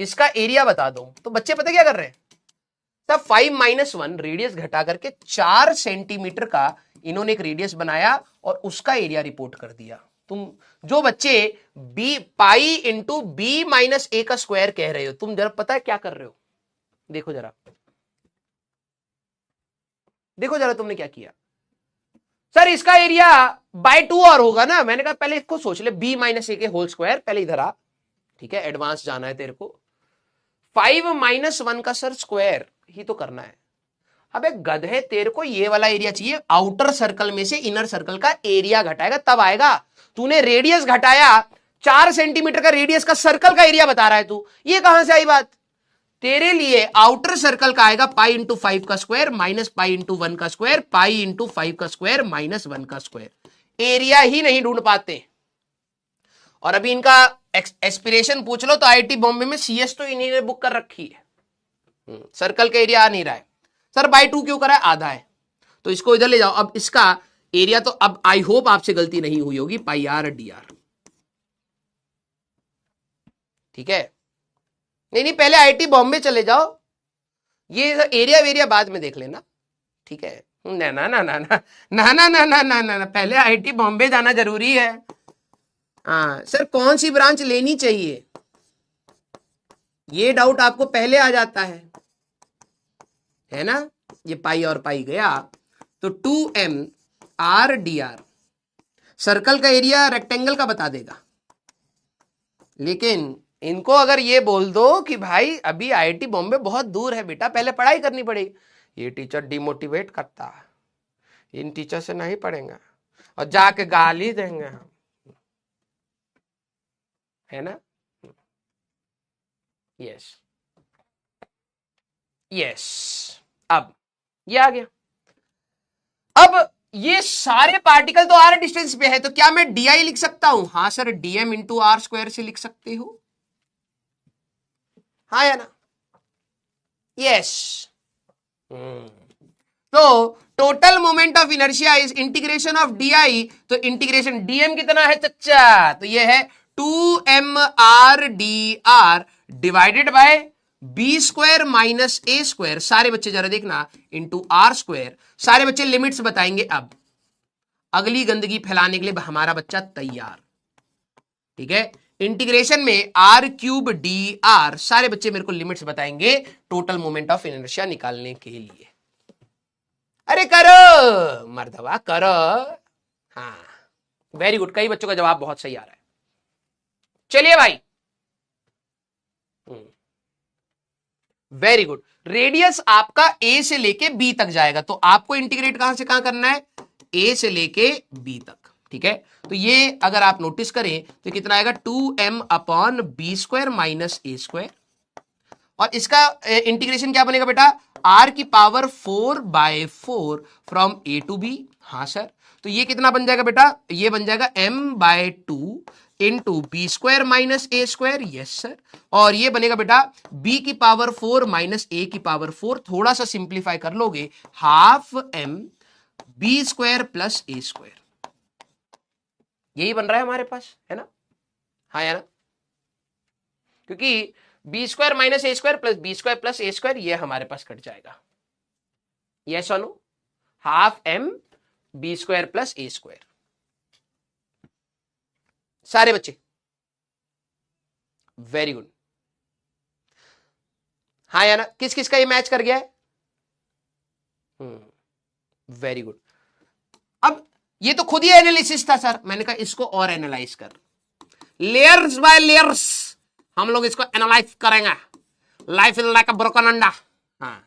इसका एरिया बता दो। तो बच्चे पता क्या कर रहे हैं, तब 5-1 रेडियस घटा करके 4 सेंटीमीटर का इन्होंने एक रेडियस बनाया और उसका एरिया रिपोर्ट कर दिया। तुम जो बच्चे b pi into b minus a का स्क्वायर कह रहे हो, तुम जरा पता है क्या कर रहे हो? देखो जरा, देखो जरा तुमने क्या किया। सर इसका एरिया बाय 2 और होगा ना। मैंने कहा पहले इसको सोच ले, बी माइनस ए के होल स्क्वायर, पहले इधर आ, ठीक है, एडवांस जाना है तेरे को। 5-1 का सर स्क्वायर ही तो करना है। अबे गधे, तेरे को ये वाला एरिया चाहिए, आउटर सर्कल में से इनर सर्कल का एरिया घटाएगा तब आएगा। तूने रेडियस घटाया, 4 सेंटीमीटर का रेडियस का सर्कल का एरिया बता रहा है तू, ये कहां से आई बात? तेरे लिए आउटर सर्कल का आएगा पाई इंटू 5 का स्क्वायर माइनस पाई इंटू 1 का स्क्वायर, पाई इंटू 5 का स्क्वायर माइनस 1 का स्क्वायर। एरिया ही नहीं ढूंढ पाते। और अभी इनका एस्पिरेशन पूछ लो तो आईआईटी बॉम्बे में सीएस तो इन्हीं ने बुक कर रखी है। सर्कल का एरिया आ नहीं रहा है। सर बाय 2 क्यों करा है? आधा है, तो इसको इधर ले जाओ। अब इसका एरिया तो अब आई होप आपसे गलती नहीं हुई होगी, पाई आर डी आर, ठीक है। नहीं पहले आईआईटी बॉम्बे चले जाओ, ये एरिया वेरिया बाद में देख लेना, ठीक है। ना ना ना ना ना ना ना ना ना ना ना, पहले आईआईटी बॉम्बे जाना जरूरी है। हाँ सर कौन सी ब्रांच लेनी चाहिए, ये डाउट आपको पहले आ जाता है ना। ये पाई और पाई गया तो 2m R D R, circle का एरिया रेक्टेंगल का बता देगा। लेकिन इनको अगर ये बोल दो कि भाई अभी आईआईटी बॉम्बे बहुत दूर है बेटा, पहले पढ़ाई करनी पड़ेगी, ये टीचर डिमोटिवेट करता है, इन टीचर से नहीं पढ़ेंगे और जाके गाली देंगे हम। है ना? यस यस, अब ये आ गया। अब ये सारे पार्टिकल तो आर डिस्टेंस पे है, तो क्या मैं डी लिख सकता हूं? हाँ sir, dm into r square से लिख सकते हो, हाँ या ना? यस। तो total moment of inertia is integration of d, तो इंटीग्रेशन डीएम कितना है चच्चा? तो ये है 2mr divided by b square minus a square, सारे बच्चे जरा देखना, इंटू आर स्क्वायर। सारे बच्चे लिमिट्स बताएंगे। अब अगली गंदगी फैलाने के लिए हमारा बच्चा तैयार, ठीक है? इंटीग्रेशन में आर क्यूब डी आर, सारे बच्चे मेरे को लिमिट्स बताएंगे टोटल मोमेंट ऑफ इनर्शिया निकालने के लिए। अरे करो मर्दवा करो। हाँ वेरी गुड, कई बच्चों का जवाब बहुत सही आ रहा है। चलिए भाई, वेरी गुड। रेडियस आपका ए से लेके बी तक जाएगा, तो आपको इंटीग्रेट कहां से कहां करना है? ए से लेके बी तक, ठीक है? तो ये अगर आप नोटिस करें तो कितना आएगा? 2m upon b square minus a square, और इसका इंटीग्रेशन क्या बनेगा बेटा? r की power 4/4 from a to b। हाँ सर, तो ये कितना बन जाएगा बेटा? ये बन जाएगा m/2 into b square minus a square. Yes sir, और ये बनेगा बेटा b की पावर 4 माइनस a की पावर 4, थोड़ा सा सिंप्लीफाई कर लोगे, half m b square plus a square. यही बन रहा है हमारे पास, है ना? हाँ या ना? क्योंकि b square minus a square plus b square plus a square, ये हमारे पास कट जाएगा। यस और no? Half m b square plus a square. सारे बच्चे वेरी गुड, हाँ या ना? किस किस का ये मैच कर गया है? Very good. अब ये तो खुद ही एनालिसिस था सर, मैंने कहा इसको और एनालाइज कर, लेयर्स बाय लेयर्स हम लोग इसको एनालाइज करेंगे। Life is like a broken अंडा। हाँ,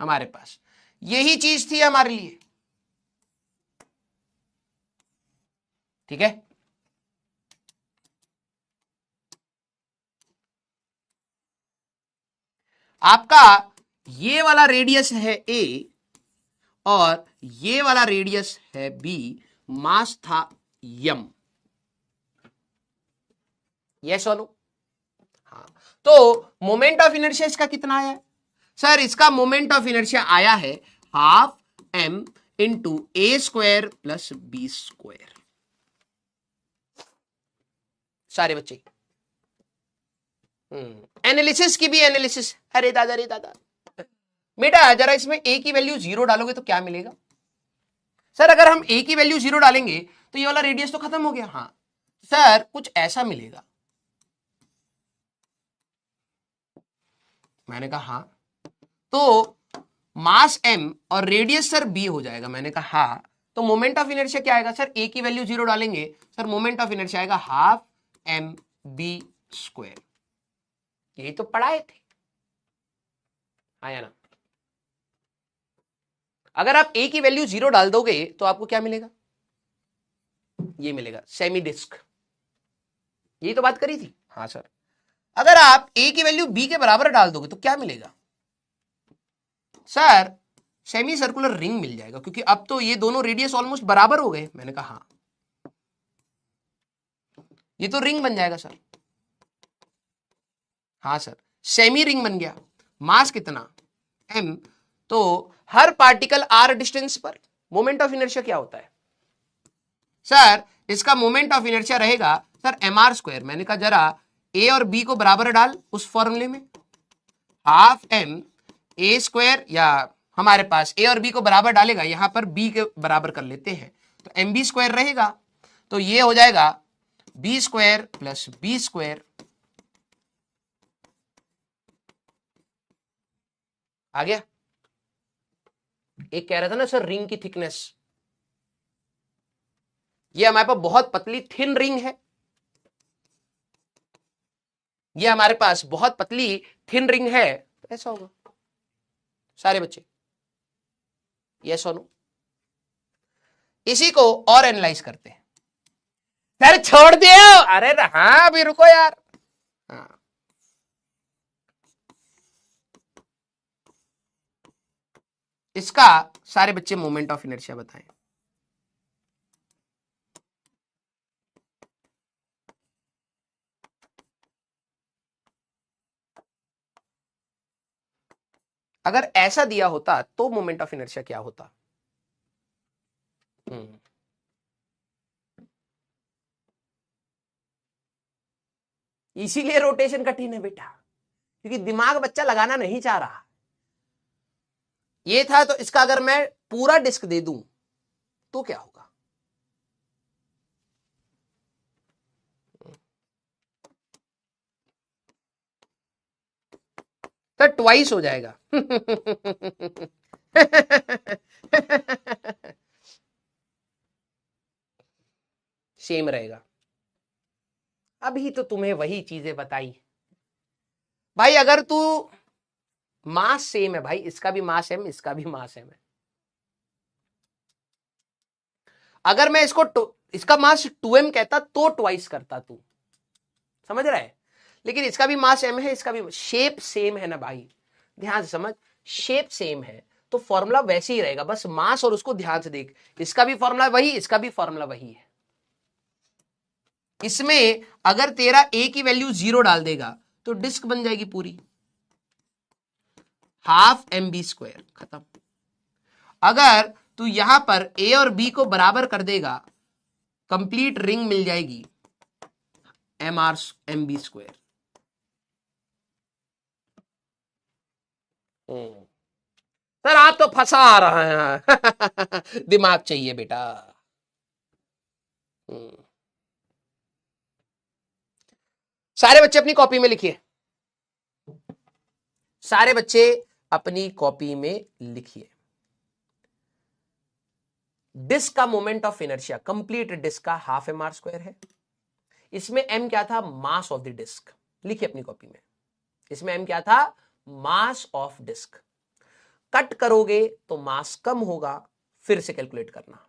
हमारे पास यही चीज थी हमारे लिए, ठीक है? आपका ये वाला रेडियस है ए और ये वाला रेडियस है बी, मास था यम। यस और नो? हाँ, तो मोमेंट ऑफ इनर्शिया इसका कितना आया है सर? इसका मोमेंट ऑफ इनर्शिया आया है हाफ एम इंटू ए स्क्वायर प्लस बी स्क्वायर। सारे बच्चे एनालिसिस की भी एनालिसिस। अरे दादा रे दादा, बेटा जरा इसमें ए की वैल्यू 0 डालोगे तो क्या मिलेगा? सर अगर हम ए की वैल्यू 0 डालेंगे तो ये वाला रेडियस तो खत्म हो गया। हाँ सर, कुछ ऐसा मिलेगा। मैंने कहा हाँ, तो मास m और रेडियस सर b हो जाएगा। मैंने कहा हाँ, तो मोमेंट ऑफ इनर्शिया क्या आएगा सर? a की वैल्यू 0 डालेंगे सर, मोमेंट ऑफ इनर्शिया आएगा हाफ m b स्क्वायर। यही तो पढ़ाए थे, आया ना? अगर आप a की वैल्यू 0 डाल दोगे तो आपको क्या मिलेगा? ये मिलेगा सेमी डिस्क। यही तो बात करी थी। हाँ सर, अगर आप a की वैल्यू b के बराबर डाल दोगे तो क्या मिलेगा सर? सेमी सर्कुलर रिंग मिल जाएगा, क्योंकि अब तो ये दोनों रेडियस ऑलमोस्ट बराबर हो गए। मैंने कहा हाँ, ये तो रिंग बन जाएगा सर। हाँ सर, सेमी रिंग बन गया। मास कितना? m, तो हर पार्टिकल r डिस्टेंस पर मोमेंट ऑफ इनर्शिया क्या होता है सर? इसका मोमेंट ऑफ इनर्शिया रहेगा सर mr स्क्वायर। मैंने कहा जरा a और b को बराबर डाल उस फॉर्मूले में, हाफ m a स्क्वायर, या हमारे पास a और b को बराबर डालेगा, यहां पर b के बराबर कर लेते हैं, तो mb स्क्वायर रहेगा। तो ये हो जाएगा b square plus b square. आ गया? एक कह रहा था ना सर रिंग की थिकनेस, ये हमारे पास बहुत पतली थिन रिंग है, ये हमारे पास बहुत पतली थिन रिंग है, ऐसा होगा। सारे बच्चे यस और नो? इसी को और एनालाइज करते हैं। सर छोड़ दियो, अरे हाँ अभी रुको यार। हाँ, इसका सारे बच्चे मोमेंट ऑफ इनर्शिया बताएं। अगर ऐसा दिया होता तो मोमेंट ऑफ इनर्शिया क्या होता? इसीलिए रोटेशन कठिन है बेटा, क्योंकि दिमाग बच्चा लगाना नहीं चाह रहा। ये था, तो इसका अगर मैं पूरा डिस्क दे दूं तो क्या होगा? तो ट्वाइस हो जाएगा। सेम रहेगा। अभी तो तुम्हें वही चीजें बताई भाई। अगर तू मास सेम है भाई, इसका भी मास एम, इसका भी मास एम है। अगर मैं इसका मास 2m कहता तो ट्वाइस करता तू, समझ रहा है? लेकिन इसका भी मास m है, इसका भी शेप सेम है ना भाई, ध्यान से समझ। शेप सेम है तो फॉर्मूला वैसे ही रहेगा, बस मास और उसको ध्यान से देख। इसका भी फॉर्मूला वही, इसका भी फॉर्मूला वही है। इसमें अगर तेरा a की वैल्यू 0 डाल देगा तो डिस्क बन जाएगी पूरी, ½ mb², खत्म। अगर तू यहां पर a और b को बराबर कर देगा, कंप्लीट रिंग मिल जाएगी mb²। सर आप तो फंसा रहे हैं। दिमाग चाहिए बेटा। सारे बच्चे अपनी कॉपी में लिखिए, सारे बच्चे अपनी कॉपी में लिखिए। डिस्क का moment of inertia, complete disc का ½ mr² है। इसमें m क्या था? Mass of the disc. लिखिए अपनी कॉपी में, इसमें m क्या था? Mass of disc. कट करोगे तो मास कम होगा, फिर से कैलकुलेट करना।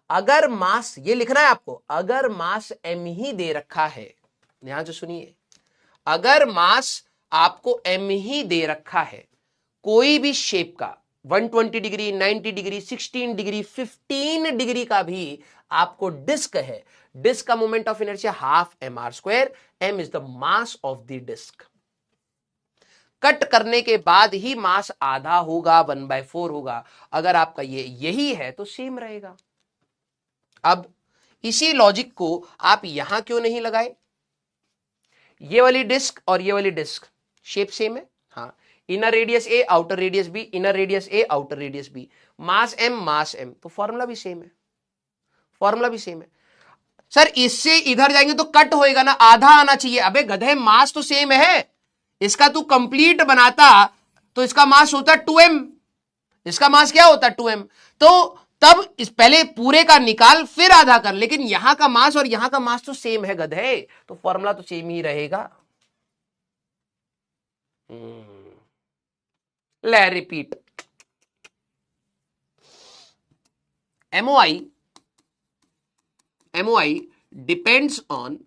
अगर मास, ये लिखना है आपको, अगर मास m ही दे रखा है, ध्यान से सुनिए, अगर मास आपको m ही दे रखा है कोई भी शेप का, 120 डिग्री, 90 डिग्री, 16 डिग्री, 15 डिग्री का भी आपको डिस्क है, डिस्क का moment of inertia ½ mr², m is the mass of the disc. Cut करने के बाद ही मास आधा होगा, 1/4 होगा। अगर आपका ये यही है तो सेम रहेगा। अब इसी लॉजिक को आप यहां क्यों नहीं लगाए? ये वाली डिस्क और ये वाली डिस्क शेप सेम है, हाँ। Inner radius a, outer radius b, inner radius a, outer radius b, mass m, तो फॉर्मूला भी सेम है, फॉर्मूला भी सेम है। सर इससे इधर जाएंगे तो कट होएगा ना, आधा आना चाहिए। अबे गधे, मास तो सेम है। इसका तू कंप्लीट बनाता तो इसका मास होता 2m, इसका मास क्या होता 2m, तो तब इस पहले पूरे का निकाल फिर आधा कर। लेकिन यहां का मास और यहां का मास तो सेम है गधे, तो फॉर्मूला तो सेम ही रहेगा। ले repeat, MOI depends on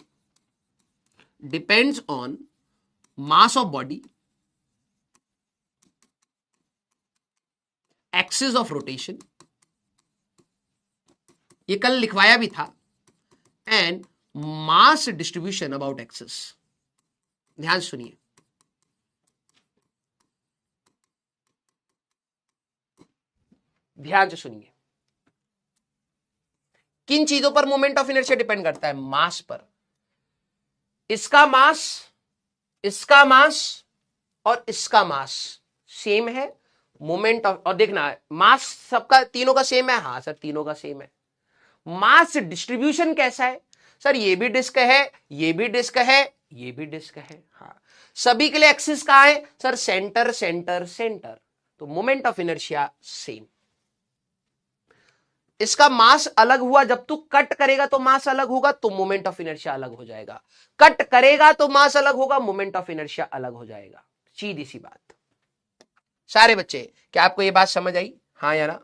mass of body, axis of rotation, ये कल लिखवाया भी था, and mass distribution about axis. ध्यान सुनिए, ध्यान से सुनिए। किन चीजों पर मोमेंट ऑफ इनर्शिया डिपेंड करता है? मास पर। इसका मास, इसका मास और इसका मास सेम है, मोमेंट ऑफ, और देखना मास सबका, तीनों का सेम है, हाँ सर तीनों का सेम है। मास डिस्ट्रीब्यूशन कैसा है? सर ये भी डिस्क है, ये भी डिस्क है, ये भी डिस्क है, हाँ। सभी के लिए एक्सिस कहां है? सर सेंटर, सेंटर, सेंटर, तो मोमेंट ऑफ इनर्शिया सेम। इसका मास अलग हुआ, जब तू कट करेगा तो मास अलग होगा, तो मोमेंट ऑफ इनर्शिया अलग हो जाएगा। कट करेगा तो मास अलग होगा, मोमेंट ऑफ इनर्शिया अलग हो जाएगा। सीधी सी बात। सारे बच्चे, क्या आपको ये बात समझ आई? हाँ या ना?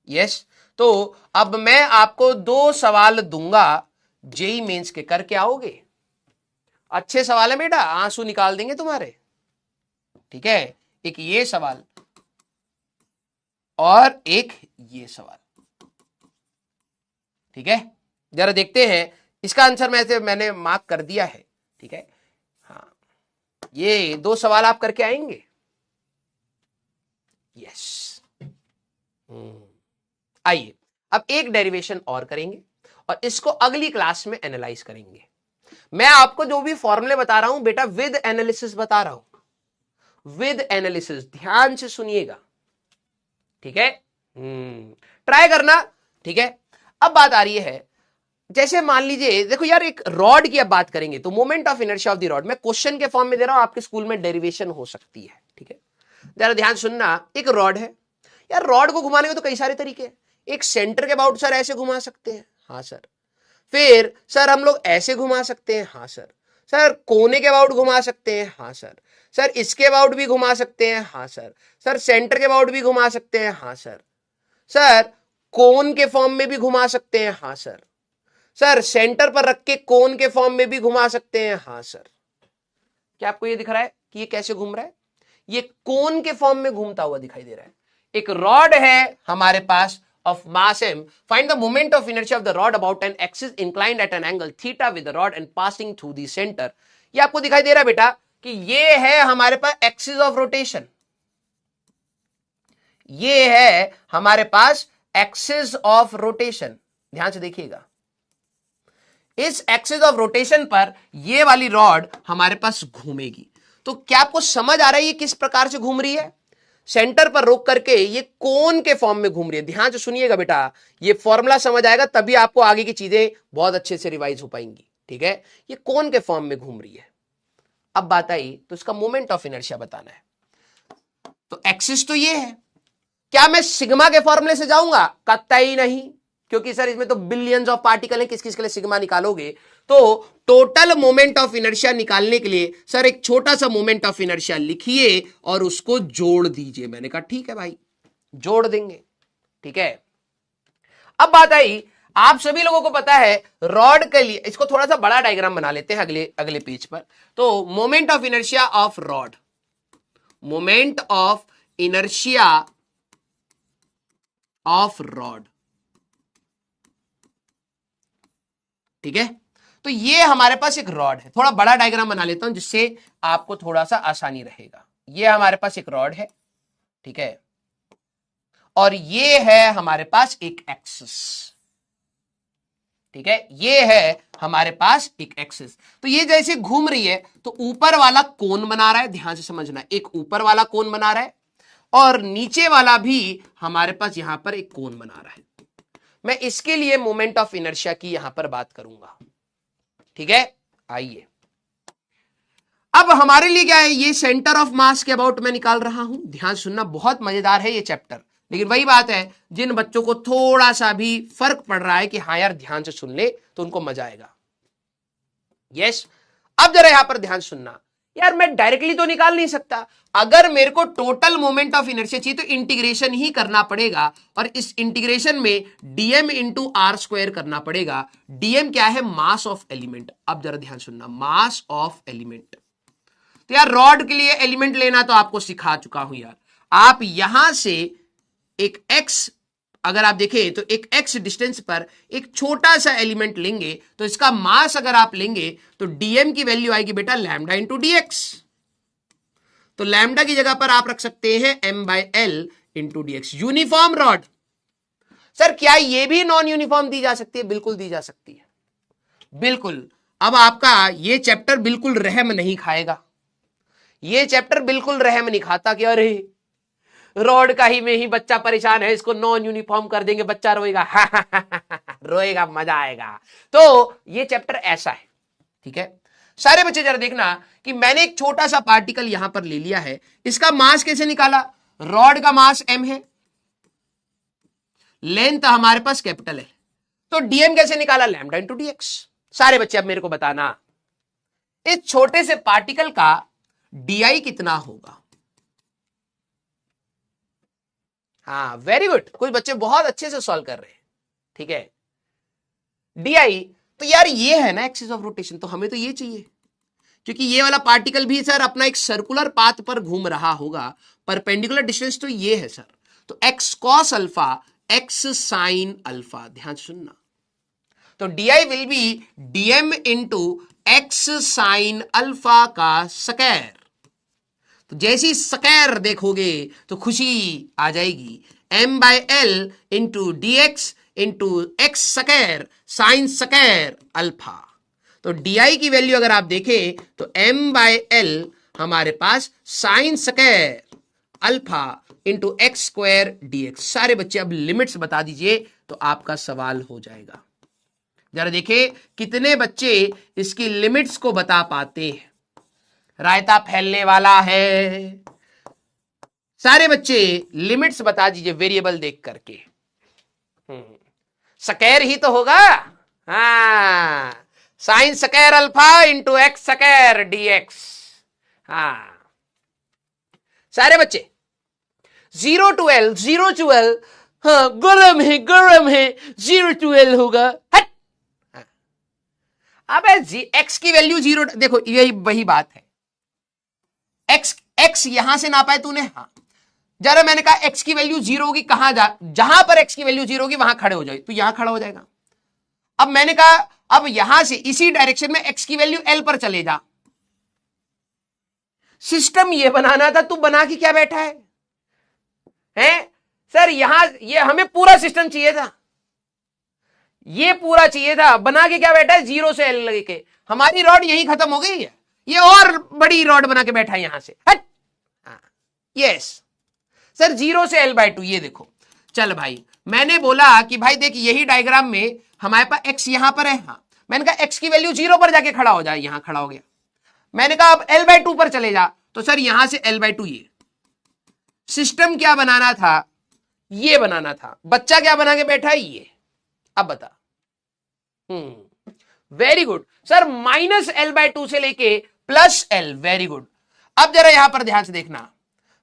यस। तो अब मैं आपको 2 सवाल दूंगा, जेई मेंस के, करके आओगे? अच्छे सवाल है बेटा, आंसू निकाल देंगे तुम्हारे, ठीक है। एक ये सवाल और एक ये सवाल, ठीक है। जरा देखते हैं इसका आंसर मैंने मार्क कर दिया है, ठीक है। हाँ, ये 2 सवाल आप करके आएंगे? यस। आइए अब एक डेरिवेशन और करेंगे और इसको अगली क्लास में एनालाइज करेंगे। मैं आपको जो भी फॉर्मूले बता रहा हूं बेटा, विद एनालिसिस बता रहा हूं, विद एनालिसिस, ध्यान से सुनिएगा, ठीक है। ट्राई करना, ठीक है। अब बात आ रही है, जैसे मान लीजिए, देखो यार, एक रॉड की अब बात करेंगे तो moment of inertia of the rod, मैं क्वेश्चन के फॉर्म में दे रहा हूं, आपके स्कूल में डेरिवेशन हो सकती है, ठीक है। जरा ध्यान सुनना, एक रॉड है यार, रॉड को घुमाने के तो कई सारे तरीके हैं। एक सेंटर के अबाउट सर ऐसे घुमा सकते हैं, हाँ सर। फिर सर हम लोग ऐसे घुमा सकते हैं, हाँ सर। सर कोने के अबाउट घुमा सकते हैं, हाँ सर। सर इसके अबाउट भी घुमा सकते हैं, हाँ सर। सर सेंटर के अबाउट भी घुमा सकते हैं, हाँ सर। सर कोन के फॉर्म में भी घुमा सकते हैं, हाँ सर। सर सेंटर पर रख के कोन के फॉर्म में भी घुमा सकते हैं, हाँ सर। क्या आपको ये दिख रहा है कि ये कैसे घूम रहा है? ये कोन के फॉर्म में घूमता हुआ दिखाई दे रहा है। एक रॉड है हमारे पास of mass m, find the moment of inertia of the rod about an axis inclined at an angle theta with the rod and passing through the center। ये आपको दिखाई दे रहा है बेटा कि ये है हमारे पास एक्सिस ऑफ रोटेशन, ये है हमारे पास एक्सिस ऑफ रोटेशन। ध्यान से देखिएगा, इस एक्सिस ऑफ रोटेशन पर ये वाली रॉड हमारे पास घूमेगी। तो क्या आपको समझ आ रहा है ये किस प्रकार से घूम रही है? सेंटर पर रोक करके ये कोन के फॉर्म में घूम रही है। ध्यान से सुनिएगा बेटा, ये फॉर्मूला समझ आएगा तभी आपको आगे की चीजें बहुत अच्छे से रिवाइज हो पाएंगी, ठीक है। ये कोन के फॉर्म में घूम रही है। अब बात आई तो इसका मोमेंट ऑफ इनर्शिया बताना है। तो एक्सिस तो ये है, क्या मैं सिग्मा के फॉर्मूले से जाऊंगा? कतई नहीं, क्योंकि सर इसमें तो बिलियंस ऑफ पार्टिकल है, किस किस के लिए सिग्मा निकालोगे? तो टोटल मोमेंट ऑफ इनर्शिया निकालने के लिए सर एक छोटा सा मोमेंट ऑफ इनर्शिया लिखिए और उसको जोड़ दीजिए। मैंने कहा ठीक है भाई, जोड़ देंगे, ठीक है। अब बात आई, आप सभी लोगों को पता है रॉड के लिए, इसको थोड़ा सा बड़ा डायग्राम बना लेते हैं अगले पेज पर। तो moment of inertia of rod, moment of inertia of rod, ठीक है। तो ये हमारे पास एक रॉड है, थोड़ा बड़ा डायग्राम बना लेता हूं जिससे आपको थोड़ा सा आसानी रहेगा। ये हमारे पास एक रॉड है, ठीक है, और ये है हमारे पास एक एक्सिस, ठीक है। ये है हमारे पास एक एक्सिस। तो ये जैसे घूम रही है तो ऊपर वाला कोन बना रहा है, ध्यान से समझना, एक ऊपर वाला कोन बना रहा है और नीचे वाला भी हमारे पास यहां पर एक कोन बना रहा है। मैं इसके लिए मोमेंट ऑफ इनर्शिया की यहां पर बात करूंगा, ठीक है। आइए अब हमारे लिए क्या है, ये सेंटर ऑफ मास के अबाउट मैं निकाल रहा हूं। ध्यान सुनना, बहुत मजेदार है ये चैप्टर, लेकिन वही बात है, जिन बच्चों को थोड़ा सा भी फर्क पड़ रहा है कि हाँ यार ध्यान से सुन ले तो उनको मजा आएगा। यस, अब जरा यहां पर ध्यान सुनना, यार मैं डायरेक्टली तो निकाल नहीं सकता, अगर मेरे को टोटल मोमेंट ऑफ इनर्शिया चाहिए तो इंटीग्रेशन ही करना पड़ेगा, और इस इंटीग्रेशन में डीएम इंटू आर स्क्वायर करना पड़ेगा। डीएम क्या है? Mass of element. अब जरा ध्यान सुनना, मास ऑफ एलिमेंट। तो यार रॉड के लिए एलिमेंट लेना तो आपको सिखा चुका हूं यार। आप यहां से एक एक्स, अगर आप देखें तो एक एक्स डिस्टेंस पर एक छोटा सा एलिमेंट लेंगे तो इसका मास अगर आप लेंगे तो डीएम की वैल्यू आएगी बेटा लैम्डा इंटू डीएक्स। तो लैम्डा की जगह पर आप रख सकते हैं m by l into dx. Uniform rod, sir क्या ये भी नॉन यूनिफॉर्म दी जा सकती है? बिल्कुल दी जा सकती है, बिल्कुल। अब आपका ये चैप्टर बिल्कुल रहम नहीं खाएगा, ये चैप्टर बिल्कुल रहम नहीं खाता कि अरे रॉड का ही में ही बच्चा परेशान है, इसको नॉन यूनिफॉर्म कर देंगे, बच्चा रोएगा, रोएगा, मजा आएगा। तो ये चैप्टर ऐसा है, ठीक है। सारे बच्चे जरा देखना कि मैंने एक छोटा सा पार्टिकल यहां पर ले लिया है, इसका मास कैसे निकाला? रॉड का मास m है, लेंथ हमारे पास कैपिटल है, तो डीएम कैसे निकाला? Lambda into dx. सारे बच्चे अब मेरे को बताना, इस छोटे से पार्टिकल का डीआई कितना होगा? हाँ वेरी गुड, कुछ बच्चे बहुत अच्छे से सॉल्व कर रहे हैं। ठीक है, डी तो यार ये है ना एक्सिस ऑफ रोटेशन, तो हमें तो ये चाहिए, क्योंकि ये वाला पार्टिकल भी सर अपना एक सर्कुलर पाथ पर घूम रहा होगा, परपेंडिकुलर डिस्टेंस तो ये है सर, तो x cos alpha x sin alpha, ध्यान सुनना, तो d will be dm into x sin alpha का स्क्वायर। तो जैसी स्क्वायर देखोगे तो खुशी आ जाएगी, m by l into d x into x square sin square alpha. तो डी की वैल्यू अगर आप देखें तो m बाय एल हमारे पास sin square alpha into x square d x. सारे बच्चे अब लिमिट्स बता दीजिए तो आपका सवाल हो जाएगा। जरा देखिए कितने बच्चे इसकी लिमिट्स को बता पाते हैं। रायता फैलने वाला है, सारे बच्चे लिमिट्स बता दीजिए वेरिएबल देख करके। स्क्वायर ही तो होगा, हाँ, sine square alpha into x square dx. हाँ सारे बच्चे 0 to L, 0 to L, हाँ गरम है 0 to L होगा। हट, अबे एक्स की वैल्यू 0, देखो यही वही बात है, एक्स यहां से नापा है तूने, हाँ जरा मैंने कहा एक्स की वैल्यू 0 होगी, कहां जहां पर एक्स की वैल्यू 0 होगी वहां खड़े हो जाए, तो यहां खड़ा हो जाएगा। अब मैंने कहा अब यहां से इसी डायरेक्शन में एक्स की वैल्यू एल पर चले जा। सिस्टम ये बनाना था, तू बना के क्या बैठा है हैं? सर यहां ये हमें पूरा सिस्टम चाहिए था, ये पूरा चाहिए था, बना के क्या बैठा है 0 से एल लगे के, हमारी रॉड यही खत्म हो गई है, ये और बड़ी रॉड बना के बैठा है यहां से। हट, यस सर 0 से L/2, ये देखो। चल भाई मैंने बोला कि भाई देख यही डायग्राम में हमारे पास x यहां पर है, हाँ मैंने कहा x की वैल्यू 0 पर जाके खड़ा हो जाए, यहां खड़ा हो गया। मैंने कहा अब L/2 पर चले जा, तो सर यहां से L/2, ये सिस्टम क्या बनाना था, ये बनाना था, बच्चा क्या बना के बैठा है ये। अब बता, वेरी गुड सर, -L/2 से लेके +L, वेरी गुड। अब जरा यहां पर ध्यान से देखना,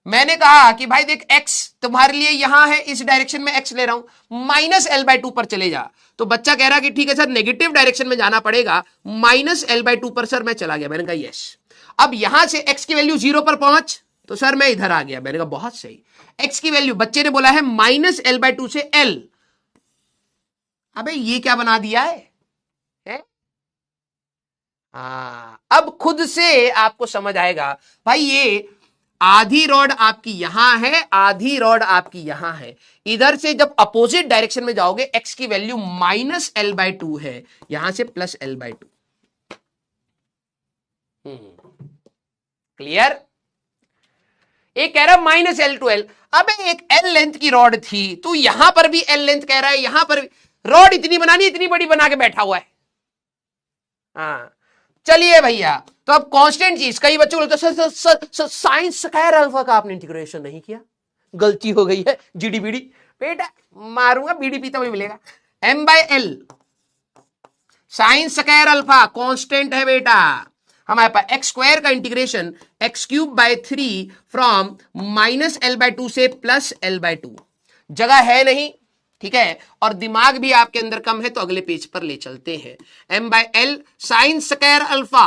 मैंने कहा कि भाई देख x तुम्हारे लिए यहां है, इस डायरेक्शन में x ले रहा हूं, -L/2 पर चले जा। तो बच्चा कह रहा कि ठीक है सर नेगेटिव डायरेक्शन में जाना पड़ेगा, -L/2 पर। सर मैं चला गया, मैंने कहा यस। अब यहां से x की वैल्यू 0 पर पहुंच, तो सर मैं इधर आ गया, मैंने कहा बहुत सही। x की वैल्यू बच्चे ने बोला है -L/2 से L, अबे ये क्या बना दिया है? अब खुद से आपको समझ आएगा भाई, ये आधी रॉड आपकी यहां है, आधी रॉड आपकी यहां है, इधर से जब अपोजिट डायरेक्शन में जाओगे x की वैल्यू -L/2 है, यहां से +L/2। क्लियर? एक कह रहा है -L to L, अबे एक L लेंथ की रॉड थी, तू यहां पर भी L लेंथ कह रहा है, यहां पर भी रॉड इतनी बनानी, इतनी बड़ी बना के बैठा हुआ है। हाँ चलिए भैया, तो अब कांस्टेंट चीज, कई बच्चे बोलते सर साइन स्क्वायर अल्फा का आपने इंटीग्रेशन नहीं किया, गलती हो गई है, जीडी बीडी बेटा मारूंगा, बीडी पीता हुआ मिलेगा। m/L sign square alpha constant है बेटा, हमारे पास एक्स स्क्वायर का इंटीग्रेशन x³/3 फ्रॉम -L/2 से +L/2। जगह है नहीं, ठीक है, और दिमाग भी आपके अंदर कम है, तो अगले पेज पर ले चलते हैं। m/L साइन स्क्वायर अल्फा,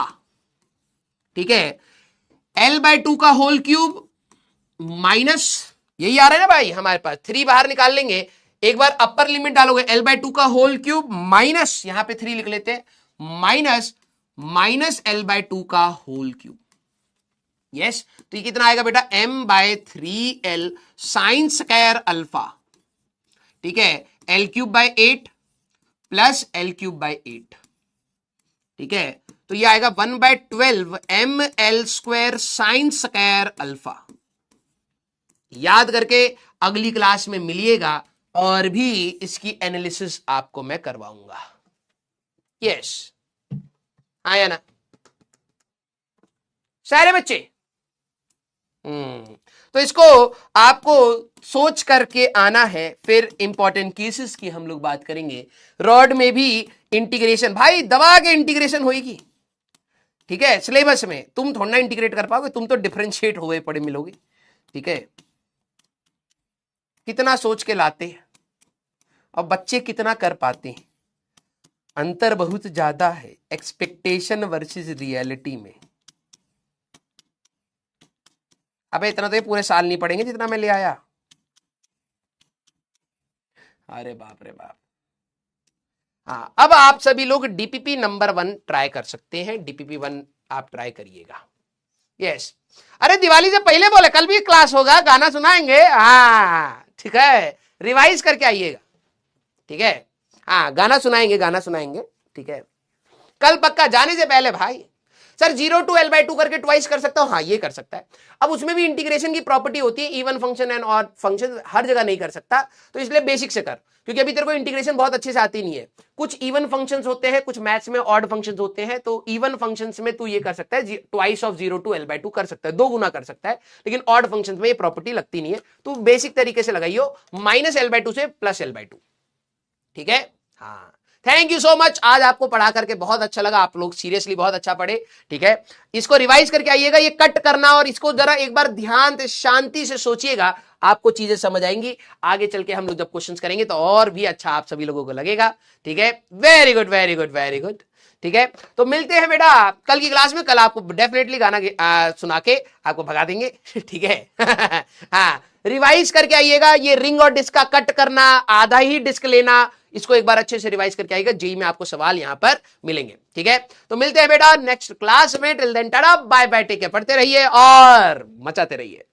ठीक है, L/2 का होल क्यूब माइनस, यही आ रहा है ना भाई हमारे पास, 3 बाहर निकाल लेंगे, एक बार अपर लिमिट डालोगे, L/2 का होल क्यूब माइनस, यहां पे 3 लिख लेते हैं, माइनस L/2 का होल क्यूब। यस, तो ये कितना आएगा बेटा, m/3L साइन स्क्वायर अल्फा, ठीक है, L³/8 प्लस L³/8, ठीक है, तो ये आएगा 1/12 mL² साइन स्क्वायर अल्फा। याद करके अगली क्लास में मिलिएगा, और भी इसकी एनालिसिस आपको मैं करवाऊंगा। यस, आया ना सारे बच्चे? तो इसको आपको सोच करके आना है, फिर इंपॉर्टेंट केसेस की हम लोग बात करेंगे। रॉड में भी इंटीग्रेशन भाई दबा के इंटीग्रेशन होगी, ठीक है, सिलेबस में तुम थोड़ा ना इंटीग्रेट कर पाओगे, तुम तो डिफरेंशिएट हुए पड़े मिलोगे, ठीक है। कितना सोच के लाते हैं और बच्चे कितना कर पाते हैं, अंतर बहुत ज्यादा है एक्सपेक्टेशन वर्सेस रियलिटी में। अबे इतना तो ये पूरे साल नहीं पढ़ेंगे जितना मैं ले आया। अरे बाप रे बाप। हाँ, अब आप सभी लोग डीपीपी नंबर 1 ट्राई कर सकते हैं। डीपीपी 1 आप ट्राई करिएगा। यस, अरे दिवाली से पहले बोले कल भी क्लास होगा, गाना सुनाएंगे। हाँ ठीक है, रिवाइज करके आइएगा। ठीक है, हाँ गाना सुनाएंगे, गाना सुनाएंगे। ठीक है, कल पक्का, जाने से पहले भाई। सर 0 to L/2 करके ट्वाइस कर सकता हूं, हाँ ये कर सकता है। अब उसमें भी इंटीग्रेशन की प्रॉपर्टी होती है, even function and odd function हर जगह नहीं कर सकता, तो इसलिए बेसिक से कर, क्योंकि अभी तेरे को इंटीग्रेशन बहुत अच्छे से आती नहीं है। कुछ इवन फंक्शंस होते हैं, कुछ मैथ्स में ऑड फंक्शंस होते हैं, तो इवन फंक्शंस में तू ये कर सकता है, ट्वाइस ऑफ 0 to L/2 कर सकता है, 2 गुना कर सकता है, लेकिन ऑड फंक्शंस में ये प्रॉपर्टी लगती नहीं है। तो बेसिक तरीके से लगाइयो, -L/2 से +L/2। ठीक है, हाँ थैंक यू सो मच। आज आपको पढ़ा करके बहुत अच्छा लगा, आप लोग सीरियसली बहुत अच्छा पढ़े। ठीक है, इसको रिवाइज करके आइएगा, ये कट करना और इसको जरा एक बार ध्यान से शांति से सोचिएगा, आपको चीजें समझ आएंगी। आगे चल के हम लोग जब क्वेश्चंस करेंगे तो और भी अच्छा आप सभी लोगों को लगेगा। ठीक है, very good very good very good. ठीक है, तो मिलते हैं बेटा कल की क्लास में। कल आपको डेफिनेटली गाना सुना के आपको भगा देंगे। ठीक है हाँ, रिवाइज करके आइएगा। ये रिंग और डिस्क का कट करना, आधा ही डिस्क लेना, इसको एक बार अच्छे से रिवाइज करके आइएगा। जेई में आपको सवाल यहां पर मिलेंगे। ठीक है, तो मिलते हैं बेटा नेक्स्ट क्लास में। Till then tata bye bye, take care, पढ़ते रहिए और मचाते रहिए।